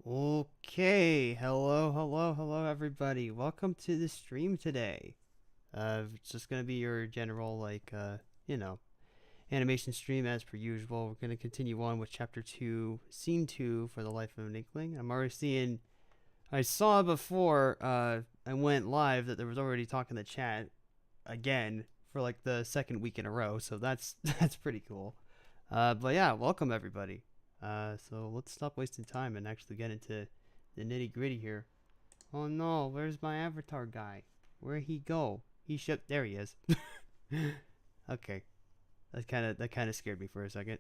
Okay, hello everybody. Welcome to the stream today. It's just gonna be your general you know, animation stream as per usual. We're gonna continue on with chapter 2, scene 2 for the life of an Inkling. I'm already seeing I saw before I went live that there was already talk in the chat again for like the second week in a row, so that's that's pretty cool. But yeah, welcome everybody. So let's stop wasting time and actually get into the nitty gritty here. Oh no, where's my avatar guy? Where'd he go? There he is. Okay, that kind of scared me for a second.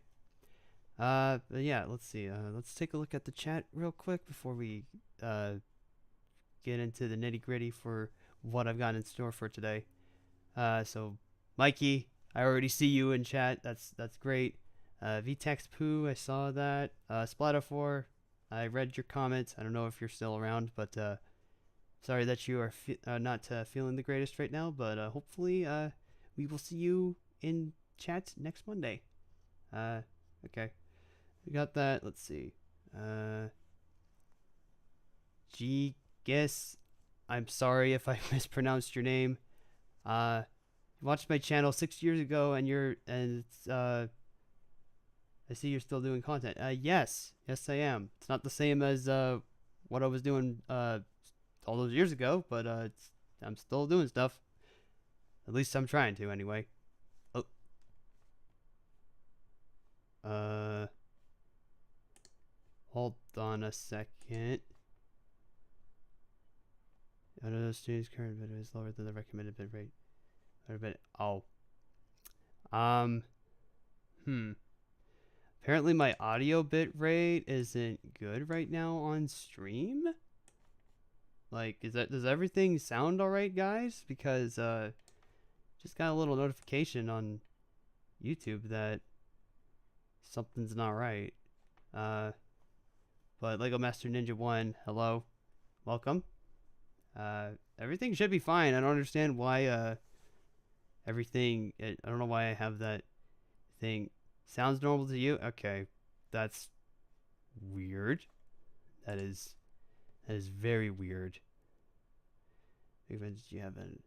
But yeah, let's see. Let's take a look at the chat real quick before we get into the nitty gritty for what I've got in store for today. So Mikey, I already see you in chat. That's great. VTEX Poo, I saw that. Splatoon, I read your comments. I don't know if you're still around, but sorry that you are not feeling the greatest right now. But hopefully, we will see you in chat next Monday. Okay, we got that. Let's see. G guess. I'm sorry if I mispronounced your name. You watched my channel 6 years ago, and it's I see you're still doing content. Yes, I am. It's not the same as what I was doing all those years ago, but I'm still doing stuff. At least I'm trying to, anyway. Oh, hold on a second. Other students' current bid is lower than the recommended bid rate. Oh, um, Apparently my audio bit rate isn't good right now on stream. Like, does everything sound alright, guys? Because just got a little notification on YouTube that something's not right. But Lego Master Ninja 1, hello, welcome. Everything should be fine. I don't understand why I don't know why I have that thing. Sounds normal to you? Okay, that's weird. That is very weird. Did you have an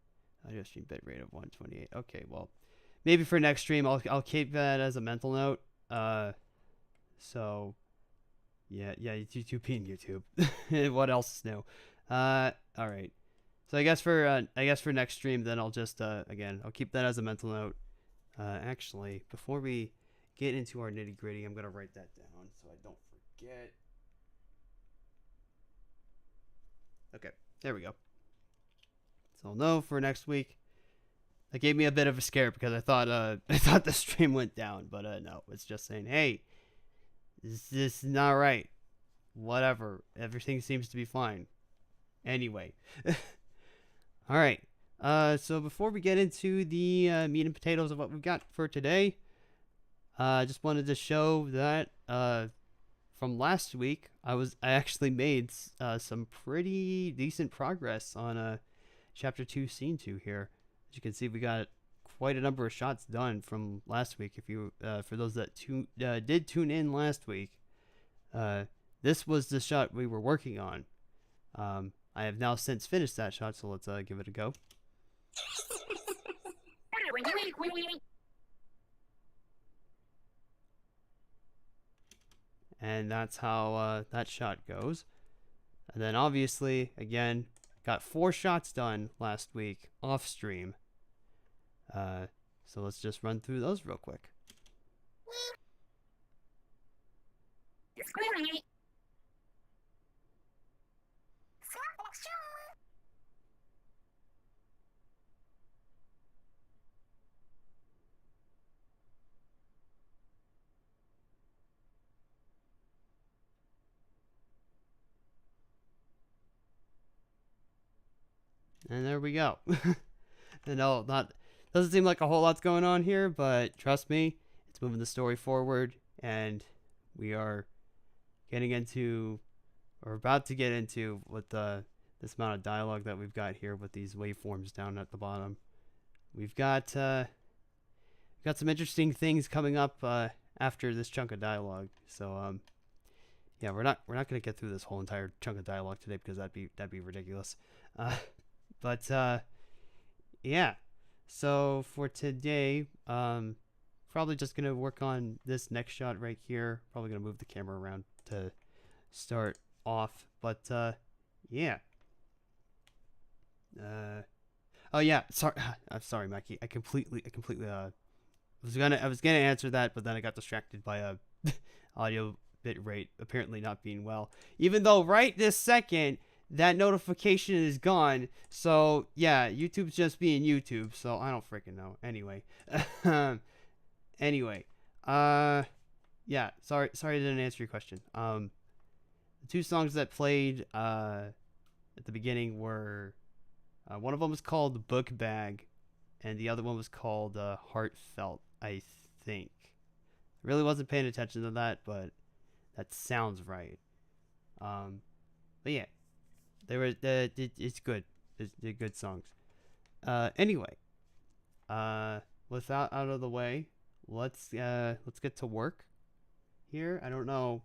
audio stream bit rate of 128? Okay, well, maybe for next stream I'll keep that as a mental note. So yeah, YouTube being YouTube. What else is new? All right. So I guess for next stream then I'll just again I'll keep that as a mental note. Actually, before we get into our nitty gritty, I'm gonna write that down so I don't forget. Okay, there we go. So I'll know for next week. That gave me a bit of a scare because I thought I thought the stream went down, but no, it's just saying, hey, this is not right. Whatever, everything seems to be fine. Anyway, all right. So before we get into the meat and potatoes of what we've got for today, I just wanted to show that from last week, I actually made some pretty decent progress on chapter 2, scene 2 here. As you can see, we got quite a number of shots done from last week. If you, for those that did tune in last week, this was the shot we were working on. I have now since finished that shot, so let's give it a go. And that's how that shot goes. And then obviously, again, got 4 shots done last week off stream. So let's just run through those real quick. And there we go. And no, doesn't seem like a whole lot's going on here, but trust me, it's moving the story forward, and we are getting into, or about to get into, with this amount of dialogue that we've got here with these waveforms down at the bottom. We've got some interesting things coming up after this chunk of dialogue. So yeah, we're not gonna get through this whole entire chunk of dialogue today because that'd be ridiculous. Uh, but yeah. So for today, probably just gonna work on this next shot right here. Probably gonna move the camera around to start off. But yeah. Oh yeah. Sorry. I'm sorry, Mikey. I completely I was gonna answer that, but then I got distracted by a audio bit rate apparently not being well. Even though right this second that notification is gone. So yeah, YouTube's just being YouTube. So I don't freaking know. Anyway, anyway, yeah. Sorry, I didn't answer your question. The two songs that played at the beginning were one of them was called Book Bag, and the other one was called Heartfelt. I think. I really wasn't paying attention to that, but that sounds right. But yeah, they were. It's good. They're good songs. Anyway, with that out of the way, let's get to work here. I don't know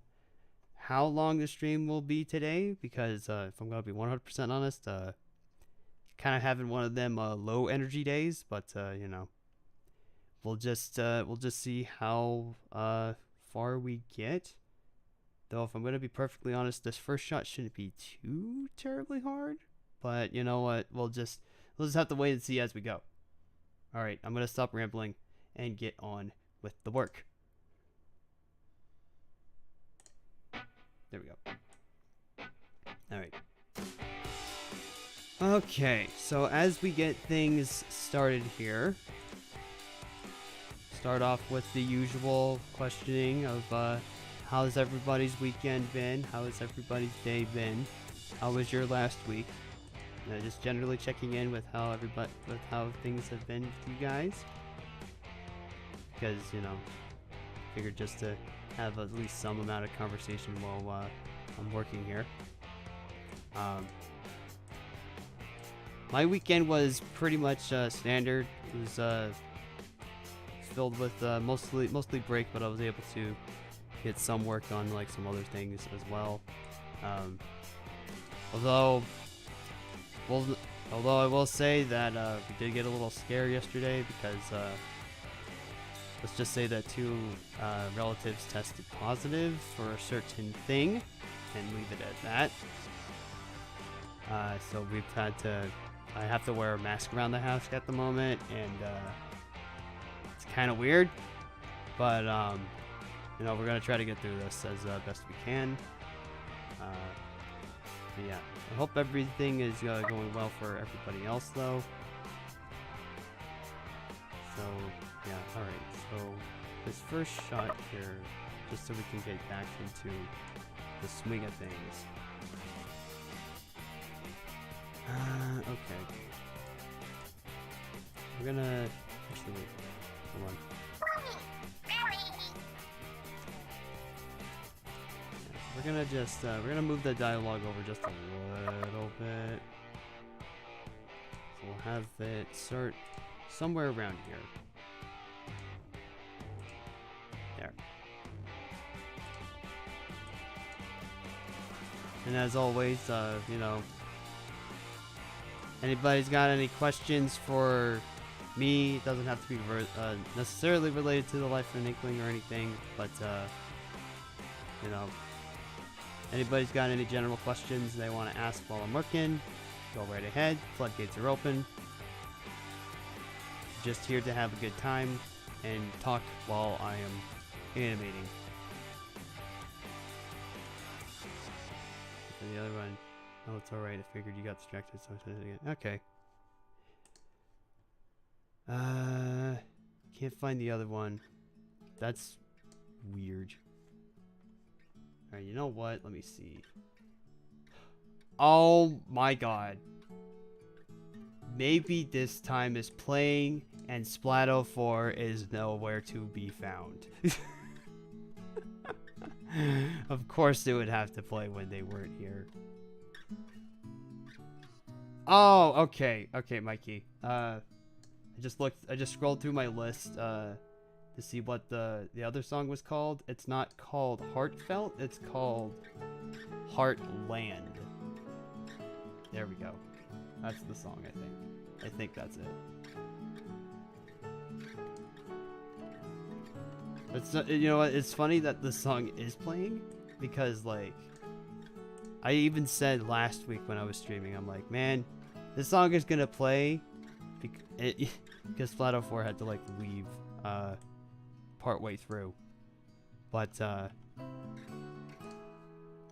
how long the stream will be today because if I'm gonna be 100% honest, kind of having one of them low energy days, but you know, we'll just see how far we get. Though if I'm gonna be perfectly honest, this first shot shouldn't be too terribly hard. But you know what? We'll just have to wait and see as we go. All right, I'm gonna stop rambling and get on with the work. There we go. All right. Okay, so as we get things started here, start off with the usual questioning of how's everybody's weekend been? How has everybody's day been? How was your last week? Just generally checking in with how things have been with you guys. Because, you know, figured just to have at least some amount of conversation while I'm working here. My weekend was pretty much standard. It was filled with mostly break, but I was able to get some work on like some other things as well. Although I will say that we did get a little scared yesterday because let's just say that two relatives tested positive for a certain thing, and leave it at that. So I have to wear a mask around the house at the moment, and it's kind of weird, but you know, we're gonna try to get through this as best we can. But yeah, I hope everything is going well for everybody else, though. So yeah, all right. So this first shot here, just so we can get back into the swing of things. Okay. We're gonna actually wait. Hold on. We're gonna move the dialogue over just a little bit. So we'll have it start somewhere around here. There. And as always, you know, anybody's got any questions for me, it doesn't have to be necessarily related to the life of an Inkling or anything, but you know, anybody's got any general questions they want to ask while I'm working, go right ahead. Floodgates are open. Just here to have a good time and talk while I am animating. And the other one, oh, it's alright. I figured you got distracted, so I said it again. Okay. Can't find the other one. That's weird. Alright, you know what? Let me see. Oh my god. Maybe this time is playing and Splatoon 4 is nowhere to be found. Of course it would have to play when they weren't here. Oh, okay. Okay, Mikey. I just scrolled through my list, to see what the other song was called. It's not called Heartfelt, it's called Heartland. There we go. That's the song, I think. I think that's it. It's not, you know what? It's funny that the song is playing because, like, I even said last week when I was streaming, I'm like, man, this song is gonna play because Splatoon 4 had to like leave part way through, but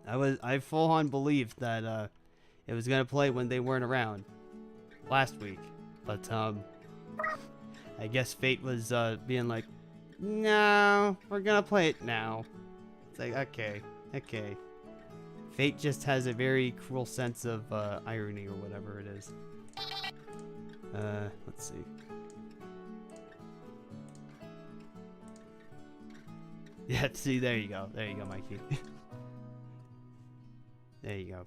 I full on believed that it was gonna play when they weren't around last week, but I guess fate was being like, no, we're gonna play it now. It's like, okay. Fate just has a very cruel sense of irony or whatever it is. Let's see. Yeah, see, there you go, Mikey. There you go.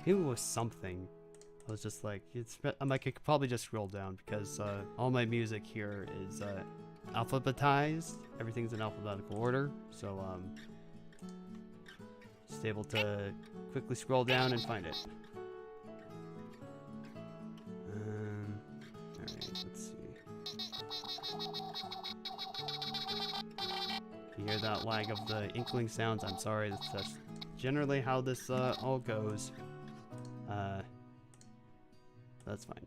Maybe it was something. I was just like, I'm like, I could probably just scroll down because all my music here is alphabetized. Everything's in alphabetical order, so just able to quickly scroll down and find it. Alright, let's see. If you hear that lag of the Inkling sounds, I'm sorry, that's just generally how this all goes. That's fine.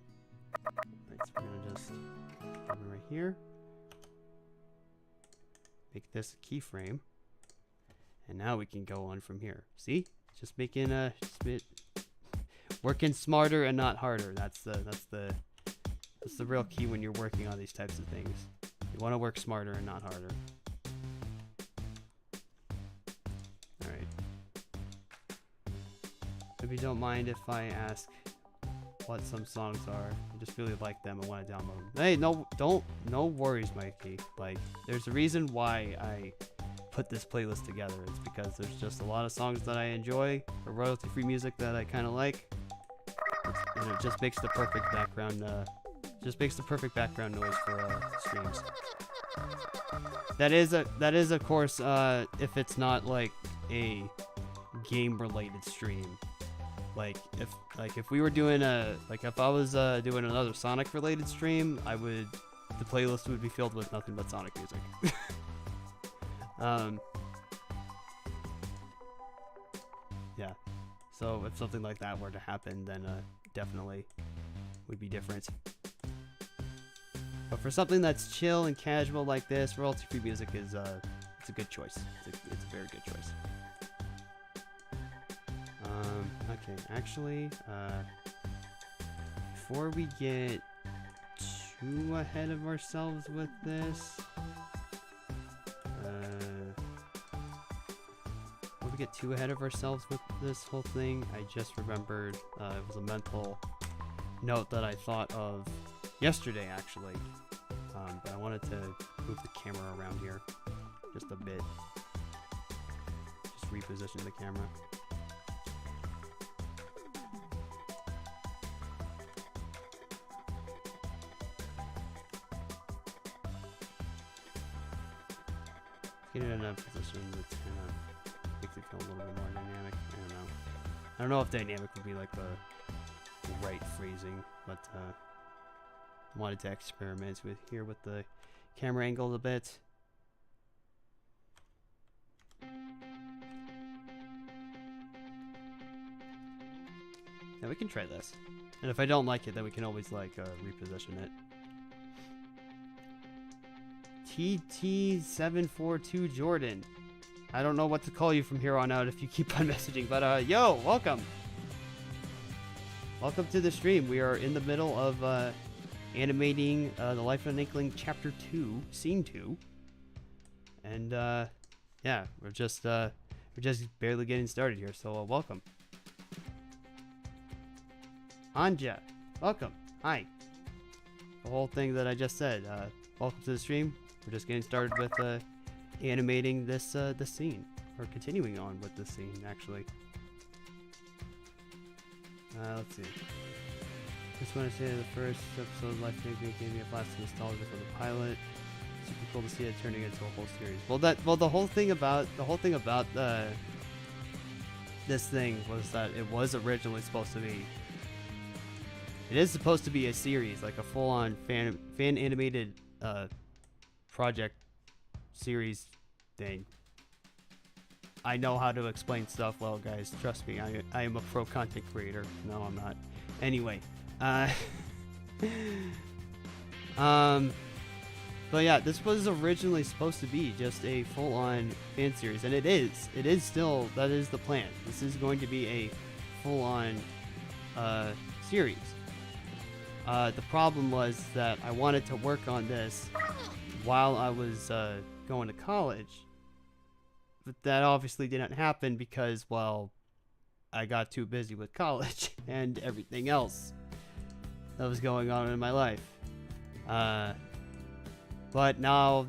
Alright, so we're gonna just come right here. Make this a keyframe. And now we can go on from here. See? Just making working smarter and not harder. That's the real key when you're working on these types of things. You want to work smarter and not harder. Alright. If you don't mind if I ask what some songs are, I just really like them and want to download them. Hey, no worries, Mikey. Like, there's a reason why I put this playlist together. It's because there's just a lot of songs that I enjoy, or royalty-free music that I kind of like, and it just makes the perfect background. Noise for streams. That is of course if it's not like a game-related stream. Like if we were doing if I was doing another Sonic related stream, the playlist would be filled with nothing but Sonic music. Yeah. So if something like that were to happen, then definitely would be different. But for something that's chill and casual like this, royalty-free music is it's a good choice. It's a very good choice. Okay, actually, before we get too ahead of ourselves with this, before we get too ahead of ourselves with this whole thing, I just remembered it was a mental note that I thought of yesterday, actually. But I wanted to move the camera around here just a bit. Just reposition the camera. Get it in a position that's kind of makes it feel a little bit more dynamic. I don't know if dynamic would be like the right phrasing, but wanted to experiment with the camera angle a bit. Yeah, we can try this, and if I don't like it, then we can always like reposition it. TT742 Jordan. I don't know what to call you from here on out if you keep on messaging, but yo, welcome. Welcome to the stream. We are in the middle of animating The Life of an Inkling Chapter 2, Scene 2. And yeah, we're just barely getting started here, so welcome. Anja, welcome. Hi. The whole thing that I just said. Welcome to the stream. We're just getting started with animating this scene, or continuing on with this scene, actually. Let's see. Just want to say the first episode of Life Maybe gave me a blast of nostalgia for the pilot. Super cool to see it turning into a whole series. The whole thing about this thing was that it was originally supposed to be. It is supposed to be a series, like a full-on fan animated project series thing. I know how to explain stuff well, guys. Trust me, I am a pro content creator. No, I'm not. Anyway, but yeah, this was originally supposed to be just a full-on fan series, and it is. It is still, that is the plan. This is going to be a full-on series. The problem was that I wanted to work on this while I was going to college, but that obviously didn't happen because, well, I got too busy with college and everything else that was going on in my life. But now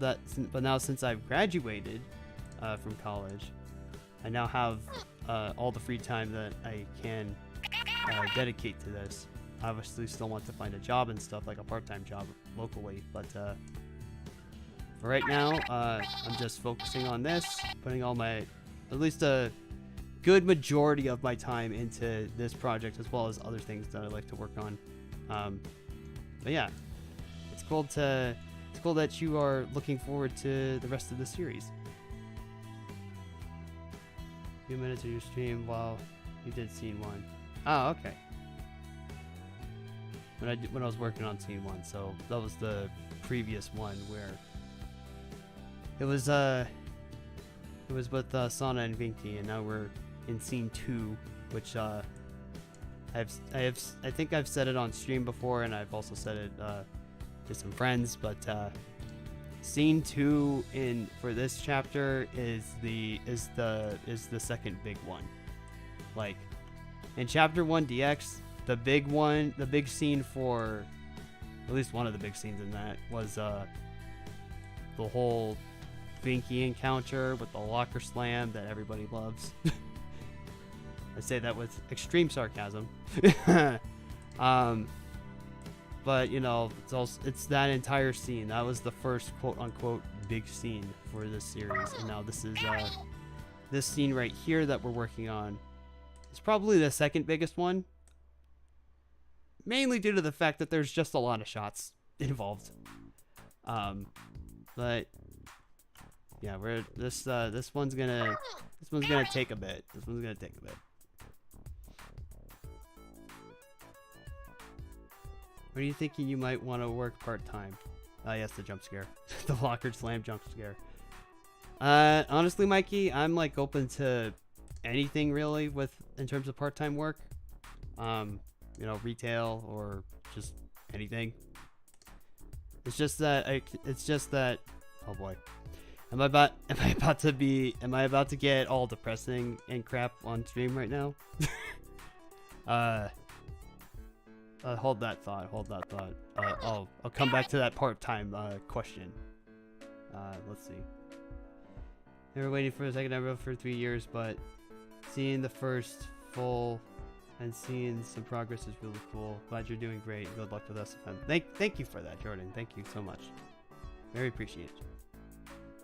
since I've graduated from college, I now have all the free time that I can dedicate to this. I obviously still want to find a job and stuff, like a part-time job locally, but for right now, I'm just focusing on this, putting all my, at least a good majority of my time into this project, as well as other things that I like to work on. But yeah, it's cool that you are looking forward to the rest of the series. A few minutes of your stream while you did scene 1. Oh, okay. When I was working on scene 1, so that was the previous one where it was with Sana and Vinky, and now we're in scene 2, which I think I've said it on stream before, and I've also said it to some friends, but scene 2 for this chapter is the second big one. Like in chapter 1 DX, the big scene for, at least one of the big scenes in that was the whole Vinky encounter with the locker slam that everybody loves. I say that with extreme sarcasm. But you know, it's that entire scene. That was the first quote unquote big scene for this series, and now this is this scene right here that we're working on. It's probably the second biggest one, mainly due to the fact that there's just a lot of shots involved. But yeah, this one's gonna take a bit. What are you thinking you might want to work part-time? Yes, the jump scare. The locker slam jump scare. Honestly, Mikey, I'm like open to anything really in terms of part-time work. You know, retail or just anything. It's just that oh boy. Am I about to get all depressing and crap on stream right now? Hold that thought. I'll come back to that part-time question. Let's see. They were waiting for a second episode for 3 years, but seeing the first full and seeing some progress is really cool. Glad you're doing great. Good luck with SFM. Thank you for that, Jordan. Thank you so much. Very appreciated.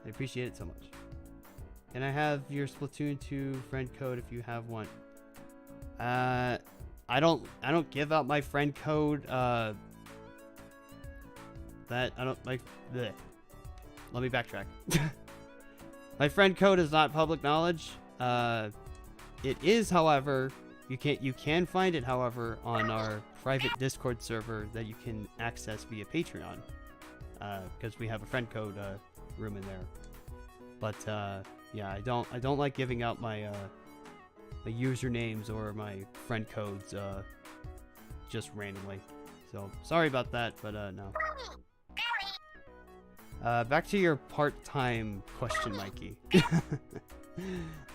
I appreciate it so much. Can I have your Splatoon 2 friend code if you have one? I don't give out my friend code. That I don't like. Bleh. Let me backtrack. My friend code is not public knowledge. It is, however, you can find it, however, on our private Discord server that you can access via Patreon. Because we have a friend code room in there. But yeah, I don't like giving out my my usernames or my friend codes just randomly. So sorry about that, but no. Back to your part-time question, Mikey.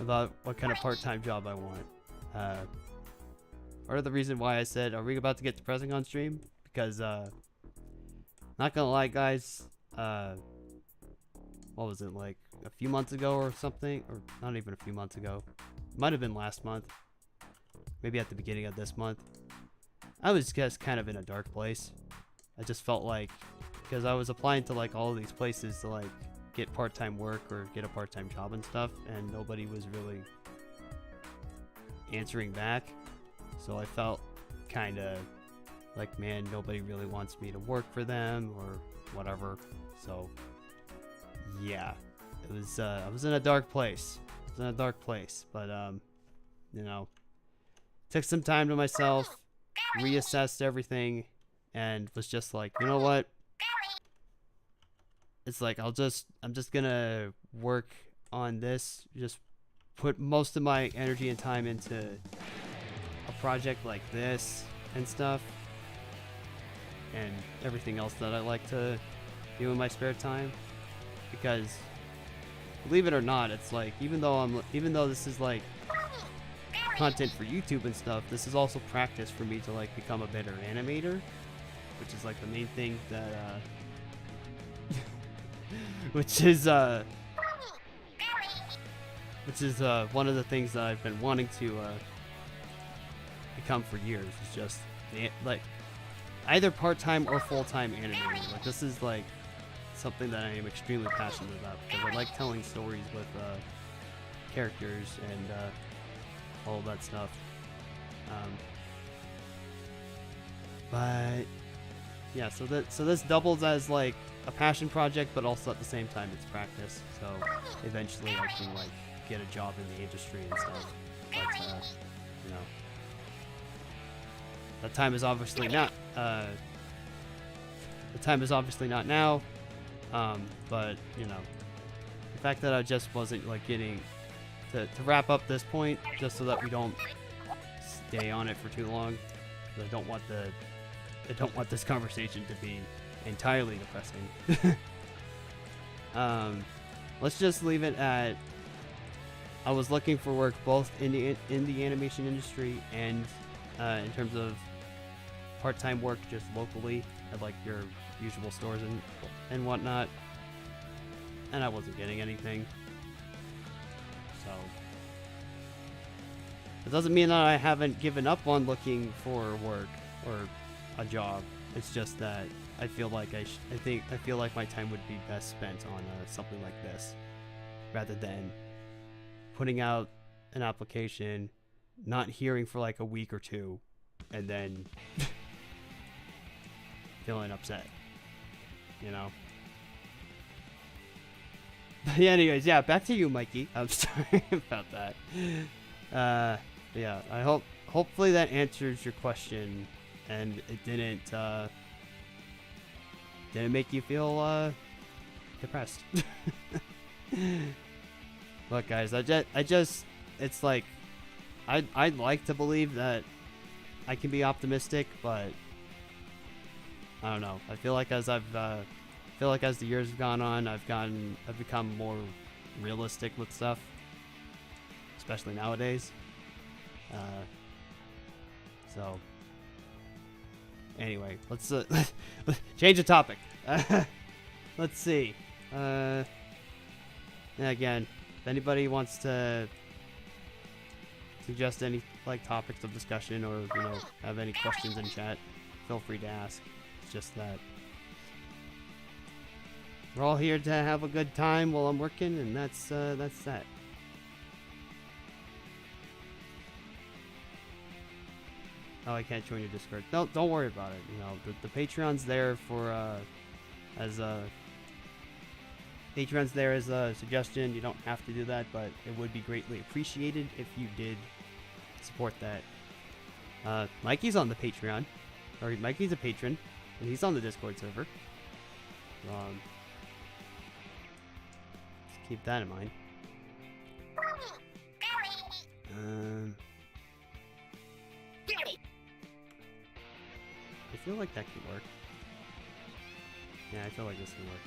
About what kind of part-time job I want. Part of the reason why I said, are we about to get depressing on stream? Because, not gonna lie, guys, what was it, like a few months ago or something? Or not even a few months ago. Might have been last month. Maybe at the beginning of this month. I was just kind of in a dark place. I just felt like, because I was applying to like all of these places to like get part-time work or get a part-time job and stuff, and nobody was really answering back. So I felt kind of like, man, nobody really wants me to work for them or whatever. So yeah, it was I was in a dark place. I was in a dark place, but you know, took some time to myself, reassessed everything, and was just like, you know what? It's like I'm just gonna work on this, just put most of my energy and time into a project like this and stuff, and everything else that I like to do in my spare time. Because believe it or not, it's like even though this is like content for YouTube and stuff, this is also practice for me to like become a better animator, which is like the main thing that which is one of the things that I've been wanting to become for years. It's just like either part-time or full-time animator. Like this is like something that I am extremely passionate about, because I like telling stories with characters and all of that stuff. But yeah, so this doubles as like a passion project, but also at the same time it's practice. So eventually I can like get a job in the industry and stuff. But you know, that time is obviously not. The time is obviously not now. But you know, the fact that I just wasn't like getting to wrap up this point, just so that we don't stay on it for too long. I don't want this conversation to be entirely depressing. Let's just leave it at I was looking for work both in the animation industry and in terms of part-time work just locally at like your usual stores and whatnot, and I wasn't getting anything. So it doesn't mean that I haven't given up on looking for work or a job. It's just that I feel like I feel like my time would be best spent on something like this, rather than putting out an application, not hearing for like a week or two, and then feeling upset, you know. But yeah, anyways, yeah, back to you, Mikey. I'm sorry about that. Yeah, hopefully that answers your question, and it didn't make you feel depressed. Look, guys, it's like I'd like to believe that I can be optimistic, but I don't know. I feel like as the years have gone on, I've become more realistic with stuff, especially nowadays. So anyway, let's change the topic. Let's see. Again, if anybody wants to suggest any like topics of discussion, or you know, have any questions in chat, feel free to ask. It's just that we're all here to have a good time while I'm working, and that's that. Oh, I can't join your Discord. Don't worry about it. You know, the Patreon's there for Patreon's there as a suggestion. You don't have to do that, but it would be greatly appreciated if you did support that. Mikey's on the Patreon, or Mikey's a patron, and he's on the Discord server. Just keep that in mind. I feel like that could work. Yeah, I feel like this can work.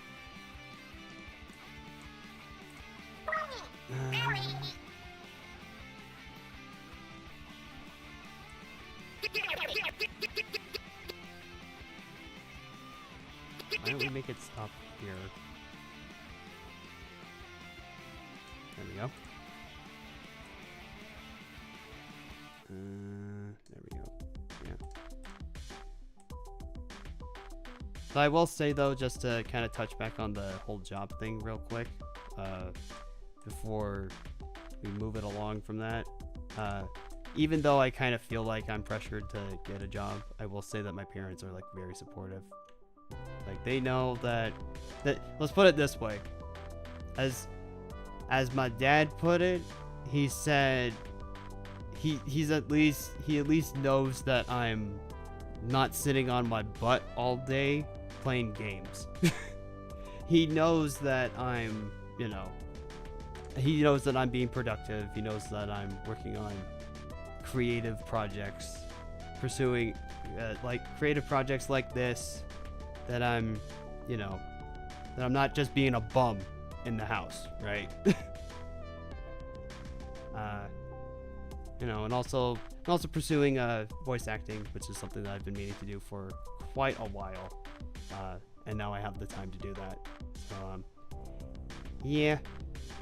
Why don't we make it stop here? There we go. There we go. Yeah. So I will say though, just to kind of touch back on the whole job thing real quick, before we move it along from that. Even though I kind of feel like I'm pressured to get a job, I will say that my parents are like very supportive. Like they know that let's put it this way. As my dad put it, he said he at least knows that I'm not sitting on my butt all day playing games. He knows that I'm, he knows that I'm being productive. He knows that I'm working on creative projects, pursuing like creative projects like this, that I'm, that I'm not just being a bum in the house, right? And also pursuing voice acting, which is something that I've been meaning to do for quite a while, and now I have the time to do that. So yeah,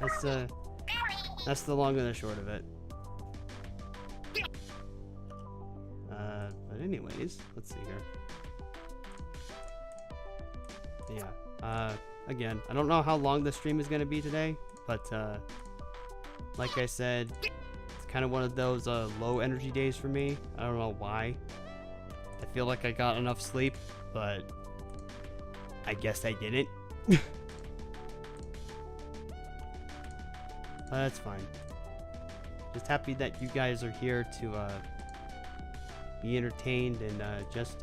that's the long and the short of it. But anyways, let's see here. Yeah. Again, I don't know how long the stream is gonna be today, but like I said, it's kind of one of those low energy days for me. I don't know why. I feel like I got enough sleep, but I guess I didn't. That's fine. Just happy that you guys are here to be entertained and just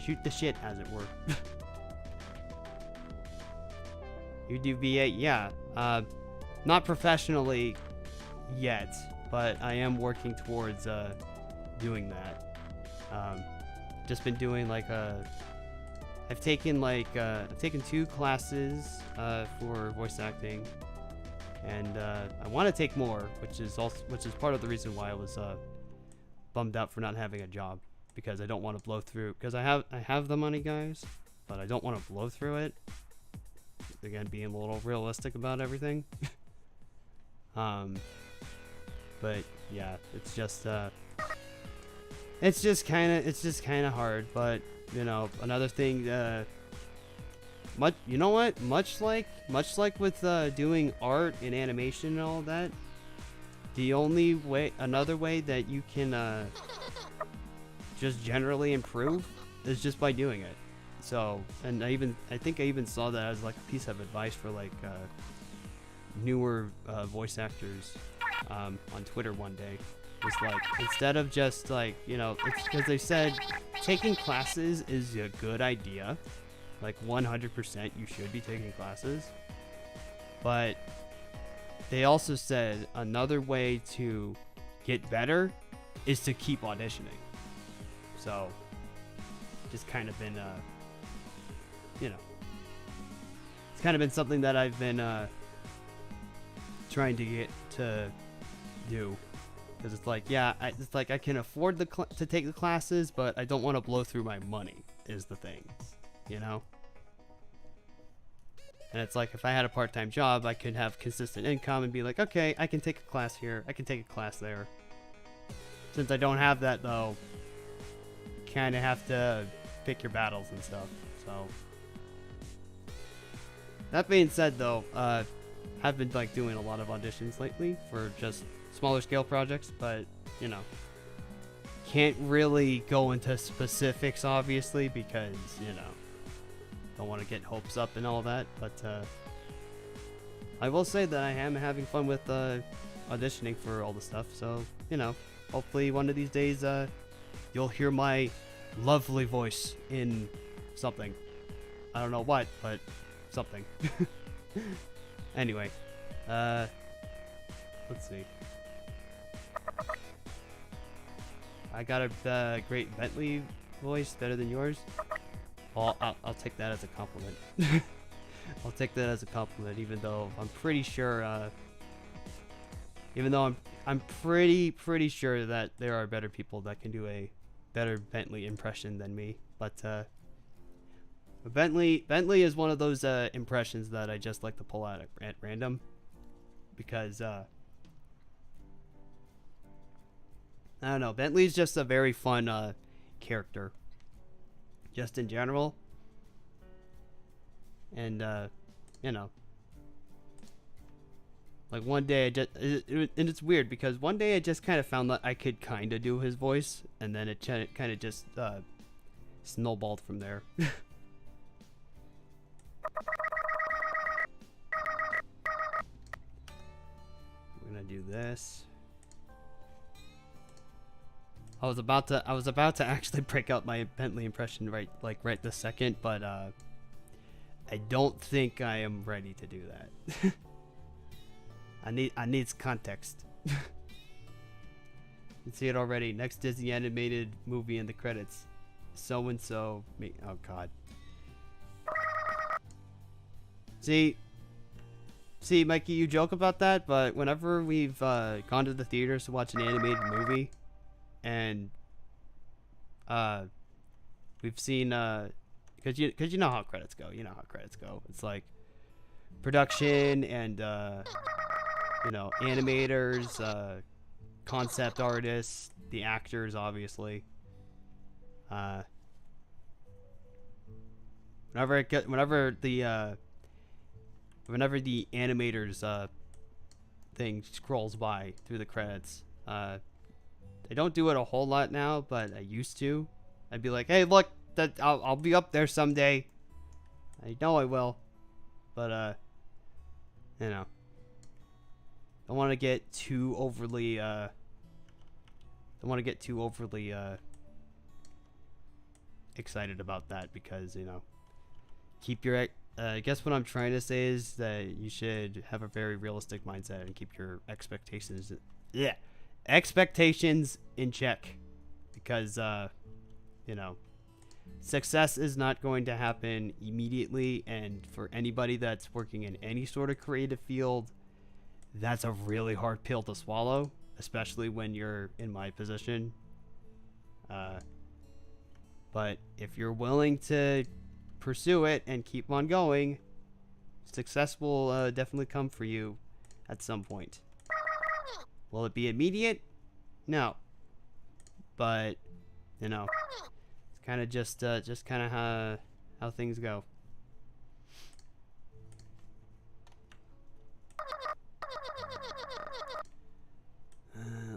shoot the shit, as it were. You do V8, yeah. Not professionally yet, but I am working towards doing that. Just been doing like I've taken 2 classes for voice acting, and I want to take more, which is part of the reason why I was bummed out for not having a job, because I don't want to blow through, because I have the money, guys, but I don't want to blow through it. Again, being a little realistic about everything. But yeah, it's just kind of hard. But another thing, much like with doing art and animation and all that, another way that you can just generally improve is just by doing it. So, and I think I even saw that as like a piece of advice for like newer voice actors on Twitter one day. It's like, instead of just like, it's because they said taking classes is a good idea. Like 100% you should be taking classes. But they also said another way to get better is to keep auditioning. So, just kind of been it's kind of been something that I've been trying to get to do, because it's like, yeah, I can afford to take the classes, but I don't want to blow through my money is the thing, And it's like, if I had a part-time job, I could have consistent income and be like, okay, I can take a class here, I can take a class there. Since I don't have that though, you kind of have to pick your battles and stuff. So that being said, though, I've been like doing a lot of auditions lately for just smaller scale projects, but can't really go into specifics, obviously, because don't want to get hopes up and all that. But I will say that I am having fun with auditioning for all the stuff. So hopefully one of these days you'll hear my lovely voice in something. I don't know what, but something. Anyway, let's see. I got a great Bentley voice, better than yours. Well, I'll take that as a compliment. I'll take that as a compliment, even though I'm pretty sure. Even though I'm pretty sure that there are better people that can do a better Bentley impression than me. But Bentley is one of those impressions that I just like to pull out at random, because I don't know, Bentley's just a very fun character. just in general. And you know, like one day I just and it's weird because one day I just kind of found that I could kind of do his voice, and then it kind of just snowballed from there. We're gonna do this. I was about to actually break out my Bentley impression right this second, but I don't think I am ready to do that. I need context. You can see it already. Next Disney animated movie in the credits. So and so. Oh God. See, Mikey, you joke about that, but whenever we've gone to the theaters to watch an animated movie, and we've seen because you know how credits go. You know how credits go. It's like production and you know, animators, concept artists, the actors, obviously. Whenever the animators thing scrolls by through the credits, they don't do it a whole lot now, but I used to. I'd be like, hey, look, I'll be up there someday. I know I will, but you know. I want to get too overly excited about that, because, you know, keep your I guess what I'm trying to say is that you should have a very realistic mindset and keep your expectations in check, because you know, success is not going to happen immediately, and for anybody that's working in any sort of creative field, that's a really hard pill to swallow, especially when you're in my position. But if you're willing to pursue it and keep on going, success will definitely come for you at some point. Will it be immediate? No. But, you know, it's kind of just kind of how things go.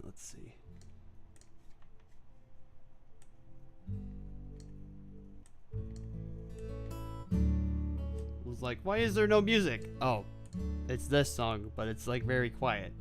Let's see. I was like, why is there no music? Oh, it's this song, but it's like very quiet.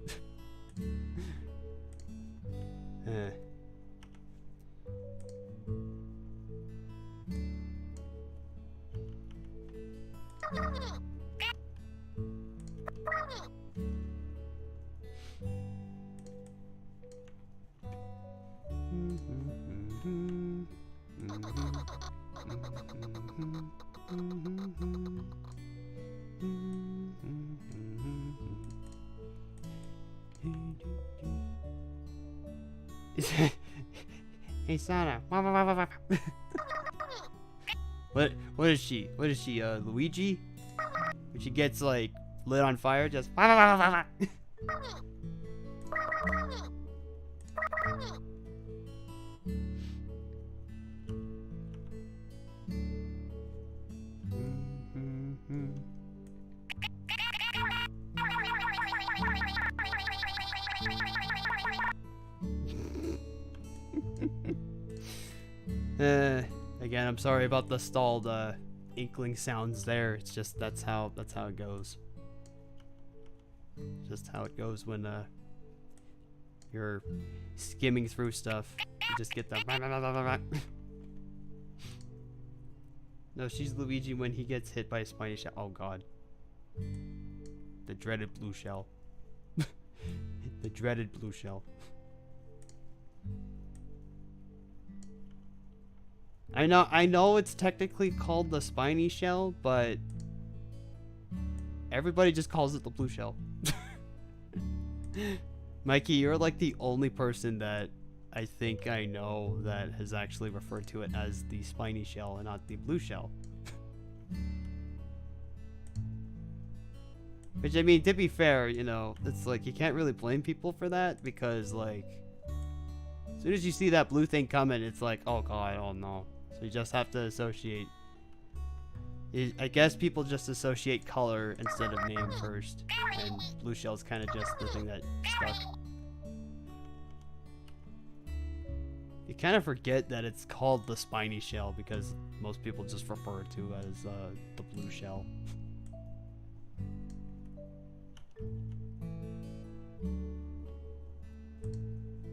Hey, Sana. What is she? What is she, Luigi? When she gets, like, lit on fire, just... Again, I'm sorry about the stalled Inkling sounds there. It's just that's how it goes. Just how it goes when you're skimming through stuff. You just get the No, she's Luigi when he gets hit by a spiny shell. Oh God. The dreaded blue shell. The dreaded blue shell. I know it's technically called the spiny shell, but everybody just calls it the blue shell. Mikey, you're like the only person that I think I know that has actually referred to it as the spiny shell and not the blue shell. Which, I mean, to be fair, you know, it's like you can't really blame people for that, because, like, as soon as you see that blue thing coming, it's like, oh God, oh no. So you just have to associate. I guess people just associate color instead of name first, and blue shell's kind of just the thing that stuck. You kind of forget that it's called the spiny shell because most people just refer to it as the blue shell.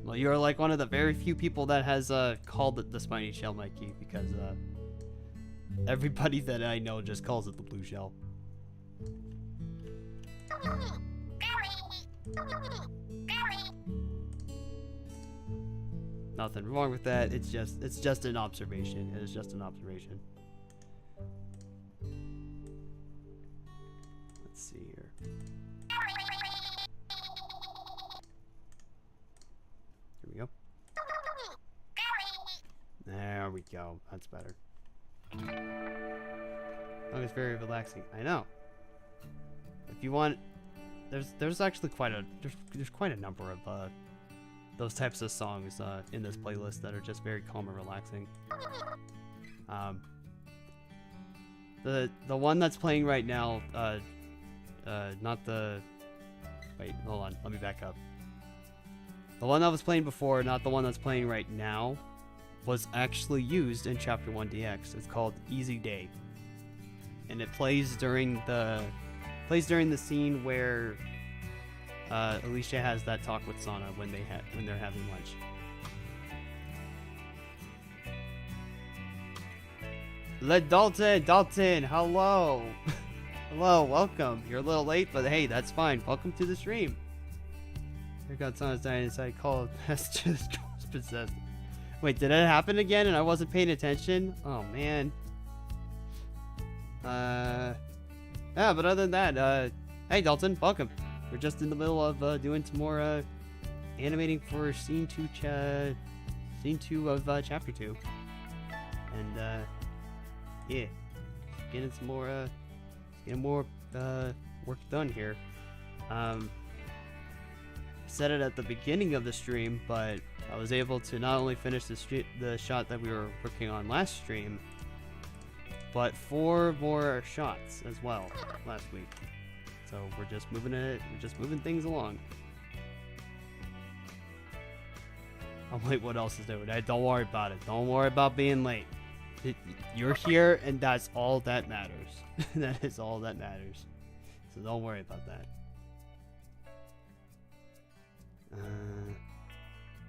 Well, you're like one of the very few people that has called it the spiny shell, Mikey, because everybody that I know just calls it the blue shell. Nothing wrong with that. It's just an observation. It is just an observation. Let's see here. Here we go. There we go. That's better. Oh, it's very relaxing. I know. If you want, there's actually quite a number of those types of songs in this playlist that are just very calm and relaxing. The one that's playing right now, not the. Wait, hold on. Let me back up. The one that was playing before, not the one that's playing right now, was actually used in Chapter 1 DX. It's called Easy Day, and it plays during the scene where Alicia has that talk with Sana when they're having lunch. Dalton, hello. Hello, welcome. You're a little late, but hey, that's fine. Welcome to the stream. Here got Sana's dying inside. Called has just possessed. Wait, did it happen again and I wasn't paying attention? Oh man. Yeah, but other than that, hey Dalton, welcome. We're just in the middle of doing some more animating for scene 2 of chapter 2, and yeah, getting some more work done here. I said it at the beginning of the stream, but I was able to not only finish the shot that we were working on last stream, but 4 more shots as well last week. So we're just moving things along. I'm late, what else is there? Hey, don't worry about it. Don't worry about being late. You're here and that's all that matters. That is all that matters. So don't worry about that.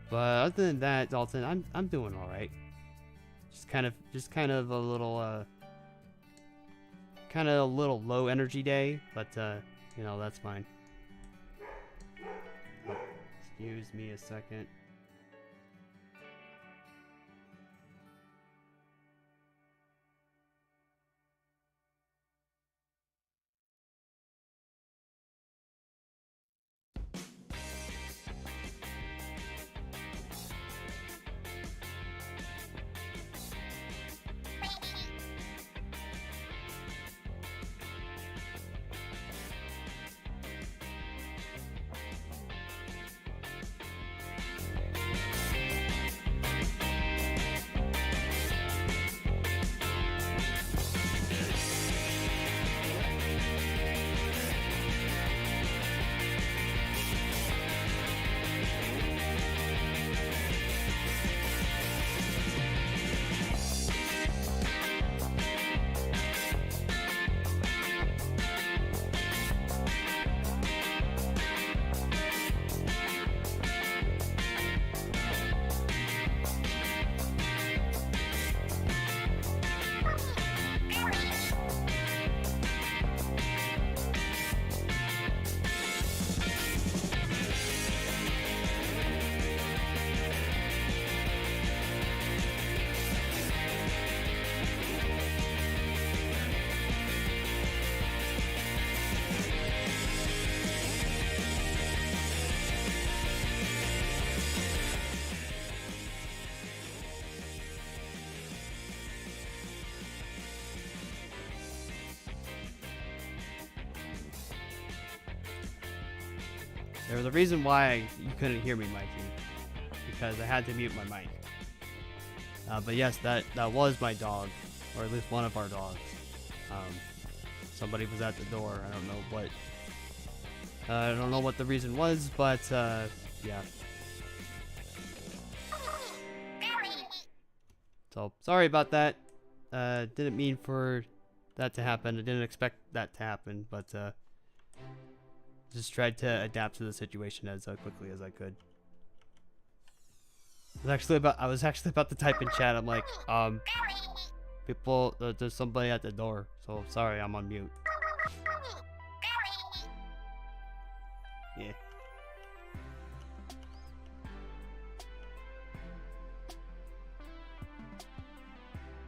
But other than that, Dalton, I'm doing all right. Just kind of a little low energy day, but you know, that's fine. Oh, excuse me a second. There was a reason why you couldn't hear me, Mikey, because I had to mute my mic. But yes, that was my dog, or at least one of our dogs. Somebody was at the door. I don't know what. I don't know what the reason was, but yeah. So sorry about that. Didn't mean for that to happen. I didn't expect that to happen, but just tried to adapt to the situation as quickly as I could. I was actually about to type in chat. I'm like, people, there's somebody at the door. So sorry, I'm on mute. Yeah.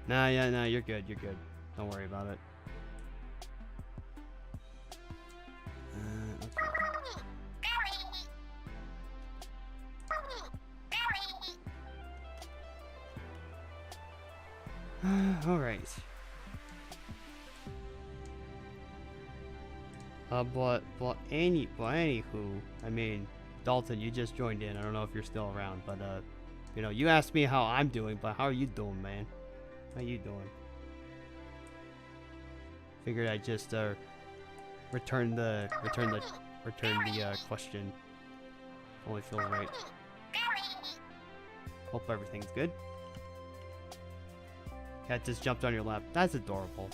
Nah, yeah, nah, you're good. You're good. Don't worry about it. Okay. All right. Anywho, I mean, Dalton, you just joined in. I don't know if you're still around, but you know, you asked me how I'm doing, but how are you doing, man? How you doing? Figured I'd just return the question. Only feels right. Hope everything's good. Cat just jumped on your lap. That's adorable.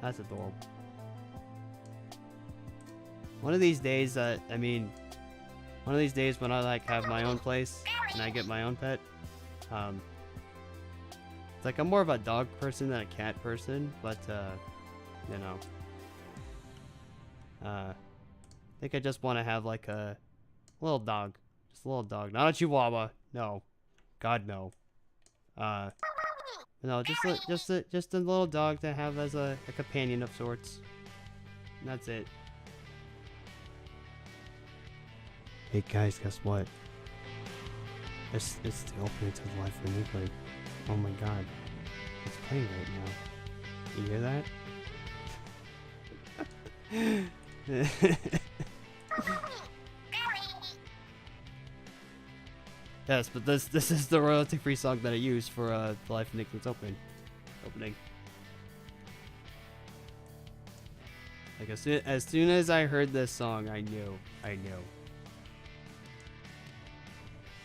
That's adorable. One of these days, one of these days when I like have my own place and I get my own pet, it's like I'm more of a dog person than a cat person, but you know, I think I just want to have like a little dog, just a little dog, not a Chihuahua. No, God no. No, just a little dog to have as a companion of sorts. And that's it. Hey guys, guess what? It's the opening to the live from Inkling. Oh my god. It's playing right now. You hear that? Yes, but this is the royalty-free song that I use for the Life of Inkling's opening. Like as soon as I heard this song, I knew.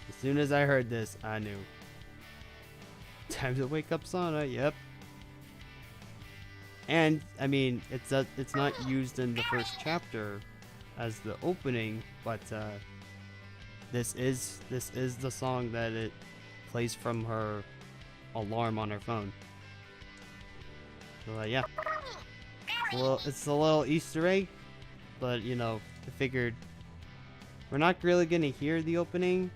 As soon as I heard this, I knew. Time to wake up, Sana. Yep. And I mean, it's not used in the first chapter as the opening, but this is the song that it plays from her alarm on her phone. So yeah, it's a little Easter egg, but you know, I figured we're not really gonna hear the opening.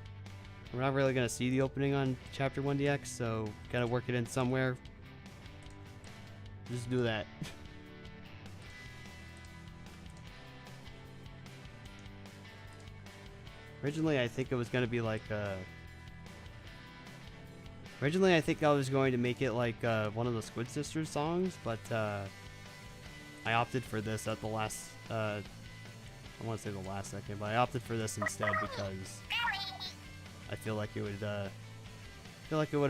We're not really gonna see the opening on Chapter 1DX, so gotta work it in somewhere. Just do that. Originally, I think it was gonna be like originally, I think I was going to make it like one of the Squid Sisters songs, but I opted for this at the last. I want to say the last second, but I opted for this instead because I feel like it would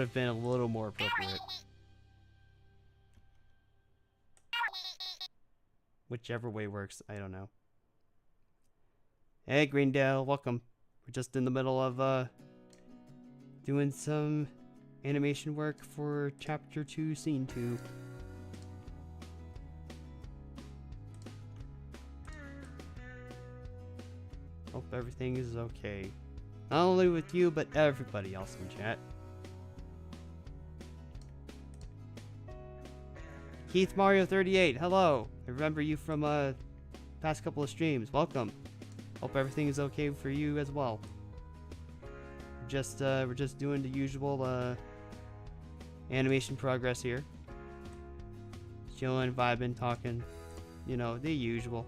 have been a little more appropriate. Whichever way works, I don't know. Hey Greendale, welcome. We're just in the middle of doing some animation work for Chapter 2, Scene 2. Hope everything is okay. Not only with you, but everybody else in chat. Keith Mario 38, hello. I remember you from past couple of streams. Welcome. Hope everything is okay for you as well. We're just doing the usual animation progress here. Chilling, vibing, talking. You know, the usual.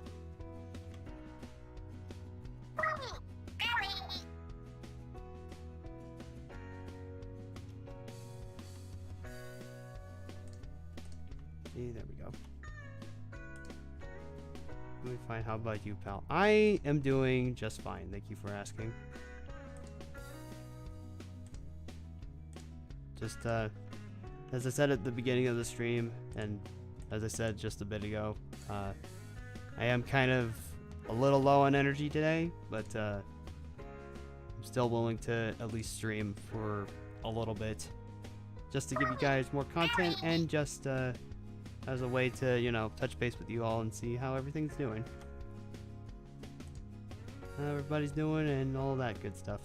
There we go. Let me find. How about you, pal? I am doing just fine. Thank you for asking. Just as I said at the beginning of the stream, and as I said just a bit ago, I am kind of a little low on energy today, but I'm still willing to at least stream for a little bit, just to give you guys more content and just as a way to, you know, touch base with you all and see how everything's doing. How everybody's doing and all that good stuff.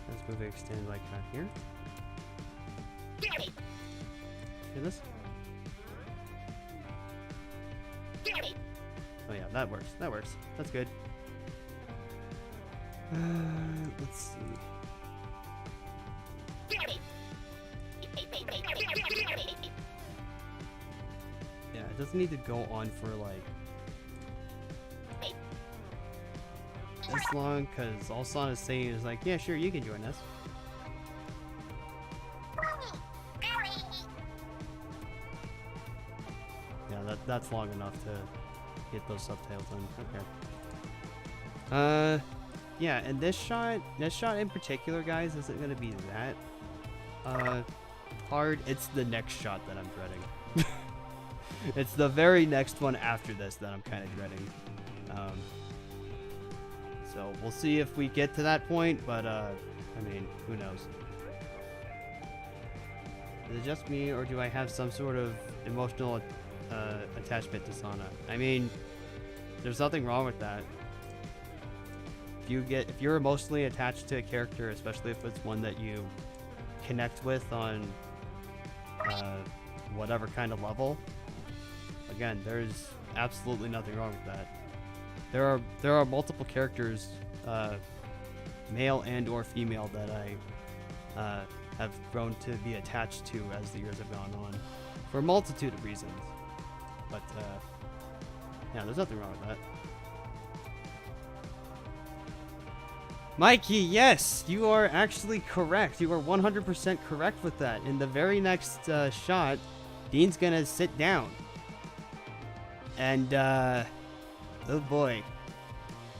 Let's move it extend like out here. See this? Oh yeah, that works. That works. That's good. Let's see. Yeah, it doesn't need to go on for like this long, because all Son is saying is like, yeah, sure, you can join us. Yeah, that's long enough to get those subtitles on. Okay. Yeah, and this shot in particular, guys, isn't gonna be that hard. It's the next shot that I'm dreading. It's the very next one after this that I'm kind of dreading. So we'll see if we get to that point, but I mean, who knows? Is it just me, or do I have some sort of emotional attachment to Sana? I mean, there's nothing wrong with that. If you're emotionally attached to a character, especially if it's one that you connect with on whatever kind of level, again, there's absolutely nothing wrong with that. There are multiple characters, male and or female, that I have grown to be attached to as the years have gone on, for a multitude of reasons. But yeah, there's nothing wrong with that. Mikey, yes, you are actually correct. You are 100% correct with that. In the very next shot, Dean's gonna sit down. And, oh boy,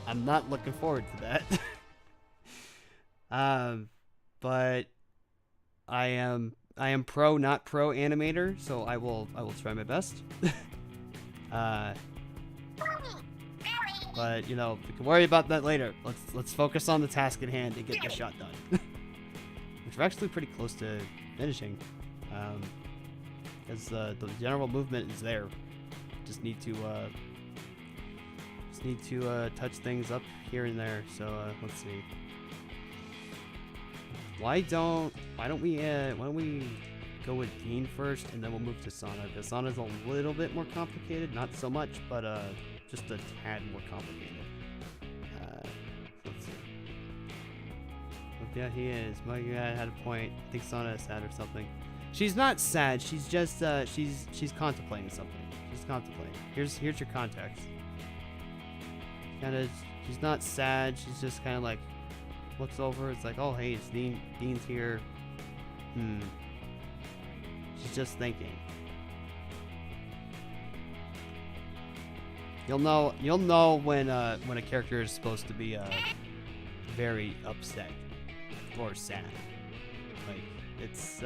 I'm not looking forward to that. But I am pro, not pro animator, so I will try my best. But, you know, we can worry about that later. Let's focus on the task at hand and get the shot done. Which we're actually pretty close to finishing. Because the general movement is there. Just need to touch things up here and there. So let's see. Why don't we go with Dean first, and then we'll move to Sana? Because Sana's a little bit more complicated, not so much, but just a tad more complicated. Let's see. Oh, yeah, he is. My God had a point. I think Sana is sad or something. She's not sad. She's just she's contemplating something. She's contemplating. Here's your context. She's not sad. She's just kind of like looks over. It's like, oh hey, it's Dean's here. She's just thinking. You'll know when a character is supposed to be very upset or sad. Like, it's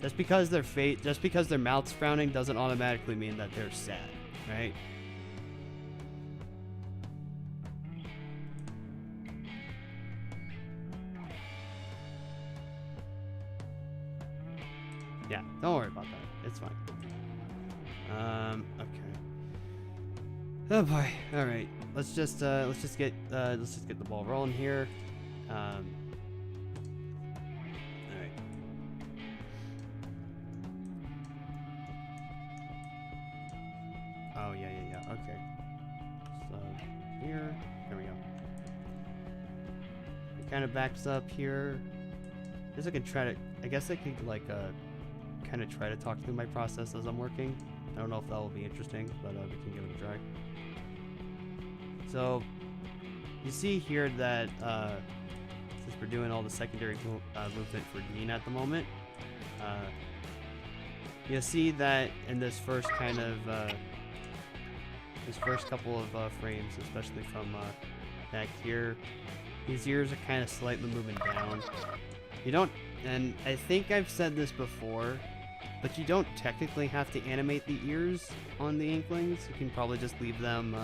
just because their mouth's frowning doesn't automatically mean that they're sad, right? Yeah, don't worry about that. It's fine. Okay. Oh boy. All right. Let's just get the ball rolling here. All right. Oh yeah. Okay. So here we go. It kind of backs up here. I guess I could like kind of try to talk through my process as I'm working. I don't know if that will be interesting, but we can give it a try. So you see here that since we're doing all the secondary movement for Dean at the moment, you'll see that in this first kind of this first couple of frames, especially from back here, his ears are kind of slightly moving down. You don't, and I think I've said this before, but you don't technically have to animate the ears on the Inklings. You can probably just leave them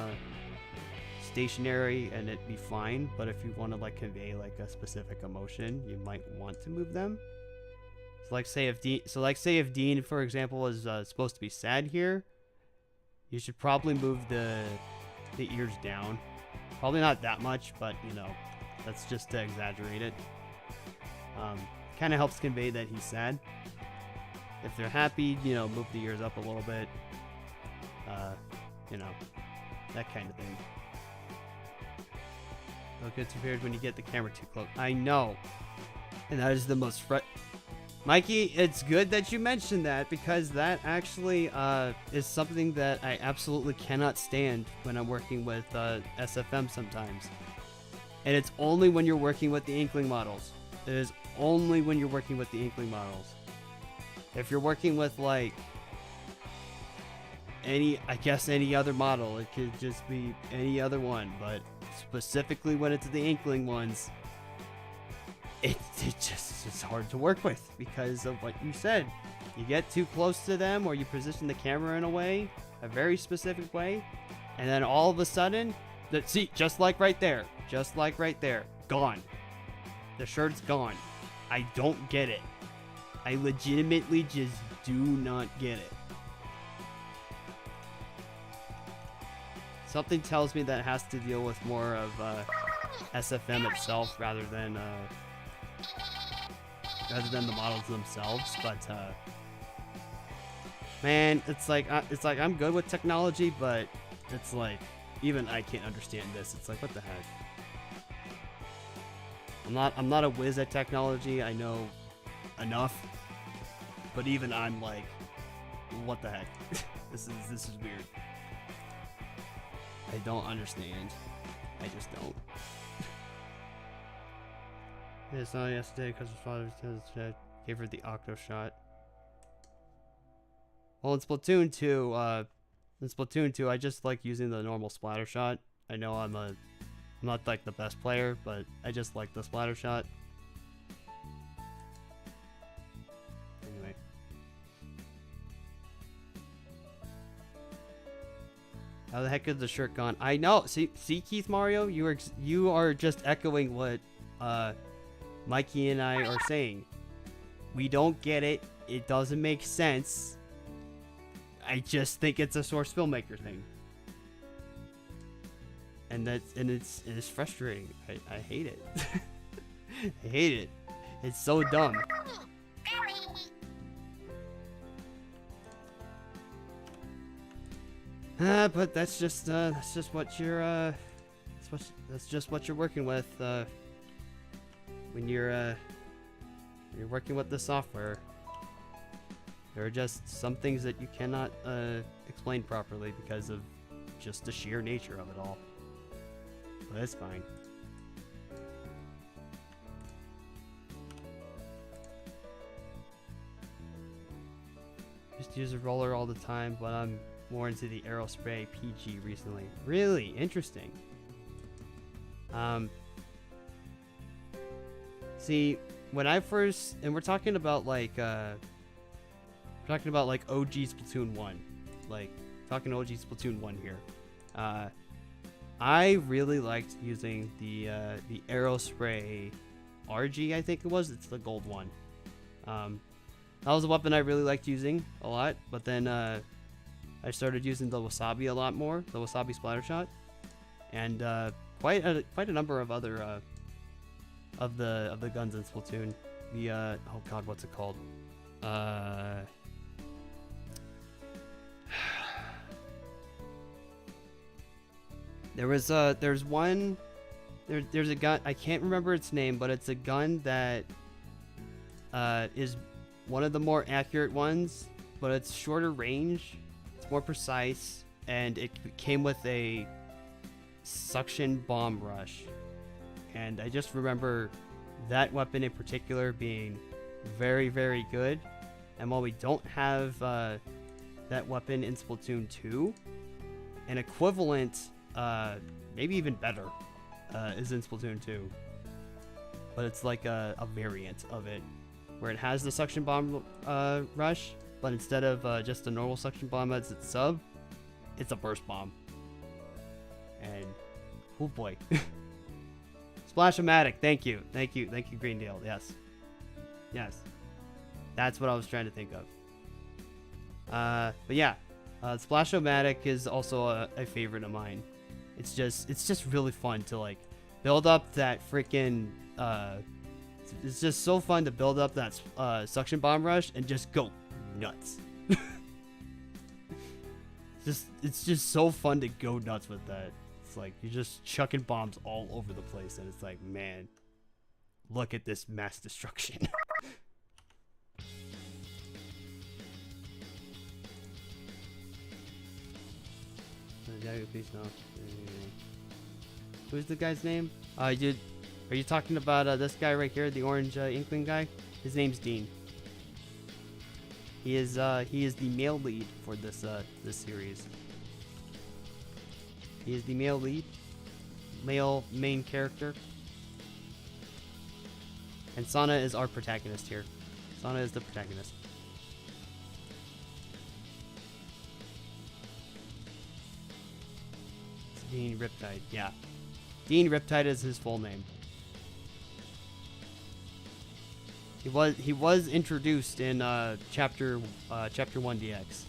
stationary and it'd be fine. But if you want to like convey like a specific emotion, you might want to move them. So like say if Dean, for example, was supposed to be sad here, you should probably move the ears down. Probably not that much, but you know, that's just to exaggerate it. Kind of helps convey that he's sad. If they're happy, you know, move the ears up a little bit. You know, that kind of thing. Look, it's weird when you get the camera too close. I know. And that is the most Mikey, it's good that you mentioned that, because that actually is something that I absolutely cannot stand when I'm working with SFM sometimes. And it's only when you're working with the Inkling models. It is only when you're working with the Inkling models. If you're working with like any other model, it could just be any other one, but specifically when it's the Inkling ones, it's hard to work with because of what you said. You get too close to them, or you position the camera in a very specific way, and then all of a sudden, see, just like right there, gone. The shirt's gone. I don't get it. I legitimately just do not get it. Something tells me that it has to deal with more of SFM itself rather than the models themselves. But man, it's like I'm good with technology, but it's like even I can't understand this. It's like, what the heck? I'm not a whiz at technology. I know enough, but even I'm like, what the heck? This is weird. I don't understand. I just don't. I saw yesterday because his father gave her the octo shot. Well, in Splatoon 2, I just like using the normal splatter shot. I know I'm not like the best player, but I just like the splatter shot. Anyway. How the heck is the shirt gone? I know. See, Keith Mario, you are just echoing what Mikey and I are saying. We don't get it. It doesn't make sense. I just think it's a Source Filmmaker thing. And it's frustrating. I hate it. I hate it. It's so dumb. But that's just what you're that's just what you're working with when you're working with the software. There are just some things that you cannot explain properly because of just the sheer nature of it all. But that's fine. Just use a roller all the time, but I'm more into the Aerospray PG recently. Really interesting. See, when I first, and we're talking about like OG Splatoon 1, like talking OG Splatoon 1 here. I really liked using the Aerospray RG, I think it was. It's the gold one. That was a weapon I really liked using a lot, but then I started using the Wasabi a lot more, the Wasabi splatter shot, and quite a number of other of the guns in Splatoon. The oh god, what's it called? There's a gun, I can't remember its name, but it's a gun that is one of the more accurate ones, but it's shorter range, it's more precise, and it came with a suction bomb rush. and I just remember that weapon in particular being very, very good. And while we don't have that weapon in Splatoon 2, an equivalent, maybe even better, is in Splatoon 2. But it's like a variant of it, where it has the suction bomb rush, but instead of just a normal suction bomb as its sub, it's a burst bomb. And, oh boy. Splash-O-Matic, thank you, Greendale, yes. Yes. That's what I was trying to think of. But yeah, Splash-O-Matic is also a favorite of mine. It's just really fun to like build up that freaking it's just so fun to build up that suction bomb rush and just go nuts. It's just so fun to go nuts with that. It's like you're just chucking bombs all over the place, and it's like, man, look at this mass destruction. Who's the guy's name? Are you talking about this guy right here, the orange Inkling guy? His name's Dean. He is the male lead for this series. He is the male lead, male main character, and Sana is our protagonist here. Sana is the protagonist. It's Dean Riptide, yeah. Dean Riptide is his full name. He was introduced in chapter 1 DX,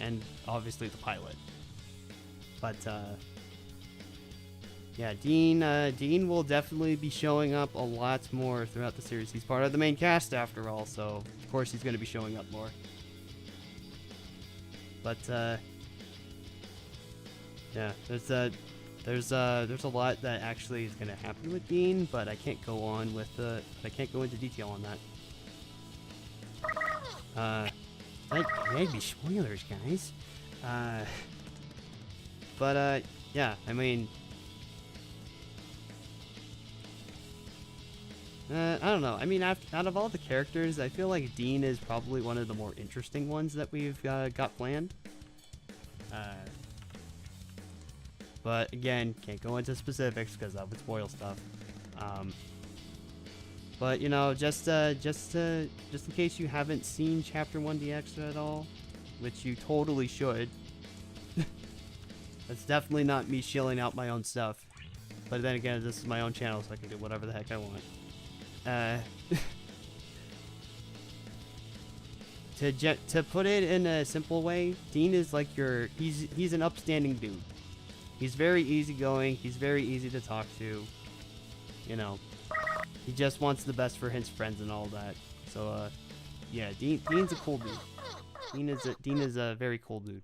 and obviously the pilot. But yeah, Dean will definitely be showing up a lot more throughout the series. He's part of the main cast after all, so of course he's going to be showing up more. But yeah, there's a lot that actually is going to happen with Dean, but I can't go on with I can't go into detail on that. That'd be spoilers, guys. But yeah, I mean, I don't know. I mean, out of all the characters, I feel like Dean is probably one of the more interesting ones that we've got planned. But again, can't go into specifics because that would spoil stuff. But you know, just in case you haven't seen Chapter 1 DX at all, which you totally should. That's definitely not me shilling out my own stuff. But then again, this is my own channel, so I can do whatever the heck I want. To put it in a simple way, Dean is like he's an upstanding dude. He's very easygoing. He's very easy to talk to. You know, he just wants the best for his friends and all that. So, yeah, Dean's a cool dude. Dean is a very cool dude.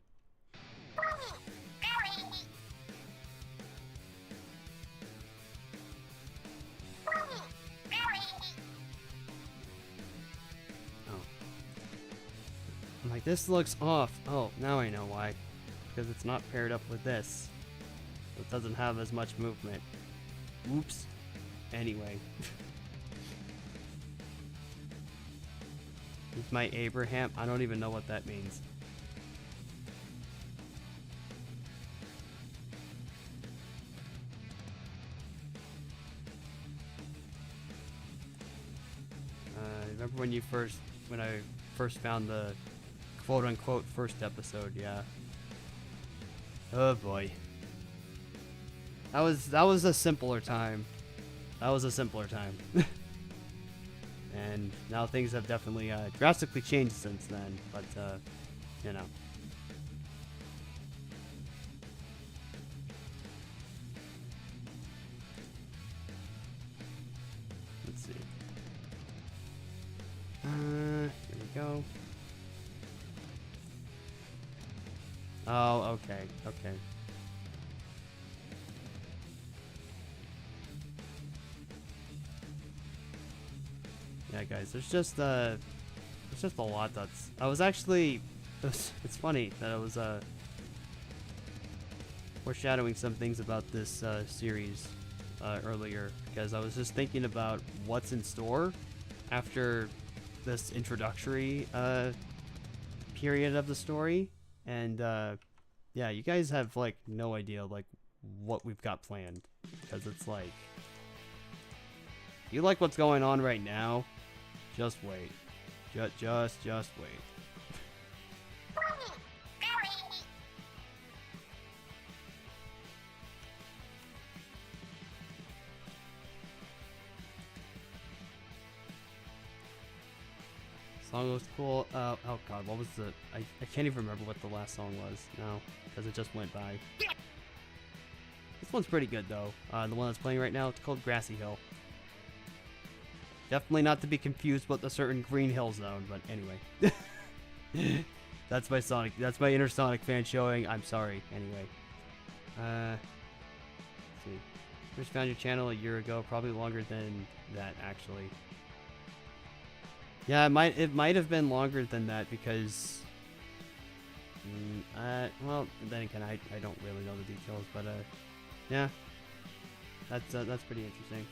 I'm like, this looks off. Oh, now I know why. Because it's not paired up with this. It doesn't have as much movement. Oops. Anyway. He's my Abraham. I don't even know what that means. Remember when I first found the quote-unquote first episode? Yeah. Oh boy. That was a simpler time. That was a simpler time. And now things have definitely drastically changed since then, but you know. Let's see. Here we go. Oh, okay, okay. Yeah, guys, there's just a lot that's... I was actually... It's funny that I was foreshadowing some things about this series earlier because I was just thinking about what's in store after this introductory period of the story, and yeah, you guys have like no idea like what we've got planned, because it's like, you like what's going on right now, just wait. Just wait. Song was cool. Oh god, what was the... I can't even remember what the last song was now, because it just went by. This one's pretty good though. The one that's playing right now, it's called Grassy Hill. Definitely not to be confused with a certain Green Hill Zone, but anyway. That's my inner Sonic fan showing. I'm sorry. Anyway. Let's see. First found your channel a year ago, probably longer than that actually. Yeah, it might have been longer than that because well, then again, I don't really know the details, but yeah. That's pretty interesting.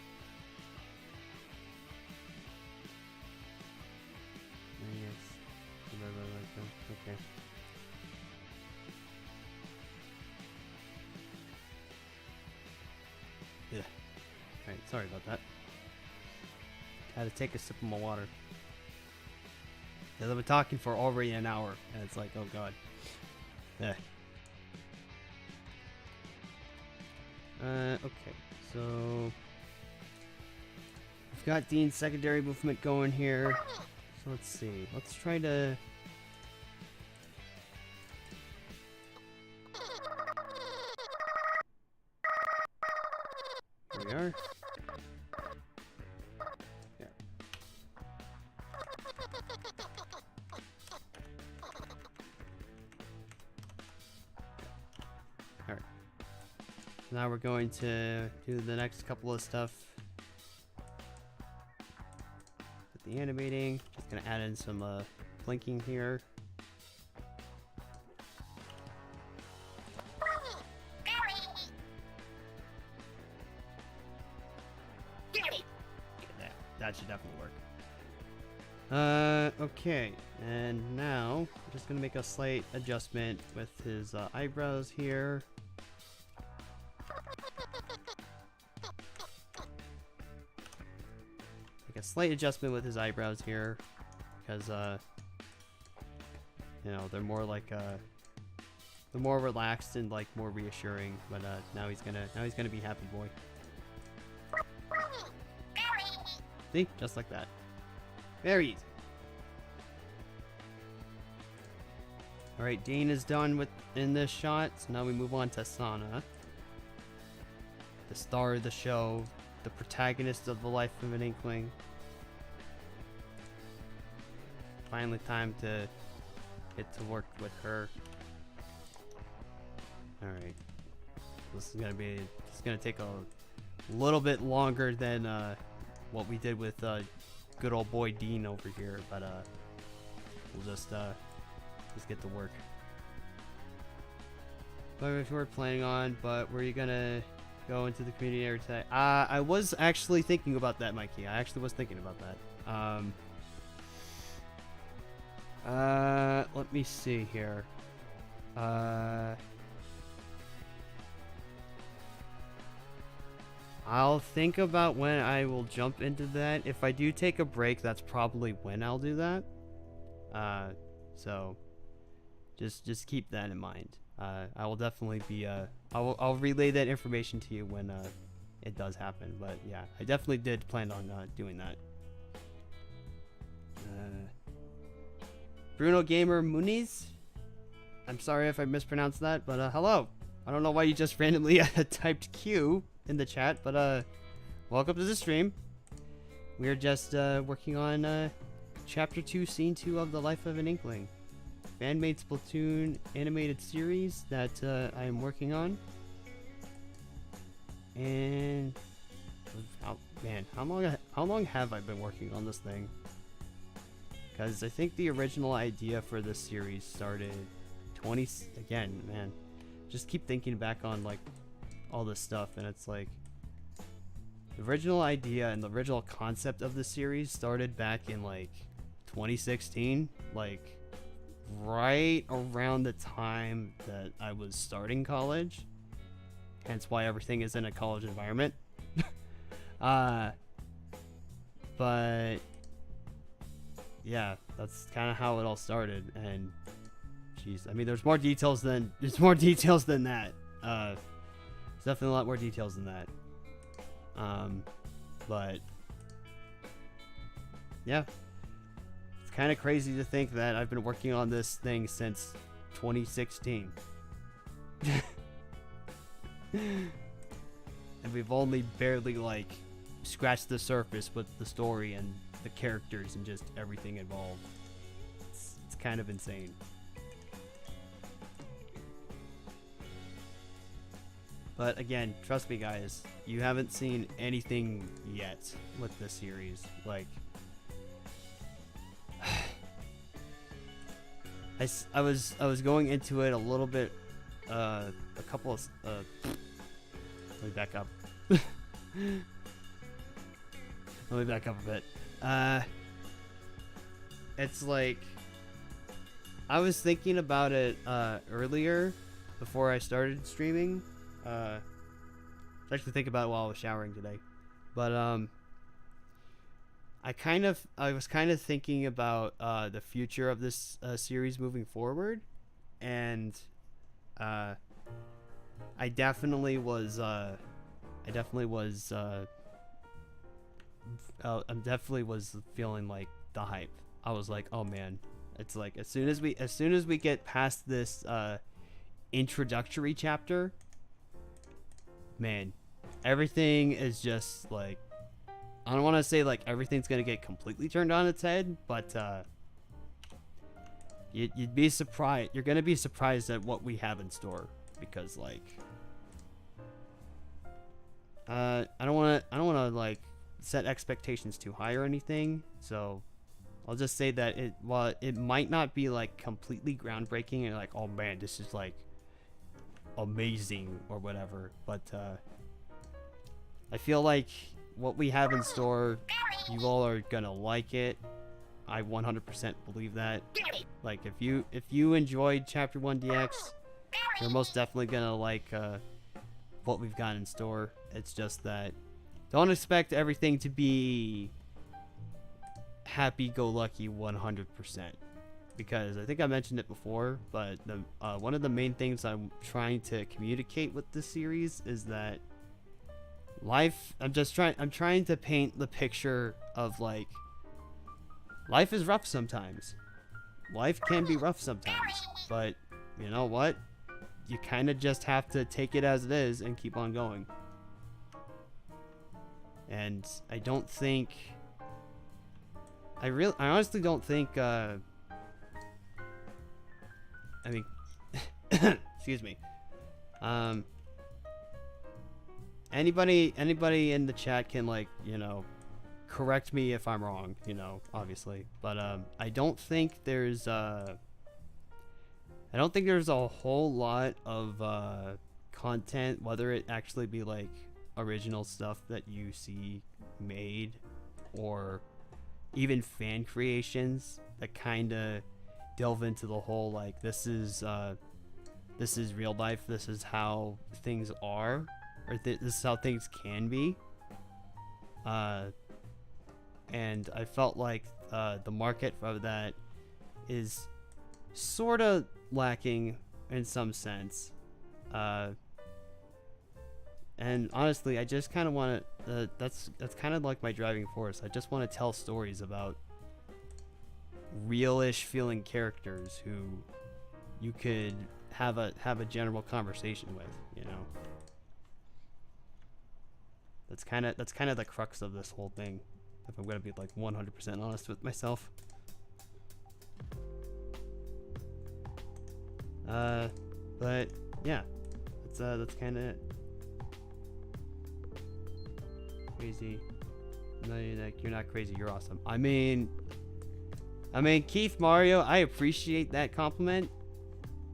Yes. Okay. Yeah. Alright, sorry about that. Had to take a sip of my water. Because I've been talking for already an hour, and it's like, oh god. Yeah. Okay, so... we've got Dean's secondary movement going here. So let's see. Let's try to... Here we are. Yeah. Alright. Now we're going to do the next couple of stuff. With the animating. Just gonna add in some blinking here. That should definitely work. Okay, and now I'm just gonna make a slight adjustment with his eyebrows here. Make a slight adjustment with his eyebrows here, because you know, they're more like they're more relaxed and like more reassuring. But now he's gonna be happy boy. See? Just like that. Very easy. Alright, Dean is done in this shot, so now we move on to Sana. The star of the show, the protagonist of the life of an Inkling. Finally time to get to work with her. Alright. This is gonna take a little bit longer than what we did with good old boy Dean over here, but we'll just get to work. But if we're planning on, but were you gonna go into the community area today? I was actually thinking about that, Mikey. I actually was thinking about that. Let me see here. I'll think about when I will jump into that. If I do take a break, that's probably when I'll do that. So just keep that in mind. I will definitely be I'll relay that information to you when it does happen. But yeah, I definitely did plan on doing that. Bruno Gamer Muniz. I'm sorry if I mispronounced that, but hello. I don't know why you just randomly typed Q in the chat, but welcome to the stream. We're just working on chapter 2 scene 2 of the life of an Inkling, fan-made Splatoon animated series that I am working on. And how long have I been working on this thing? Because I think the original idea for this series started just keep thinking back on like all this stuff, and it's like The original idea and the original concept of the series started back in like 2016, like right around the time that I was starting college. Hence why everything is in a college environment. But yeah, that's kind of how it all started. And jeez, I mean, there's more details than that. There's definitely a lot more details than that. But yeah, it's kind of crazy to think that I've been working on this thing since 2016. And we've only barely like scratched the surface with the story and the characters and just everything involved. It's kind of insane. But again, trust me guys, you haven't seen anything yet with this series. Like, I was going into it a little bit, a couple of, let me back up. Let me back up a bit. It's like, I was thinking about it earlier before I started streaming. I actually think about it while I was showering today. But I was kind of thinking about the future of this series moving forward, and I definitely was feeling like the hype. I was like, oh man, it's like as soon as we get past this introductory chapter, man, everything is just like, I don't want to say like everything's gonna get completely turned on its head, but you'd be surprised. You're gonna be surprised at what we have in store, because like I don't want to like set expectations too high or anything, so I'll just say that while it might not be like completely groundbreaking and like, oh man, this is like amazing or whatever, but I feel like what we have in store, you all are gonna like it. I 100% believe that. Like, if you enjoyed Chapter 1 DX, you're most definitely gonna like what we've got in store. It's just that don't expect everything to be happy-go-lucky 100%, because I think I mentioned it before, but the one of the main things I'm trying to communicate with this series is that life, I'm trying to paint the picture of like, life is rough sometimes. Life can be rough sometimes, but you know what? You kind of just have to take it as it is and keep on going. And I don't think, I honestly don't think, I mean, excuse me. Anybody in the chat can, like, you know, correct me if I'm wrong, you know, obviously. But I don't think there's a whole lot of content, whether it actually be like original stuff that you see made, or even fan creations that kind of delve into the whole like, this is real life, this is how things are, or this is how things can be. And I felt like the market for that is sort of lacking in some sense. And honestly, I just kind of want to, that's kind of like my driving force. I just want to tell stories about real-ish feeling characters who you could have a general conversation with, you know. That's kind of the crux of this whole thing, if I'm gonna be like 100% honest with myself. But yeah, that's kind of it. Crazy? No, you're not crazy. You're awesome. I mean, Keith Mario, I appreciate that compliment.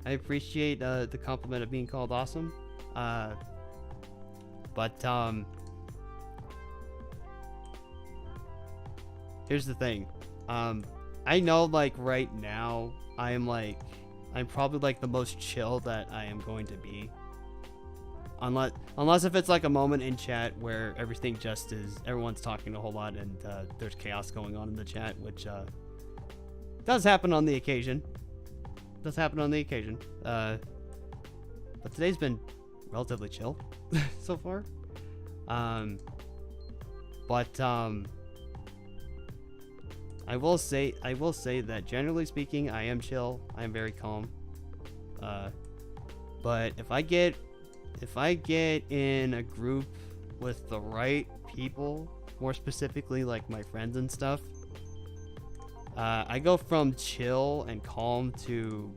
I appreciate the compliment of being called awesome. But here's the thing. I know like right now I'm probably like the most chill that I am going to be. Unless if it's like a moment in chat where everyone's talking a whole lot and there's chaos going on in the chat, which does happen on the occasion. But today's been relatively chill so far. But I will say that generally speaking, I am chill. I am very calm. But if I get in a group with the right people, more specifically like my friends and stuff, I go from chill and calm to,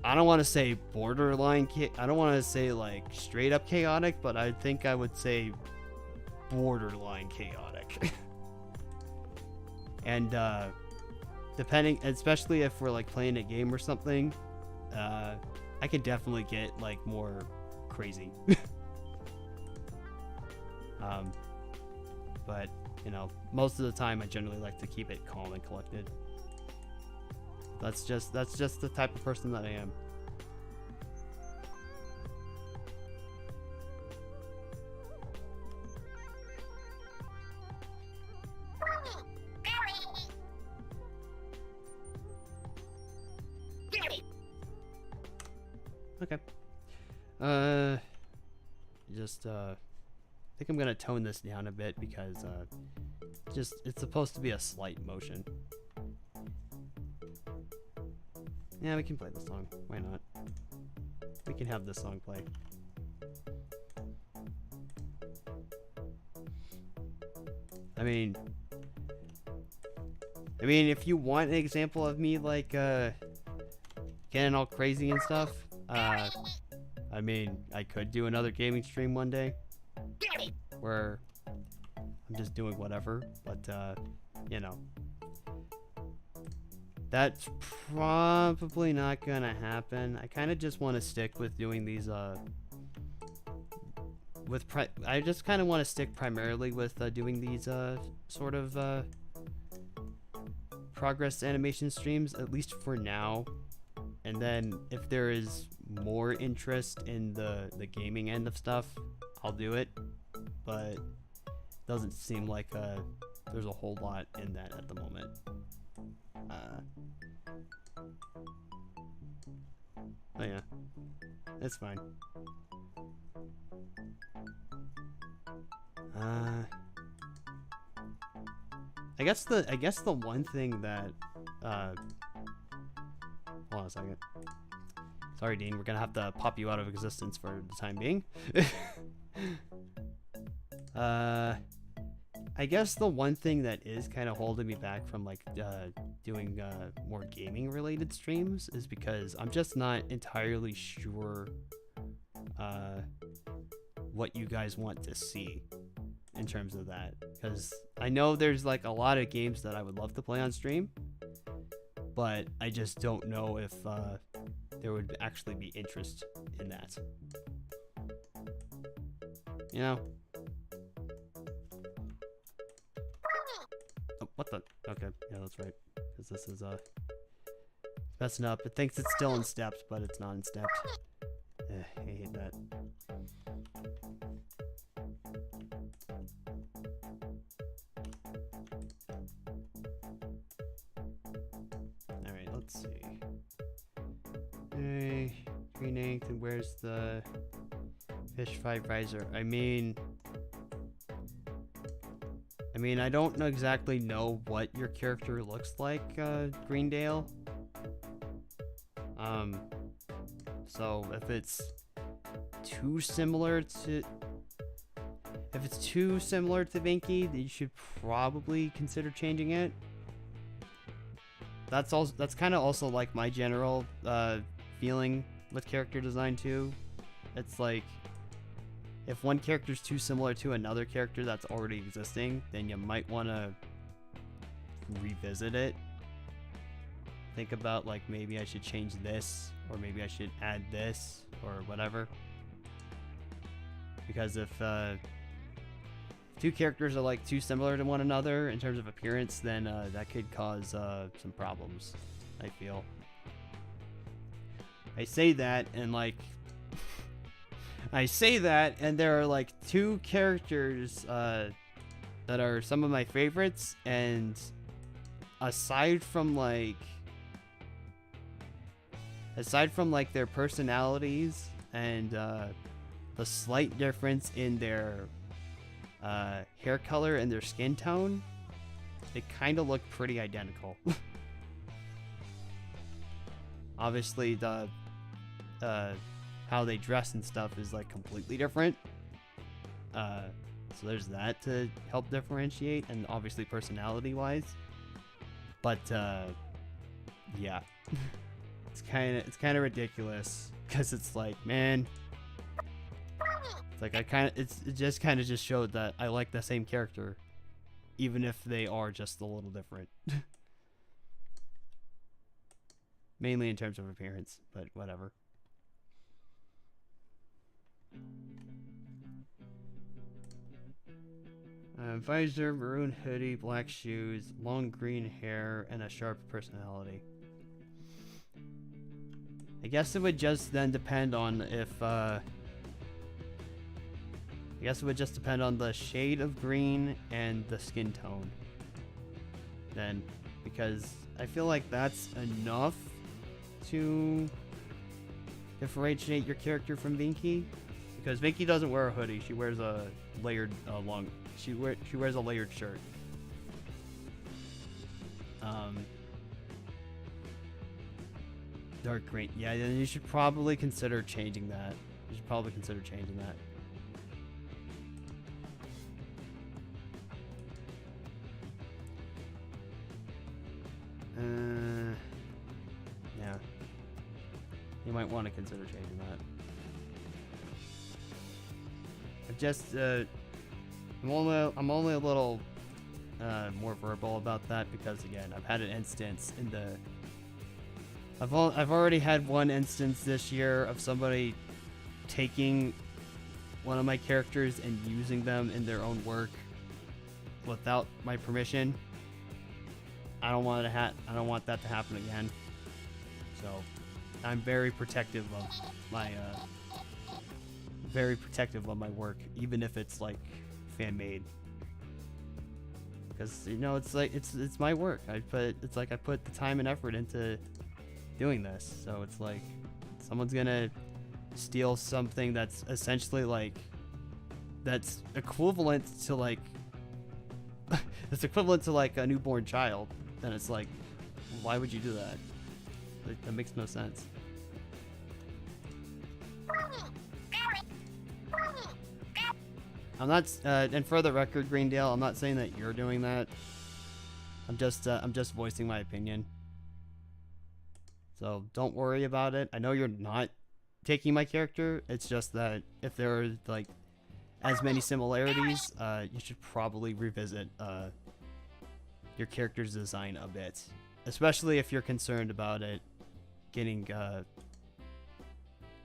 I don't want to say borderline, I don't want to say like straight up chaotic, but I think I would say borderline chaotic. And depending, especially if we're like playing a game or something, I could definitely get like more crazy. But you know, most of the time I generally like to keep it calm and collected. That's just the type of person that I am. Okay. I think I'm gonna tone this down a bit because it's supposed to be a slight motion. Yeah, we can play this song. Why not? We can have this song play. I mean, if you want an example of me like getting all crazy and stuff, I mean, I could do another gaming stream one day where I'm just doing whatever, but you know, that's probably not gonna happen. I kind of just want to stick with doing these I just kind of want to stick primarily with doing these sort of progress animation streams, at least for now. And then if there is more interest in the gaming end of stuff, I'll do it. But it doesn't seem like there's a whole lot in that at the moment. Oh yeah, it's fine. I guess the one thing that hold on a second. Sorry, Dean, we're gonna have to pop you out of existence for the time being. I guess the one thing that is kind of holding me back from like doing more gaming related streams is because I'm just not entirely sure what you guys want to see in terms of that, because I know there's like a lot of games that I would love to play on stream, but I just don't know if there would actually be interest in that. You know? Oh, what the? Okay, yeah, that's right. Because this is messing up. It thinks it's still in steps, but it's not in steps. I hate that. Alright, let's see. Green ink, and where's the fish fry visor? I mean, I don't exactly know what your character looks like, Greendale. So if it's too similar to Vinky, then you should probably consider changing it. That's kind of also like my general feeling with character design too. It's like, if one character's too similar to another character that's already existing, then you might want to revisit it. Think about like, maybe I should change this, or maybe I should add this, or whatever. Because if two characters are like too similar to one another in terms of appearance, then that could cause some problems, I feel. I say that and like I say that and there are like two characters that are some of my favorites, and aside from like their personalities and the slight difference in their hair color and their skin tone, they kind of look pretty identical. Obviously, the how they dress and stuff is like completely different. So there's that to help differentiate, and obviously personality-wise. But yeah, it's kind of ridiculous because it's like, man. It's like it just showed that I like the same character, even if they are just a little different. Mainly in terms of appearance, but whatever. Visor, maroon hoodie, black shoes, long green hair, and a sharp personality. I guess it would just then depend on if I guess it would just depend on the shade of green and the skin tone. Then, because I feel like that's enough to differentiate your character from Vinky. Because Vinky doesn't wear a hoodie; she wears a layered She wears a layered shirt. Dark green. Yeah, then you should probably consider changing that. Yeah. You might want to consider changing that. I'm only a little more verbal about that because again, I've had an instance in the I've already had one instance this year of somebody taking one of my characters and using them in their own work without my permission. I don't want that to happen again. So, I'm very protective of my work, even if it's like fan made. Because you know, it's like it's my work. I put the time and effort into doing this. So it's like someone's gonna steal something that's essentially like that's equivalent to like a newborn child. Then it's like, why would you do that? Like, that makes no sense. I'm not, and for the record, Greendale, I'm not saying that you're doing that. I'm just voicing my opinion. So don't worry about it. I know you're not taking my character. It's just that if there are like as many similarities, you should probably revisit your character's design a bit, especially if you're concerned about it getting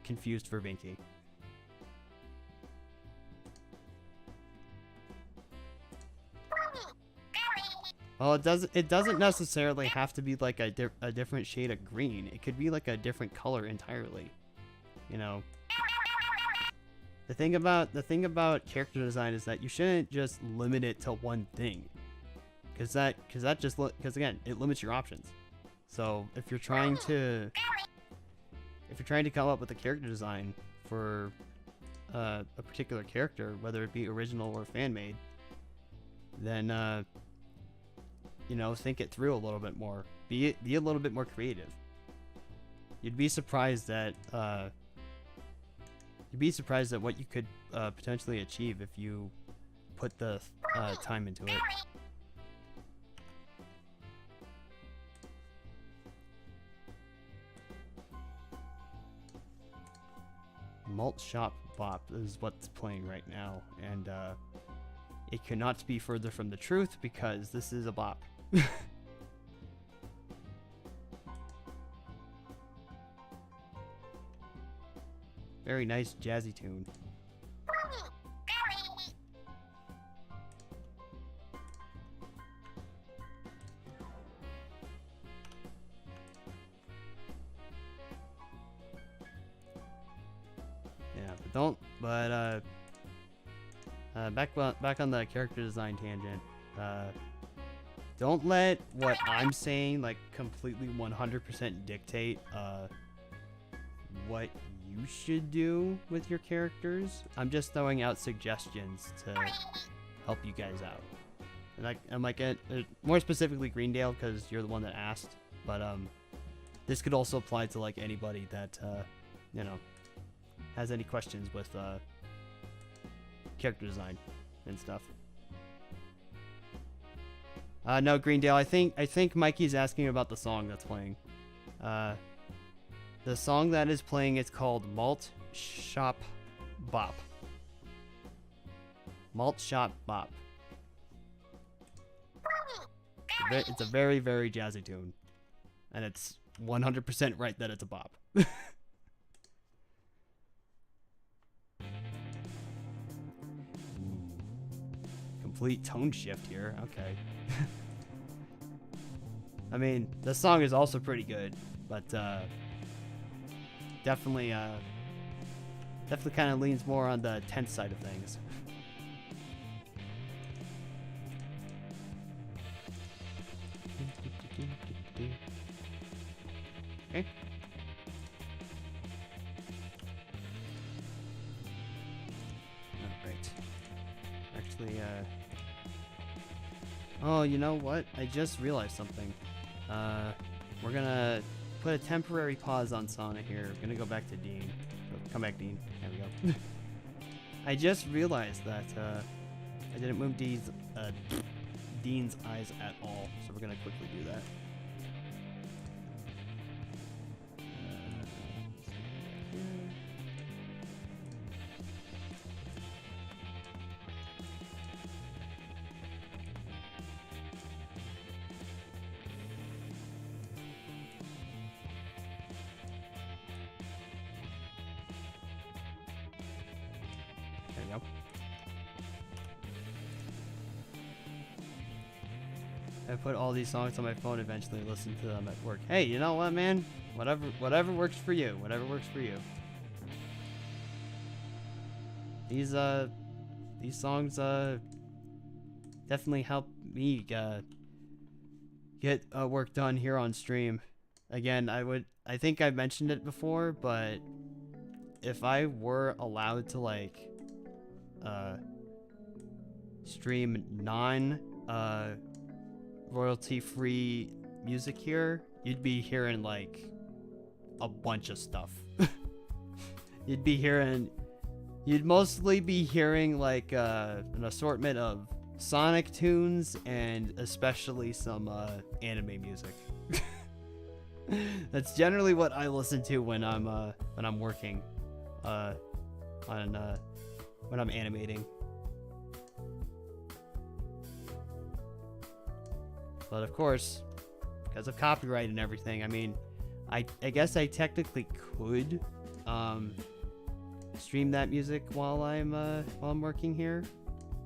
confused for Vinky. Well, it doesn't necessarily have to be like a different shade of green. It could be like a different color entirely. You know. The thing about character design is that you shouldn't just limit it to one thing. Because again, it limits your options. So if you're trying to come up with a character design for a particular character, whether it be original or fan made, then you know, think it through a little bit more. Be a little bit more creative. You'd be surprised that what you could potentially achieve if you put the time into it. Malt Shop Bop is what's playing right now, and it cannot be further from the truth because this is a bop. Very nice jazzy tune. don't. But back on the character design tangent. Don't let what I'm saying like completely 100% dictate what you should do with your characters. I'm just throwing out suggestions to help you guys out. And I'm like, more specifically Greendale, because you're the one that asked. But this could also apply to like anybody that you know, has any questions with character design and stuff. No, Greendale. I think Mikey's asking about the song that's playing. The song that is playing is called Malt Shop Bop. Malt Shop Bop. It's a very, very jazzy tune. And it's 100% right that it's a bop. Complete tone shift here. Okay. I mean, the song is also pretty good, but definitely kind of leans more on the tense side of things. Okay. Alright. Actually, oh, you know what? I just realized something. We're gonna put a temporary pause on Sana here. We're gonna go back to Dean. Oh, come back, Dean. There we go. I just realized that I didn't move Dean's eyes at all, so we're gonna quickly do that. There we go. I put all these songs on my phone, eventually listen to them at work. Hey, you know what, man? Whatever works for you. Whatever works for you. These songs definitely help me get work done here on stream. Again, I think I've mentioned it before, but if I were allowed to like stream royalty-free music here, you'd be hearing like a bunch of stuff. You'd mostly be hearing like an assortment of Sonic tunes and especially some anime music. That's generally what I listen to when I'm working when I'm animating. But of course, because of copyright and everything, I mean, I guess I technically could stream that music while I'm working here,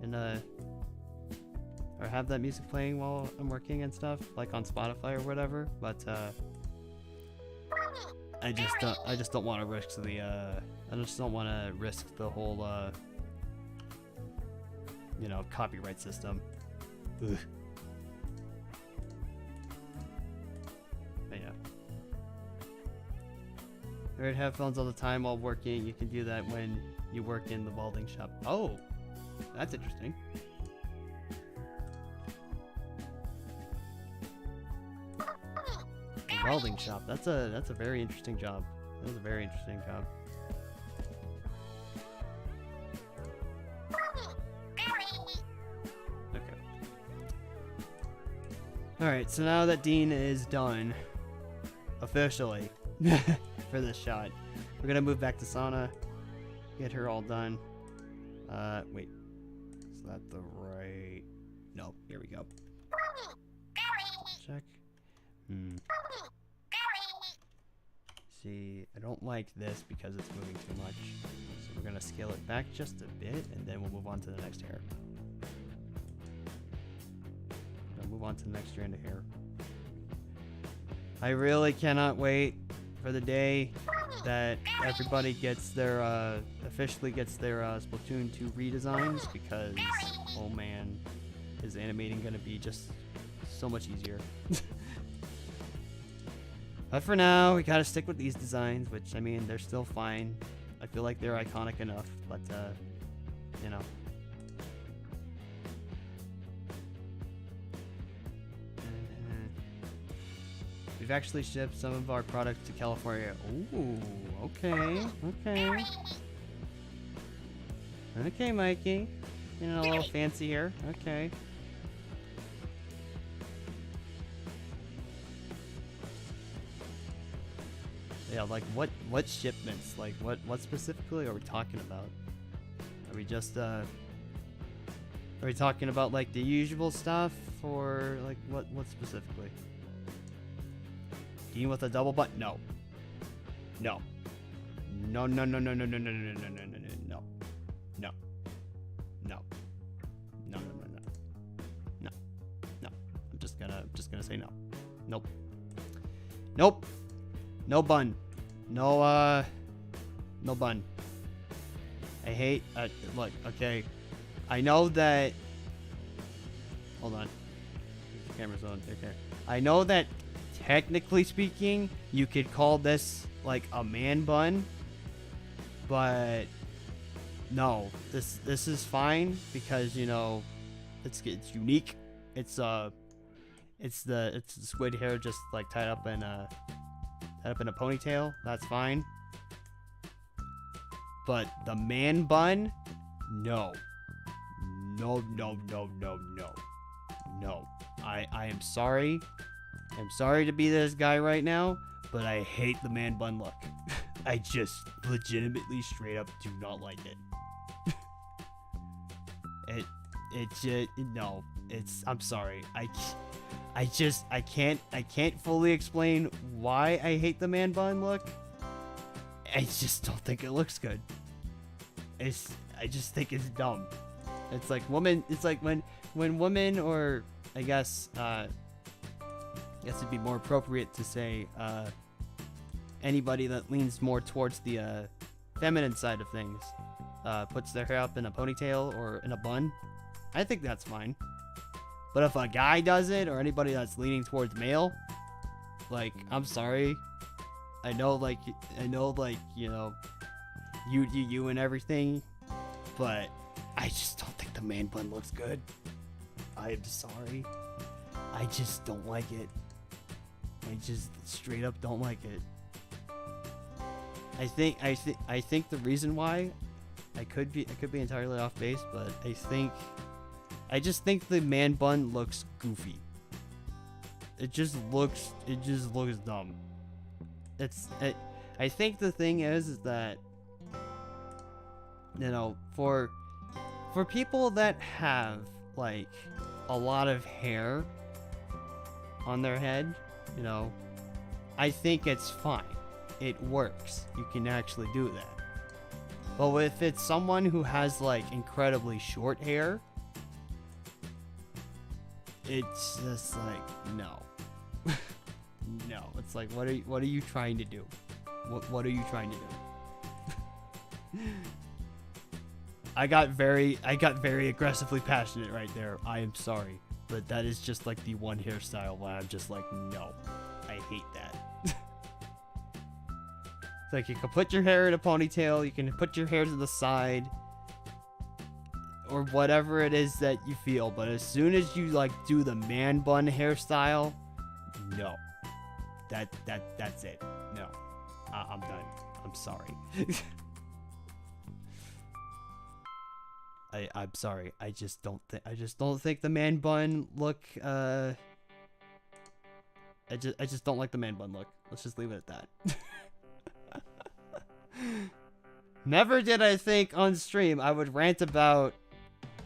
and or have that music playing while I'm working and stuff, like on Spotify or whatever. But I just don't want to risk the whole you know, copyright system. Ugh. But yeah. I wear headphones all the time while working. You can do that when you work in the welding shop. Oh, that's interesting. The welding shop. That's a very interesting job. That was a very interesting job. Okay. Alright, so now that Dean is done, officially, for this shot, we're gonna move back to Sana, get her all done. Wait. Is that the right... No, here we go. Check. See, I don't like this because it's moving too much. So we're gonna scale it back just a bit, and then we'll move on to the next hair. We'll move on to the next strand of hair. I really cannot wait for the day that everybody gets their officially gets their Splatoon 2 redesigns, because oh man, is animating gonna be just so much easier. But for now, we gotta stick with these designs, which I mean they're still fine. I feel like they're iconic enough, but you know. We've actually shipped some of our products to California. Ooh, okay, okay. Okay, Mikey. You know, a little fancy here. Okay. Yeah, like what shipments? Like what specifically are we talking about? Are we just are we talking about like the usual stuff, or like what specifically? Game with a double button? No. No. No, no, no, no, no, no, no, no, no, no, no, no, no. No. No. No, no, no, no. No. No. I'm just gonna say no. Nope. Nope. No bun. No, no bun. I hate, look, okay. I know that, hold on. The camera's on, okay. I know that technically speaking, you could call this like a man bun, but no, this is fine because, you know, it's unique. It's the squid hair just like tied up in a ponytail. That's fine. But the man bun, no. No, no, no, no, no. No. I am sorry. I'm sorry to be this guy right now, but I hate the man bun look. I just legitimately straight up do not like it. No, I'm sorry. I can't fully explain why I hate the man bun look. I just don't think it looks good. I just think it's dumb. It's like when women, or I guess it'd be more appropriate to say anybody that leans more towards the feminine side of things puts their hair up in a ponytail or in a bun. I think that's fine. But if a guy does it, or anybody that's leaning towards male, like, I'm sorry. I know, you know, you and everything, but I just don't think the man bun looks good. I'm sorry. I just don't like it. I just straight up don't like it. I think the reason why, I could be entirely off base, but I just think the man bun looks goofy. It just looks dumb. I think the thing is that, you know, for people that have like a lot of hair on their head, you know, I think it's fine. It works. You can actually do that. But if it's someone who has like incredibly short hair, it's just like, no. No, it's like, what are you trying to do? What are you trying to do? I got very aggressively passionate right there. I am sorry, but that is just like the one hairstyle where I'm just like, no, I hate that. It's like, you can put your hair in a ponytail, you can put your hair to the side, or whatever it is that you feel, but as soon as you like do the man bun hairstyle, no. That's it. No. I'm done. I'm sorry. I'm sorry. I just don't think the man bun look I just don't like the man bun look. Let's just leave it at that. Never did I think on stream I would rant about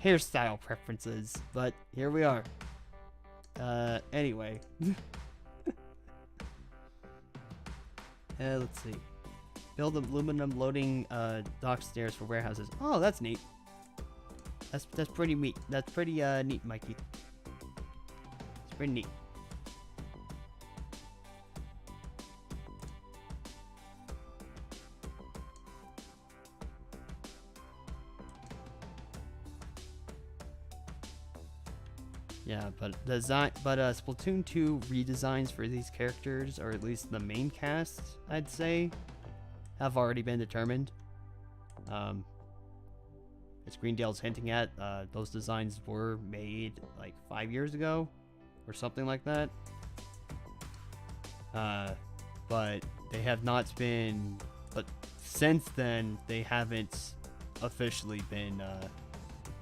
hairstyle preferences, but here we are. Anyway. Let's see. Build aluminum loading dock stairs for warehouses. Oh, that's neat. That's pretty neat. That's pretty neat, Mikey. It's pretty neat. Yeah, but Splatoon 2 redesigns for these characters, or at least the main cast, I'd say, have already been determined. As Greendale's hinting at, those designs were made like 5 years ago, or something like that. But they have not been. But since then, they haven't officially been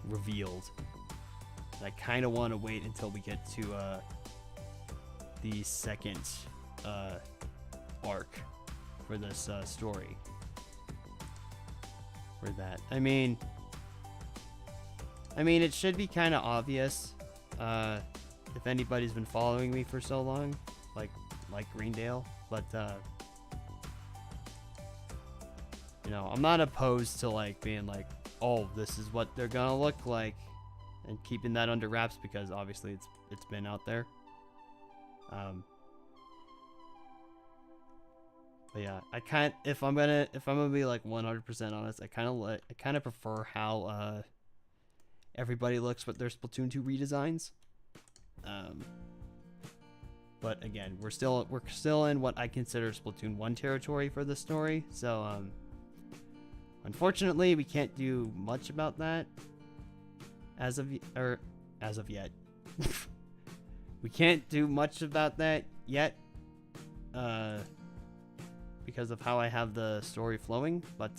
revealed. I kind of want to wait until we get to the second arc for this story. For that, I mean, it should be kind of obvious if anybody's been following me for so long, like Greendale. But you know, I'm not opposed to like being like, oh, this is what they're gonna look like, and keeping that under wraps because obviously it's been out there. But yeah, if I'm gonna be like 100% honest, I kind of prefer how everybody looks with their Splatoon 2 redesigns. But again, we're still in what I consider Splatoon 1 territory for the story. So unfortunately, we can't do much about that as of yet. We can't do much about that yet. Because of how I have the story flowing, but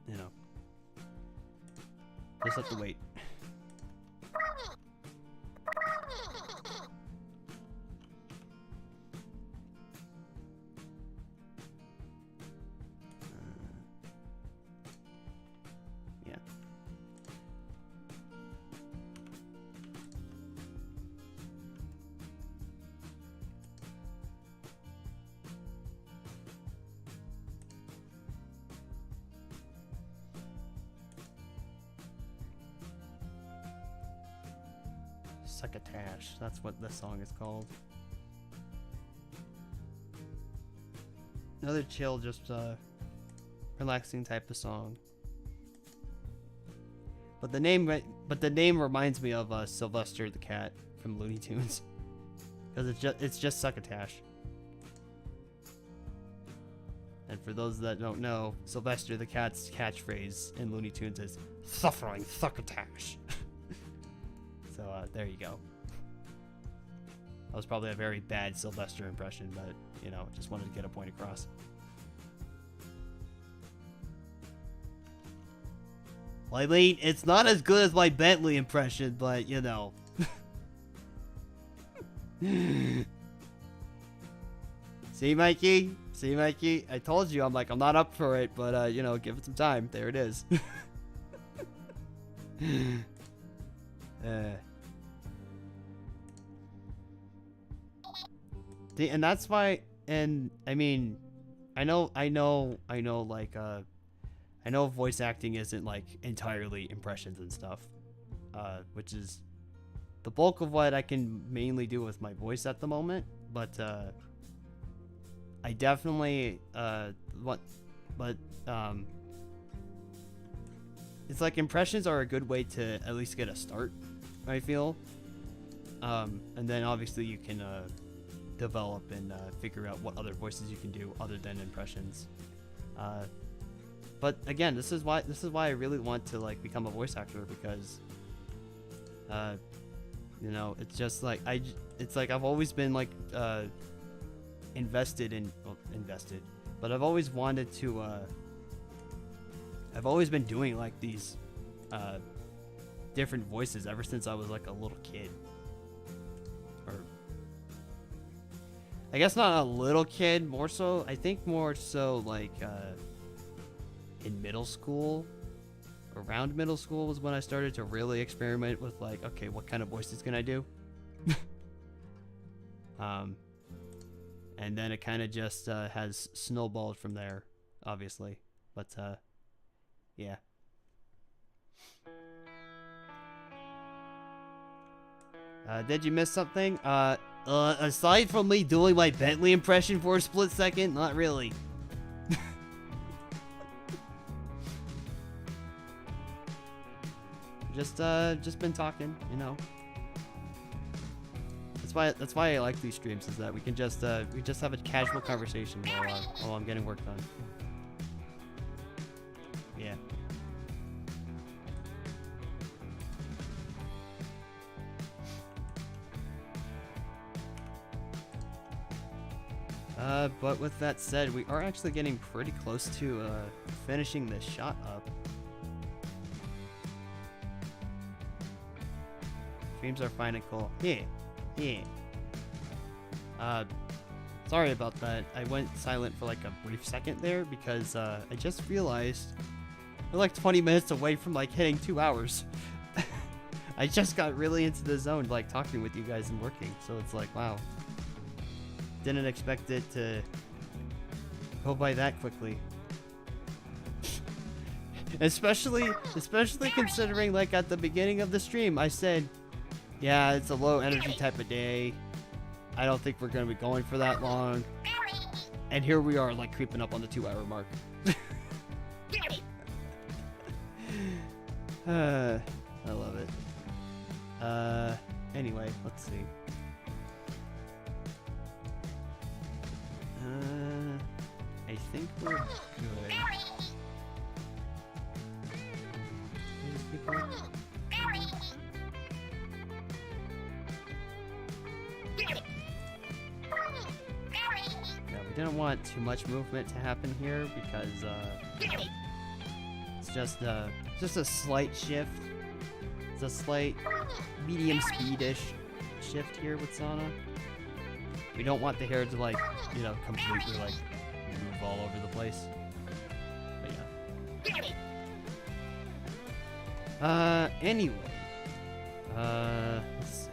you know, just have to wait. Yeah. Succotash, that's what this song is called. Another chill, just relaxing type of song. But the name reminds me of Sylvester the Cat from Looney Tunes, because it's just Succotash. And for those that don't know, Sylvester the Cat's catchphrase in Looney Tunes is "Suffering Succotash." So there you go. That was probably a very bad Sylvester impression, but you know, just wanted to get a point across. Well, I mean, it's not as good as my Bentley impression, but you know. See, Mikey? See, Mikey? I told you, I'm not up for it, but you know, give it some time. There it is. And that's why, and I mean, I know, like, I know voice acting isn't like entirely impressions and stuff, which is the bulk of what I can mainly do with my voice at the moment, but I definitely, it's like impressions are a good way to at least get a start, I feel, and then obviously you can, develop and figure out what other voices you can do other than impressions. But again, this is why I really want to like become a voice actor, because you know, it's just like I've always been like invested, but I've always wanted to I've always been doing like these different voices ever since I was like a little kid. I guess not a little kid, more so, I think more so like in middle school, around middle school was when I started to really experiment with like, okay, what kind of voices can I do? And then it kind of just has snowballed from there, obviously, but yeah. Did you miss something? Aside from me doing my Bentley impression for a split second, not really. Just been talking, you know. That's why I like these streams, is that we can just have a casual conversation while I'm getting work done. Yeah. But with that said, we are actually getting pretty close to finishing this shot up. Streams are fine and cool. Yeah. Sorry about that. I went silent for like a brief second there because I just realized we're like 20 minutes away from like hitting 2 hours. I just got really into the zone, like talking with you guys and working. So it's like, wow. Didn't expect it to go by that quickly. especially considering like at the beginning of the stream, I said, yeah, it's a low energy type of day. I don't think we're going to be going for that long. And here we are, like, creeping up on the 2-hour mark. I love it. Anyway, let's see. I think we're good. Yeah, we didn't want too much movement to happen here because it's just a slight shift. It's a slight medium speedish shift here with Sana. We don't want the hair to, like, you know, completely like move all over the place. But yeah. Anyway. Let's see.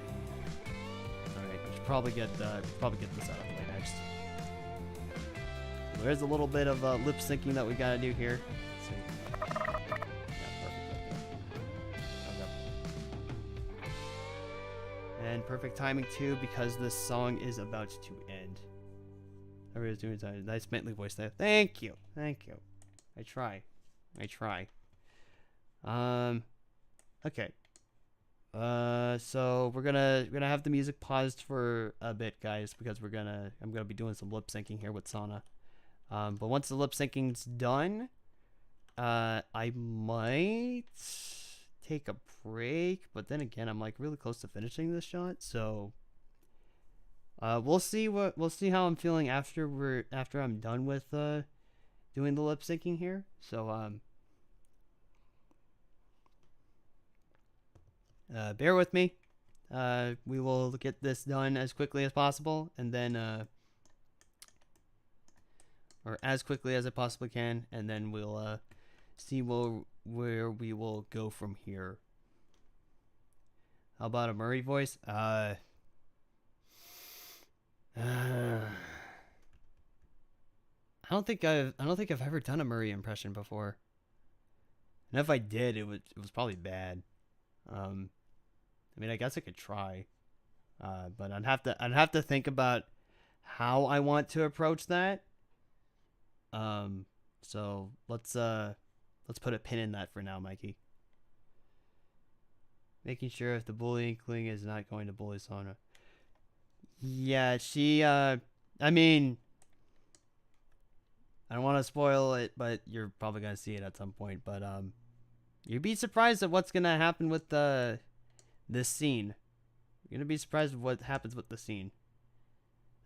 Alright, we should probably get this out of the way next. There's a little bit of lip syncing that we gotta do here. Let's see. Yeah, perfect. Okay. And perfect timing too, because this song is about to end. Everybody's doing something. Nice Bentley voice there. Thank you. I try. Okay. So we're gonna have the music paused for a bit, guys, because I'm gonna be doing some lip syncing here with Sana. But once the lip syncing's done, I might take a break. But then again, I'm like really close to finishing this shot, so we'll see how I'm feeling after I'm done with doing the lip syncing here. So bear with me. We will get this done as quickly as possible, and then or as quickly as I possibly can, and then we'll see where we will go from here. How about a Murray voice? I don't think I've ever done a Murray impression before. And if I did, it was probably bad. I mean, I guess I could try, but I'd have to think about how I want to approach that. So let's put a pin in that for now, Mikey. Making sure if the bully Inkling is not going to bully Sana. Yeah, she. I mean, I don't want to spoil it, but you're probably gonna see it at some point. But you'd be surprised at what's gonna happen with this scene. You're gonna be surprised at what happens with the scene.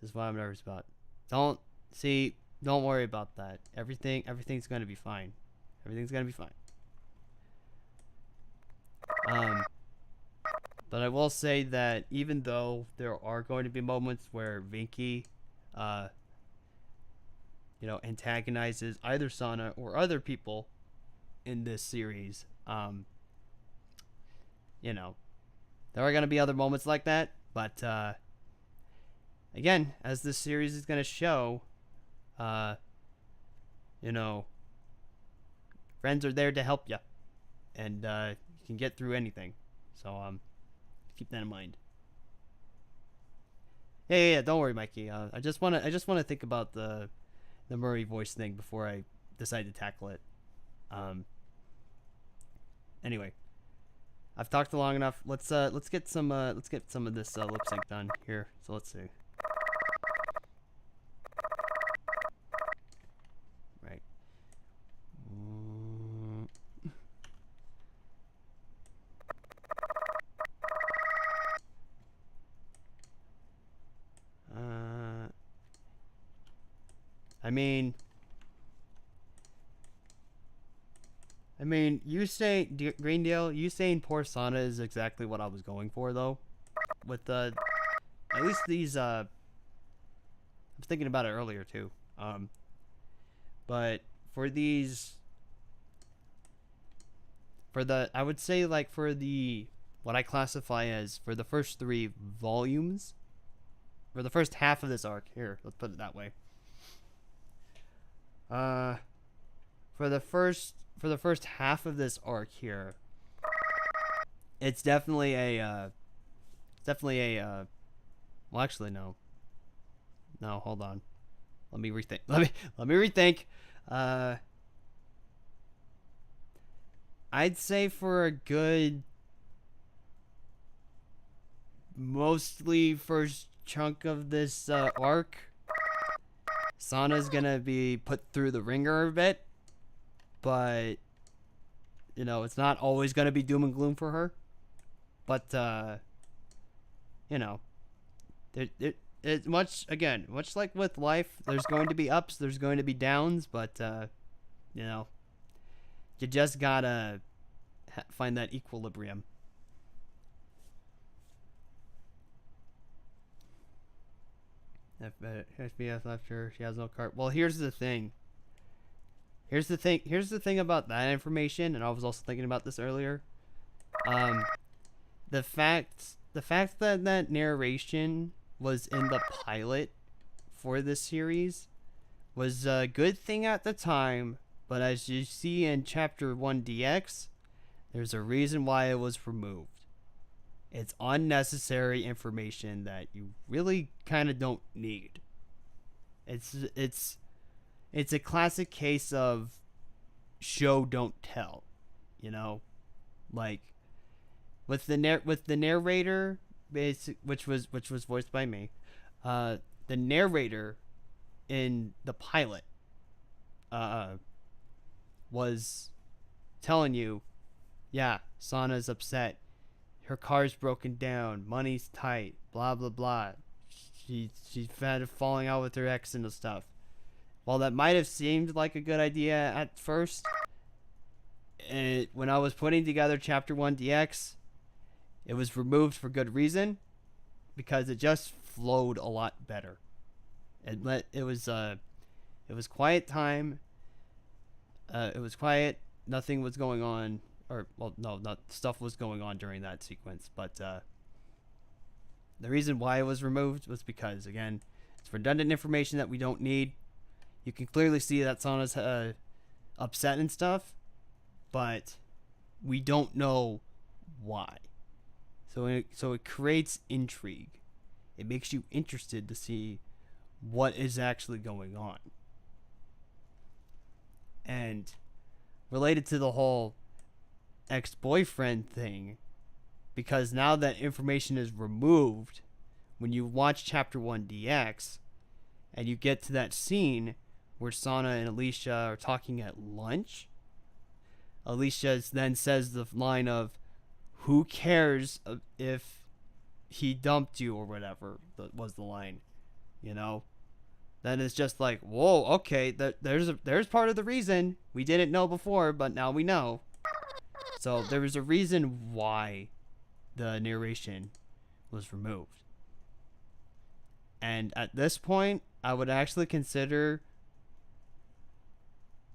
This is what I'm nervous about. Don't worry about that. Everything's gonna be fine. Everything's gonna be fine. But I will say that even though there are going to be moments where Vinky, antagonizes either Sana or other people in this series, there are going to be other moments like that. But again, as this series is going to show, friends are there to help you, and you can get through anything. So keep that in mind. Yeah. Don't worry, Mikey. I just wanna think about the Murray voice thing before I decide to tackle it. Anyway, I've talked long enough. Let's get some of this lip sync done here. So let's see. Right. I mean, you say Greendale, you saying poor Sana is exactly what I was going for, though. With at least these, I was thinking about it earlier too. But for these, I would say like for the what I classify as for the first 3 volumes, for the first half of this arc. Here, let's put it that way. For the first half of this arc here, it's definitely a well, actually no, hold on, let me rethink. Let me rethink. I'd say for a good mostly first chunk of this arc, Sana's gonna be put through the ringer a bit, but you know, it's not always gonna be doom and gloom for her. But you know, it's much like with life. There's going to be ups, there's going to be downs, but you know, you just gotta find that equilibrium. FPS left her. She has no cart. Well, here's the thing. Here's the thing about that information, and I was also thinking about this earlier. The fact that that narration was in the pilot for this series was a good thing at the time, but as you see in Chapter 1 DX, there's a reason why it was removed. It's unnecessary information that you really kind of don't need. It's a classic case of show don't tell, you know, like with the narrator, which was voiced by me. The narrator in the pilot was telling you, yeah, Sana's upset. Her car's broken down. Money's tight. Blah blah blah. She's fed falling out with her ex and stuff. While that might have seemed like a good idea at first, when I was putting together Chapter 1 DX, it was removed for good reason, because it just flowed a lot better. It was quiet time. It was quiet. Nothing was going on. Or, well, no, not stuff was going on during that sequence, but the reason why it was removed was because, again, it's redundant information that we don't need. You can clearly see that Sana's upset and stuff, but we don't know why. So it creates intrigue. It makes you interested to see what is actually going on. And related to the whole ex-boyfriend thing, because now that information is removed, when you watch Chapter 1 DX and you get to that scene where Sana and Alicia are talking at lunch, Alicia then says the line of, "Who cares if he dumped you," or whatever that was the line, you know? Then it's just like, whoa, okay, there's part of the reason we didn't know before, but now we know. So there was a reason why the narration was removed. And at this point, I would actually consider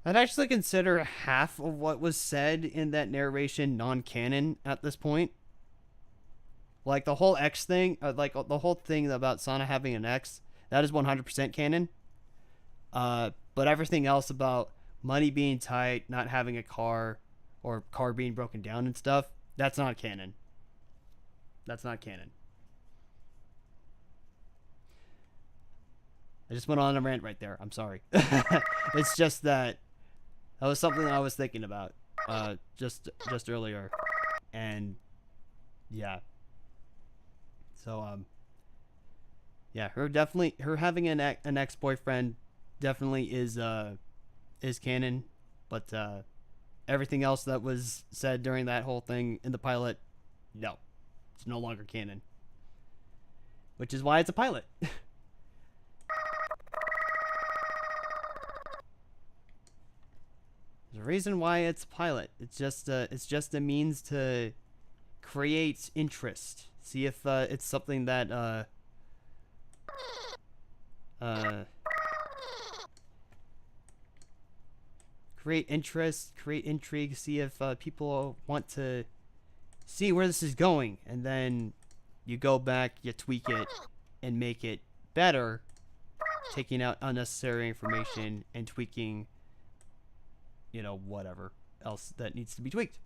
half of what was said in that narration non-canon at this point. Like the whole X thing, like the whole thing about Sana having an X, that is 100% canon. But everything else about money being tight, not having a car, or car being broken down and stuff, that's not canon. That's not canon. I just went on a rant right there. I'm sorry. It's just that was something that I was thinking about just earlier, and yeah. So yeah, her having an ex-boyfriend definitely is canon, but everything else that was said during that whole thing in the pilot, no, it's no longer canon. Which is why it's a pilot. There's a reason why it's a pilot. It's just a means to create interest. See if it's something that uh, create interest, create intrigue. See if people want to see where this is going, and then you go back, you tweak it, and make it better, taking out unnecessary information and tweaking, whatever else that needs to be tweaked.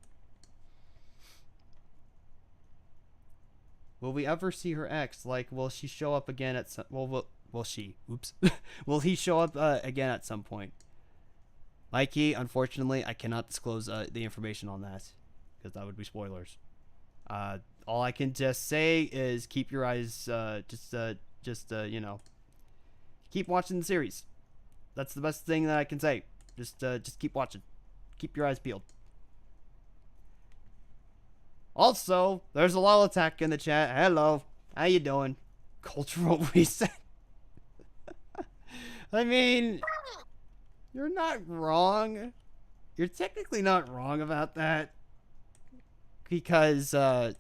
Will we ever see her ex? Like, will she show up again at some? Will she? Oops. Will he show up again at some point? Mikey, unfortunately, I cannot disclose the information on that because that would be spoilers. All I can just say is keep your eyes, keep watching the series. That's the best thing that I can say. Just keep watching. Keep your eyes peeled. Also, there's a LOL attack in the chat. Hello, how you doing? Cultural reset. I mean, you're not wrong. You're technically not wrong about that. Because, there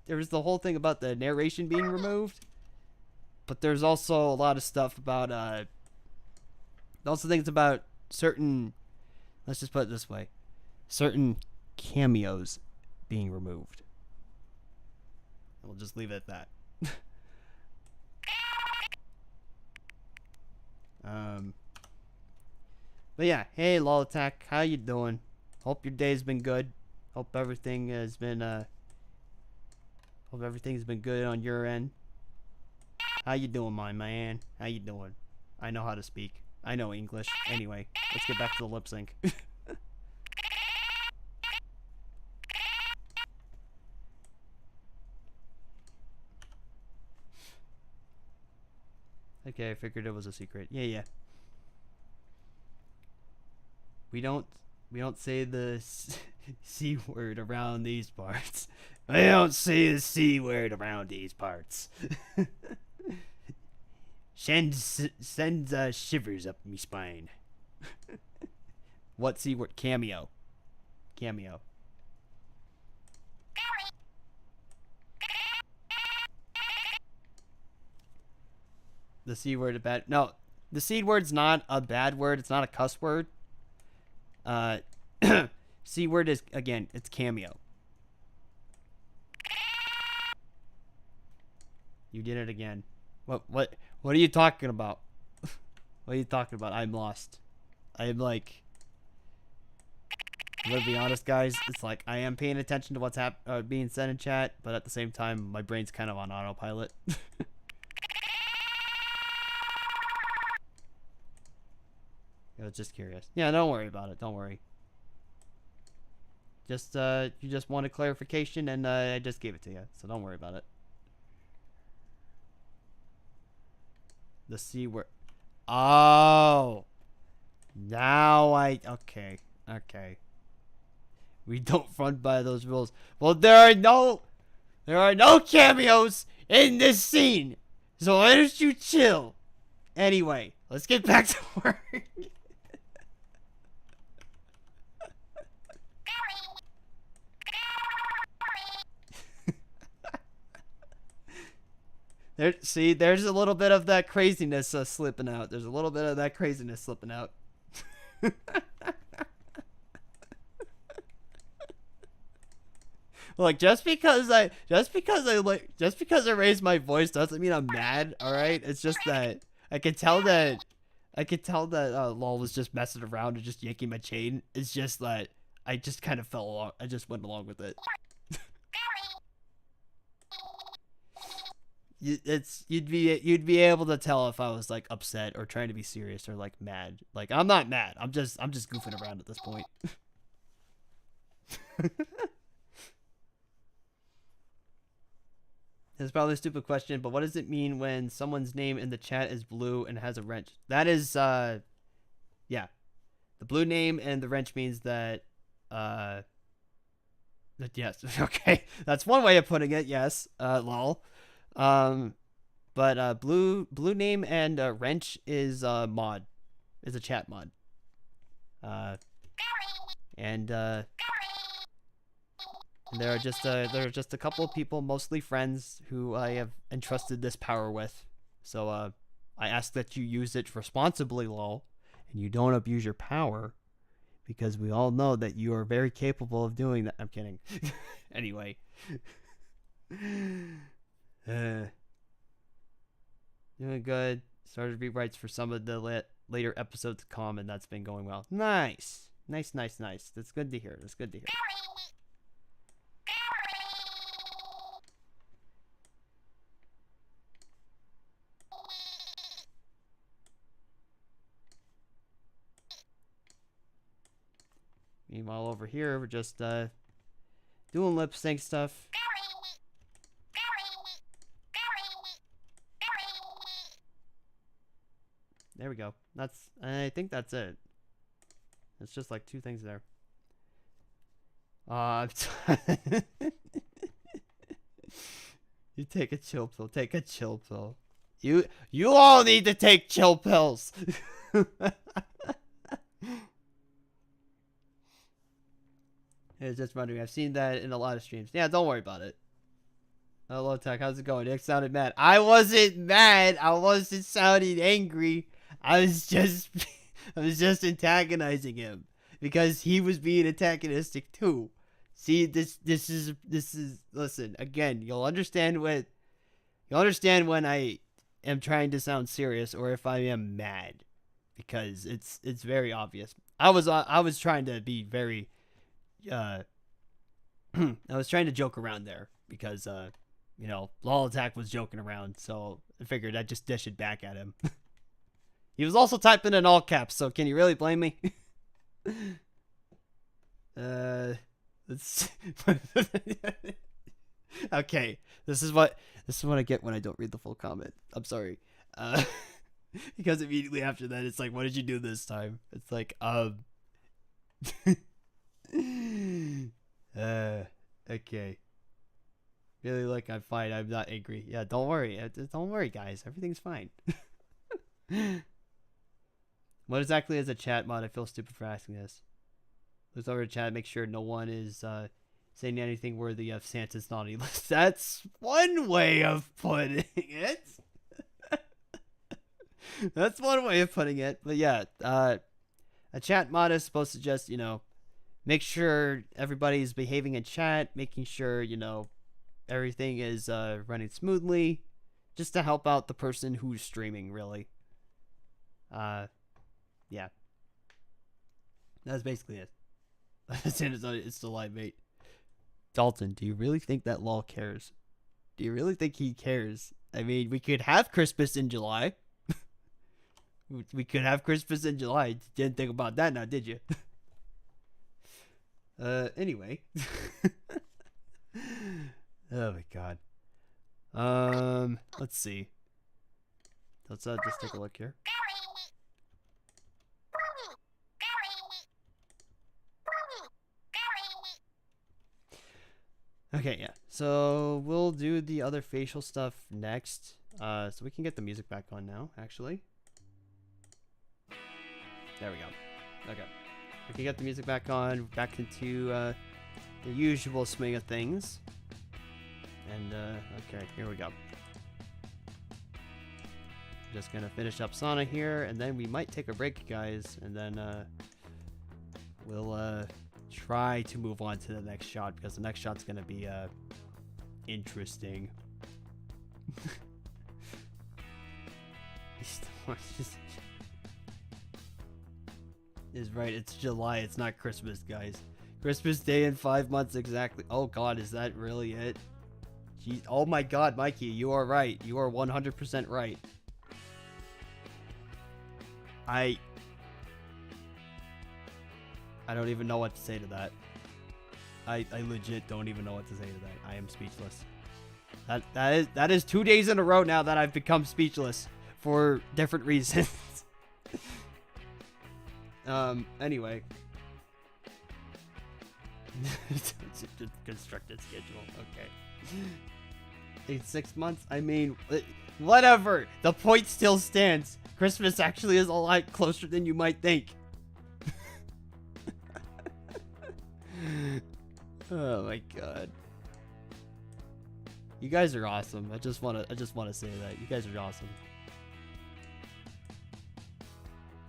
was the whole thing about the narration being removed. But there's also a lot of stuff about, also things about certain, let's just put it this way, certain cameos being removed. We'll just leave it at that. But yeah, hey LOL Attack, how you doing? Hope your day's been good. Hope everything has been hope everything's been good on your end. How you doing, my man? How you doing? I know how to speak. I know English. Anyway, let's get back to the lip sync. Okay, I figured it was a secret. Yeah. We don't say the C word around these parts. I don't say the C word around these parts. Sends shivers up me spine. What C word? Cameo. The C word a bad? No, the C word's not a bad word. It's not a cuss word. C word is, again, it's cameo. You did it again. What are you talking about? What are you talking about? I'm lost. I'm like, I'm gonna be honest, guys. It's like I am paying attention to what's being said in chat, but at the same time, my brain's kind of on autopilot. I was just curious. Yeah, don't worry about it. Don't worry. Just you just wanted clarification, and I just gave it to you, so don't worry about it. The C word. Oh, now okay. We don't front by those rules. Well, there are no cameos in this scene, so why don't you chill? Anyway, let's get back to work. There's a little bit of that craziness slipping out. There's a little bit of that craziness slipping out. Look, just because I raised my voice doesn't mean I'm mad. All right, it's just that I could tell that LOL was just messing around and just yanking my chain. It's just that I just kind of fell along. I just went along with it. You'd be able to tell if I was like upset or trying to be serious or like mad. Like, I'm not mad. I'm just goofing around at this point. It's probably a stupid question, but what does it mean when someone's name in the chat is blue and has a wrench? That is, yeah. The blue name and the wrench means that, yes, okay. That's one way of putting it, yes, lol. But blue name and wrench is mod, is a chat mod. And there are just a couple of people, mostly friends, who I have entrusted this power with. So I ask that you use it responsibly, lol, and you don't abuse your power, because we all know that you are very capable of doing that. I'm kidding. Anyway. Doing good. Started rewrites for some of the later episodes to come, and that's been going well. Nice. Nice. That's good to hear. Meanwhile, over here, we're just doing lip sync stuff. There we go. I think that's it. It's just like two things there. You take a chill pill. Take a chill pill. You all need to take chill pills. It's just wondering. I've seen that in a lot of streams. Yeah, don't worry about it. Hello, Tech. How's it going? Nick sounded mad. I wasn't mad. I wasn't sounding angry. I was just antagonizing him because he was being antagonistic too. See, this is listen, again, you'll understand when I am trying to sound serious or if I am mad, because it's very obvious. I was trying to be very I was trying to joke around there because Lol Attack was joking around, so I figured I'd just dish it back at him. He was also typing in all caps, so can you really blame me? Okay, this is what I get when I don't read the full comment. I'm sorry. Because immediately after that, it's like, what did you do this time? It's like, okay. Really, like, I'm fine. I'm not angry. Yeah, don't worry. Don't worry, guys. Everything's fine. What exactly is a chat mod? I feel stupid for asking this. Let's over to chat. Make sure no one is saying anything worthy of Santa's naughty list. That's one way of putting it. That's one way of putting it. But yeah, a chat mod is supposed to just, make sure everybody's behaving in chat, making sure, everything is running smoothly, just to help out the person who's streaming, really. Yeah. That's basically it. It's the live mate. Dalton, do you really think that LOL cares? Do you really think he cares? I mean, we could have Christmas in July. We could have Christmas in July. Didn't think about that now, did you? Anyway. Oh my god. Let's see. Let's just take a look here. Okay, yeah. So we'll do the other facial stuff next. So we can get the music back on now, actually. There we go. Okay. We can get the music back on, back into the usual swing of things. And, okay, here we go. Just gonna finish up Sauna here, and then we might take a break, guys, and then we'll try to move on to the next shot, because the next shot's gonna be interesting. Is right, it's July, it's not Christmas, guys. Christmas Day in 5 months exactly. Oh god, is that really it? Jeez. Oh my god, Mikey, you are right. You are 100% right. I don't even know what to say to that. I legit don't even know what to say to that. I am speechless. That is 2 days in a row now that I've become speechless for different reasons. Anyway. Constructed schedule. Okay. In 6 months? I mean, whatever. The point still stands. Christmas actually is a lot closer than you might think. Oh my god. You guys are awesome. I just wanna say that. You guys are awesome.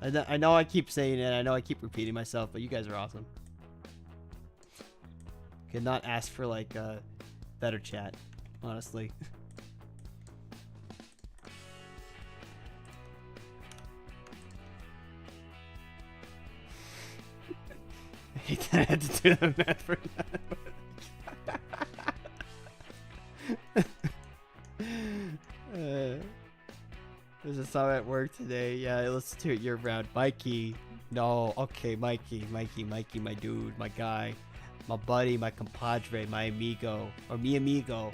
I know I keep saying it, I know I keep repeating myself, but you guys are awesome. Could not ask for like better chat, honestly. I hate that I had to do the math for that. There's a song at work today. Yeah, I listen to it year round. Mikey. No, okay, Mikey, my dude, my guy, my buddy, my compadre, my amigo, or mi amigo.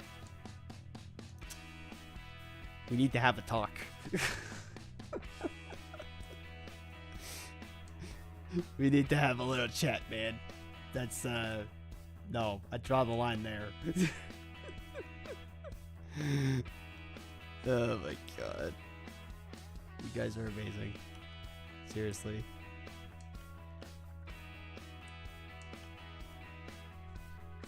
We need to have a talk. We need to have a little chat, man. That's, no, I draw the line there. Oh my god. You guys are amazing. Seriously.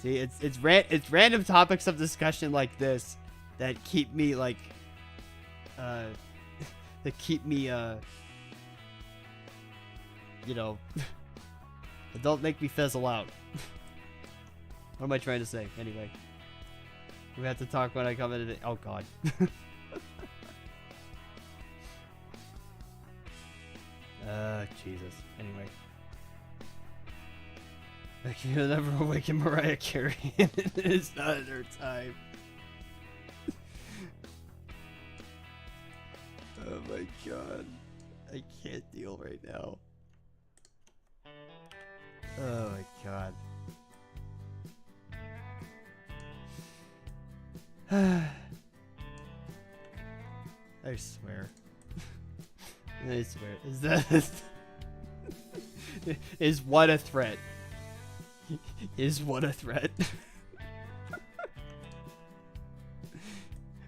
See, it's random topics of discussion like this that keep me like that keep me you know, that don't make me fizzle out. What am I trying to say? Anyway. We have to talk when I come in today. Oh god. Jesus. Anyway. I can never awaken Mariah Carey and it's not her time. Oh my god. I can't deal right now. Oh my god. I swear. I swear. Is that... Is what a threat. Is what a threat.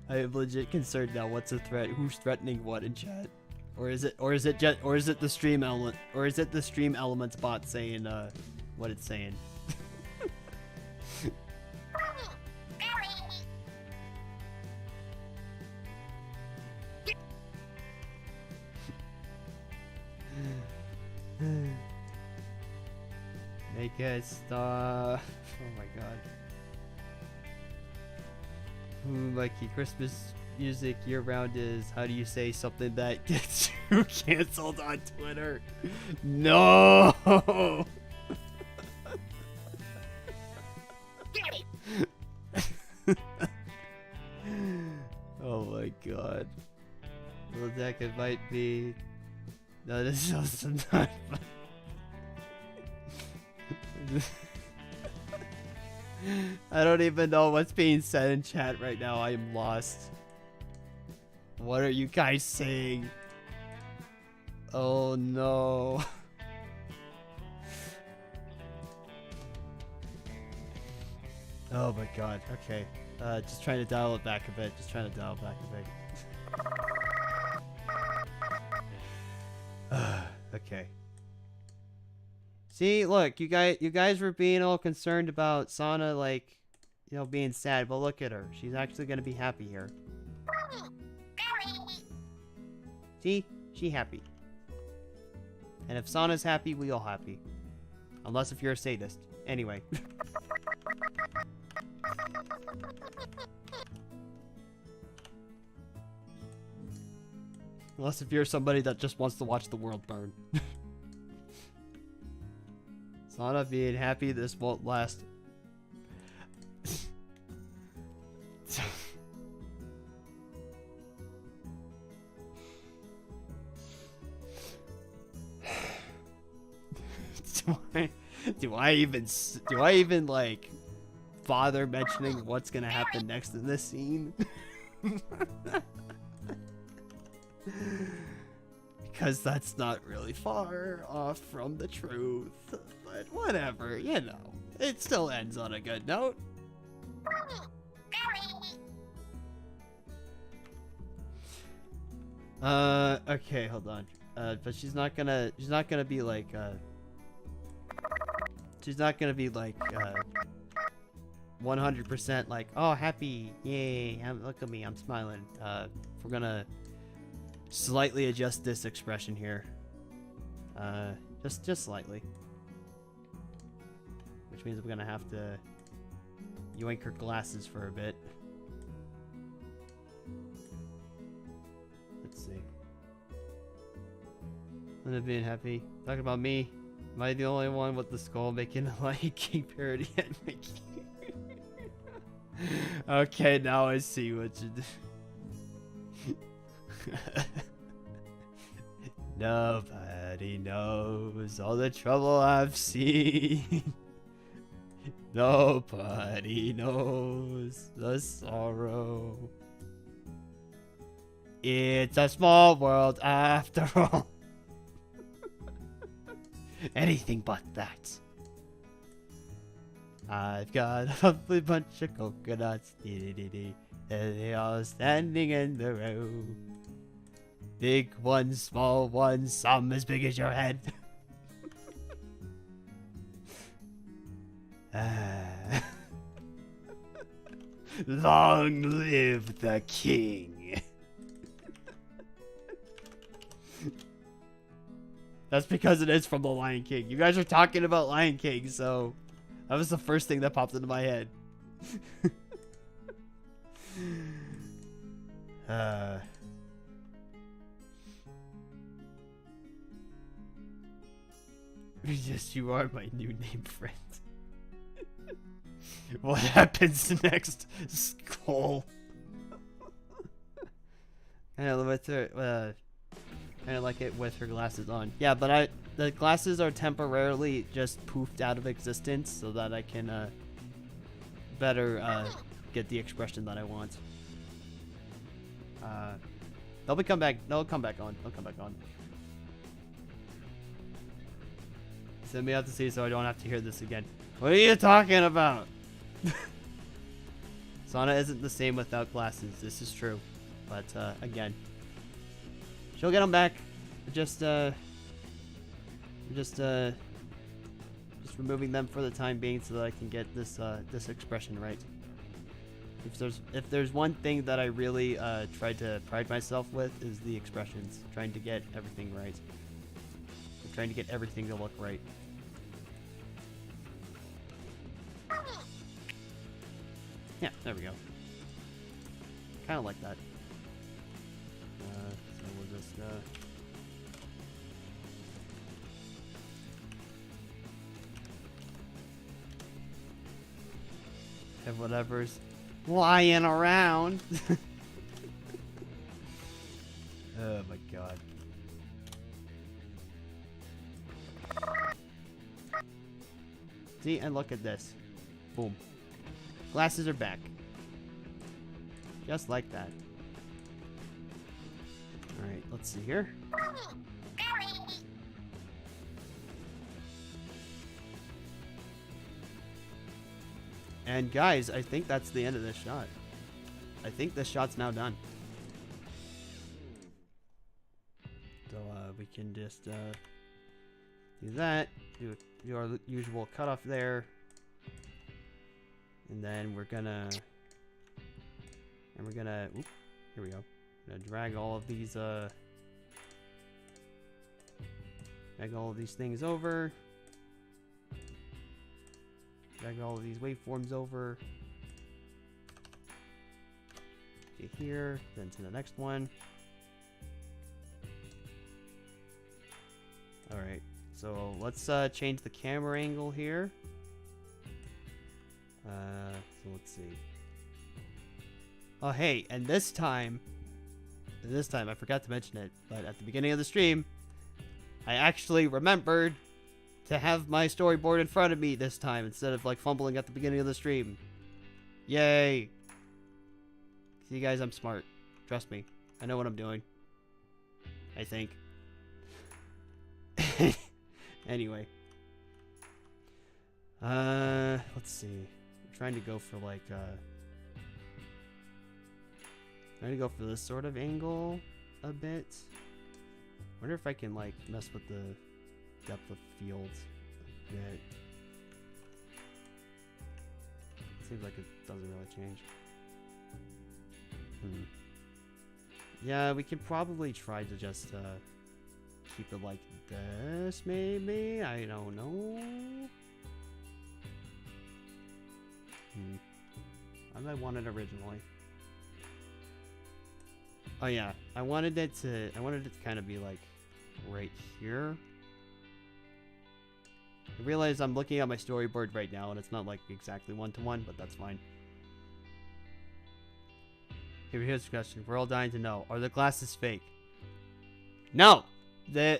I am legit concerned now. What's a threat? Who's threatening what in chat? Or is it the stream element, or is it the stream elements bot saying what it's saying? Make it stop. Oh my god. Ooh, Mikey, Christmas music year round is, how do you say something that gets you canceled on Twitter? No! Oh my god. Well, that could might be... No, this is also not fun. I don't even know what's being said in chat right now. I am lost. What are you guys saying? Oh no. Oh my god. Okay. Just trying to dial it back a bit. Okay. See, look, you guys were being all concerned about Sana, like, you know, being sad, but look at her. She's actually gonna be happy here. See? She happy. And if Sana's happy, we all happy. Unless if you're a sadist. Anyway. Unless if you're somebody that just wants to watch the world burn. Sana being happy, this won't last. Do I even like bother mentioning what's gonna happen next in this scene. Because that's not really far off from the truth. But whatever, you know. It still ends on a good note. Okay, hold on. But she's not gonna be like, she's not gonna be like, 100% like, oh, happy, yay, look at me, I'm smiling. We're gonna slightly adjust this expression here. Just slightly. Which means we're gonna have to yoink her glasses for a bit. Let's see. I'm not being happy. Talking about me. Am I the only one with the skull making a Lion King parody at Mickey? Okay, now I see what you did. Nobody knows all the trouble I've seen. Nobody knows the sorrow. It's a small world after all. Anything but that. I've got a lovely bunch of coconuts, and they all standing in the row. Big ones, small ones, some as big as your head. Long live the king. That's because it is from the Lion King. You guys are talking about Lion King, so that was the first thing that popped into my head. Yes, you are my new name friend. What happens next? Skull. And with her, kind of like it with her glasses on. Yeah, but the glasses are temporarily just poofed out of existence so that I can better get the expression that I want. They'll come back on. They'll come back on. Send me out to sea so I don't have to hear this again. What are you talking about? Sana isn't the same without glasses. This is true. But again, she'll get them back. Just removing them for the time being so that I can get this this expression right. If there's one thing that I really try to pride myself with is the expressions, trying to get everything right. I'm trying to get everything to look right. Yeah, there we go. Kind of like that. So we'll just have whatever's lying around. Oh my god. See, and look at this. Boom. Glasses are back. Just like that. Alright, let's see here. And guys, I think that's the end of this shot. I think this shot's now done. So we can just do that. Do our usual cutoff there. And then we're gonna oop, here we go. Gonna drag all of these things over. Drag all of these waveforms over to here, then to the next one. Alright, so let's change the camera angle here. So let's see. Oh hey, and this time I forgot to mention it, but at the beginning of the stream, I actually remembered to have my storyboard in front of me this time instead of like fumbling at the beginning of the stream. Yay! See, guys, I'm smart. Trust me. I know what I'm doing. I think. Anyway. Let's see. I'm trying to go for like, trying to go for this sort of angle a bit. Wonder if I can like mess with the depth of field a bit. Seems like it doesn't really change. Yeah, we could probably try to just keep it like this, maybe? I don't know. How did I want it originally? Oh yeah, I wanted it to kind of be like right here. I realize I'm looking at my storyboard right now and it's not like exactly one-to-one, but that's fine. Here's the question. We're all dying to know. Are the glasses fake? No!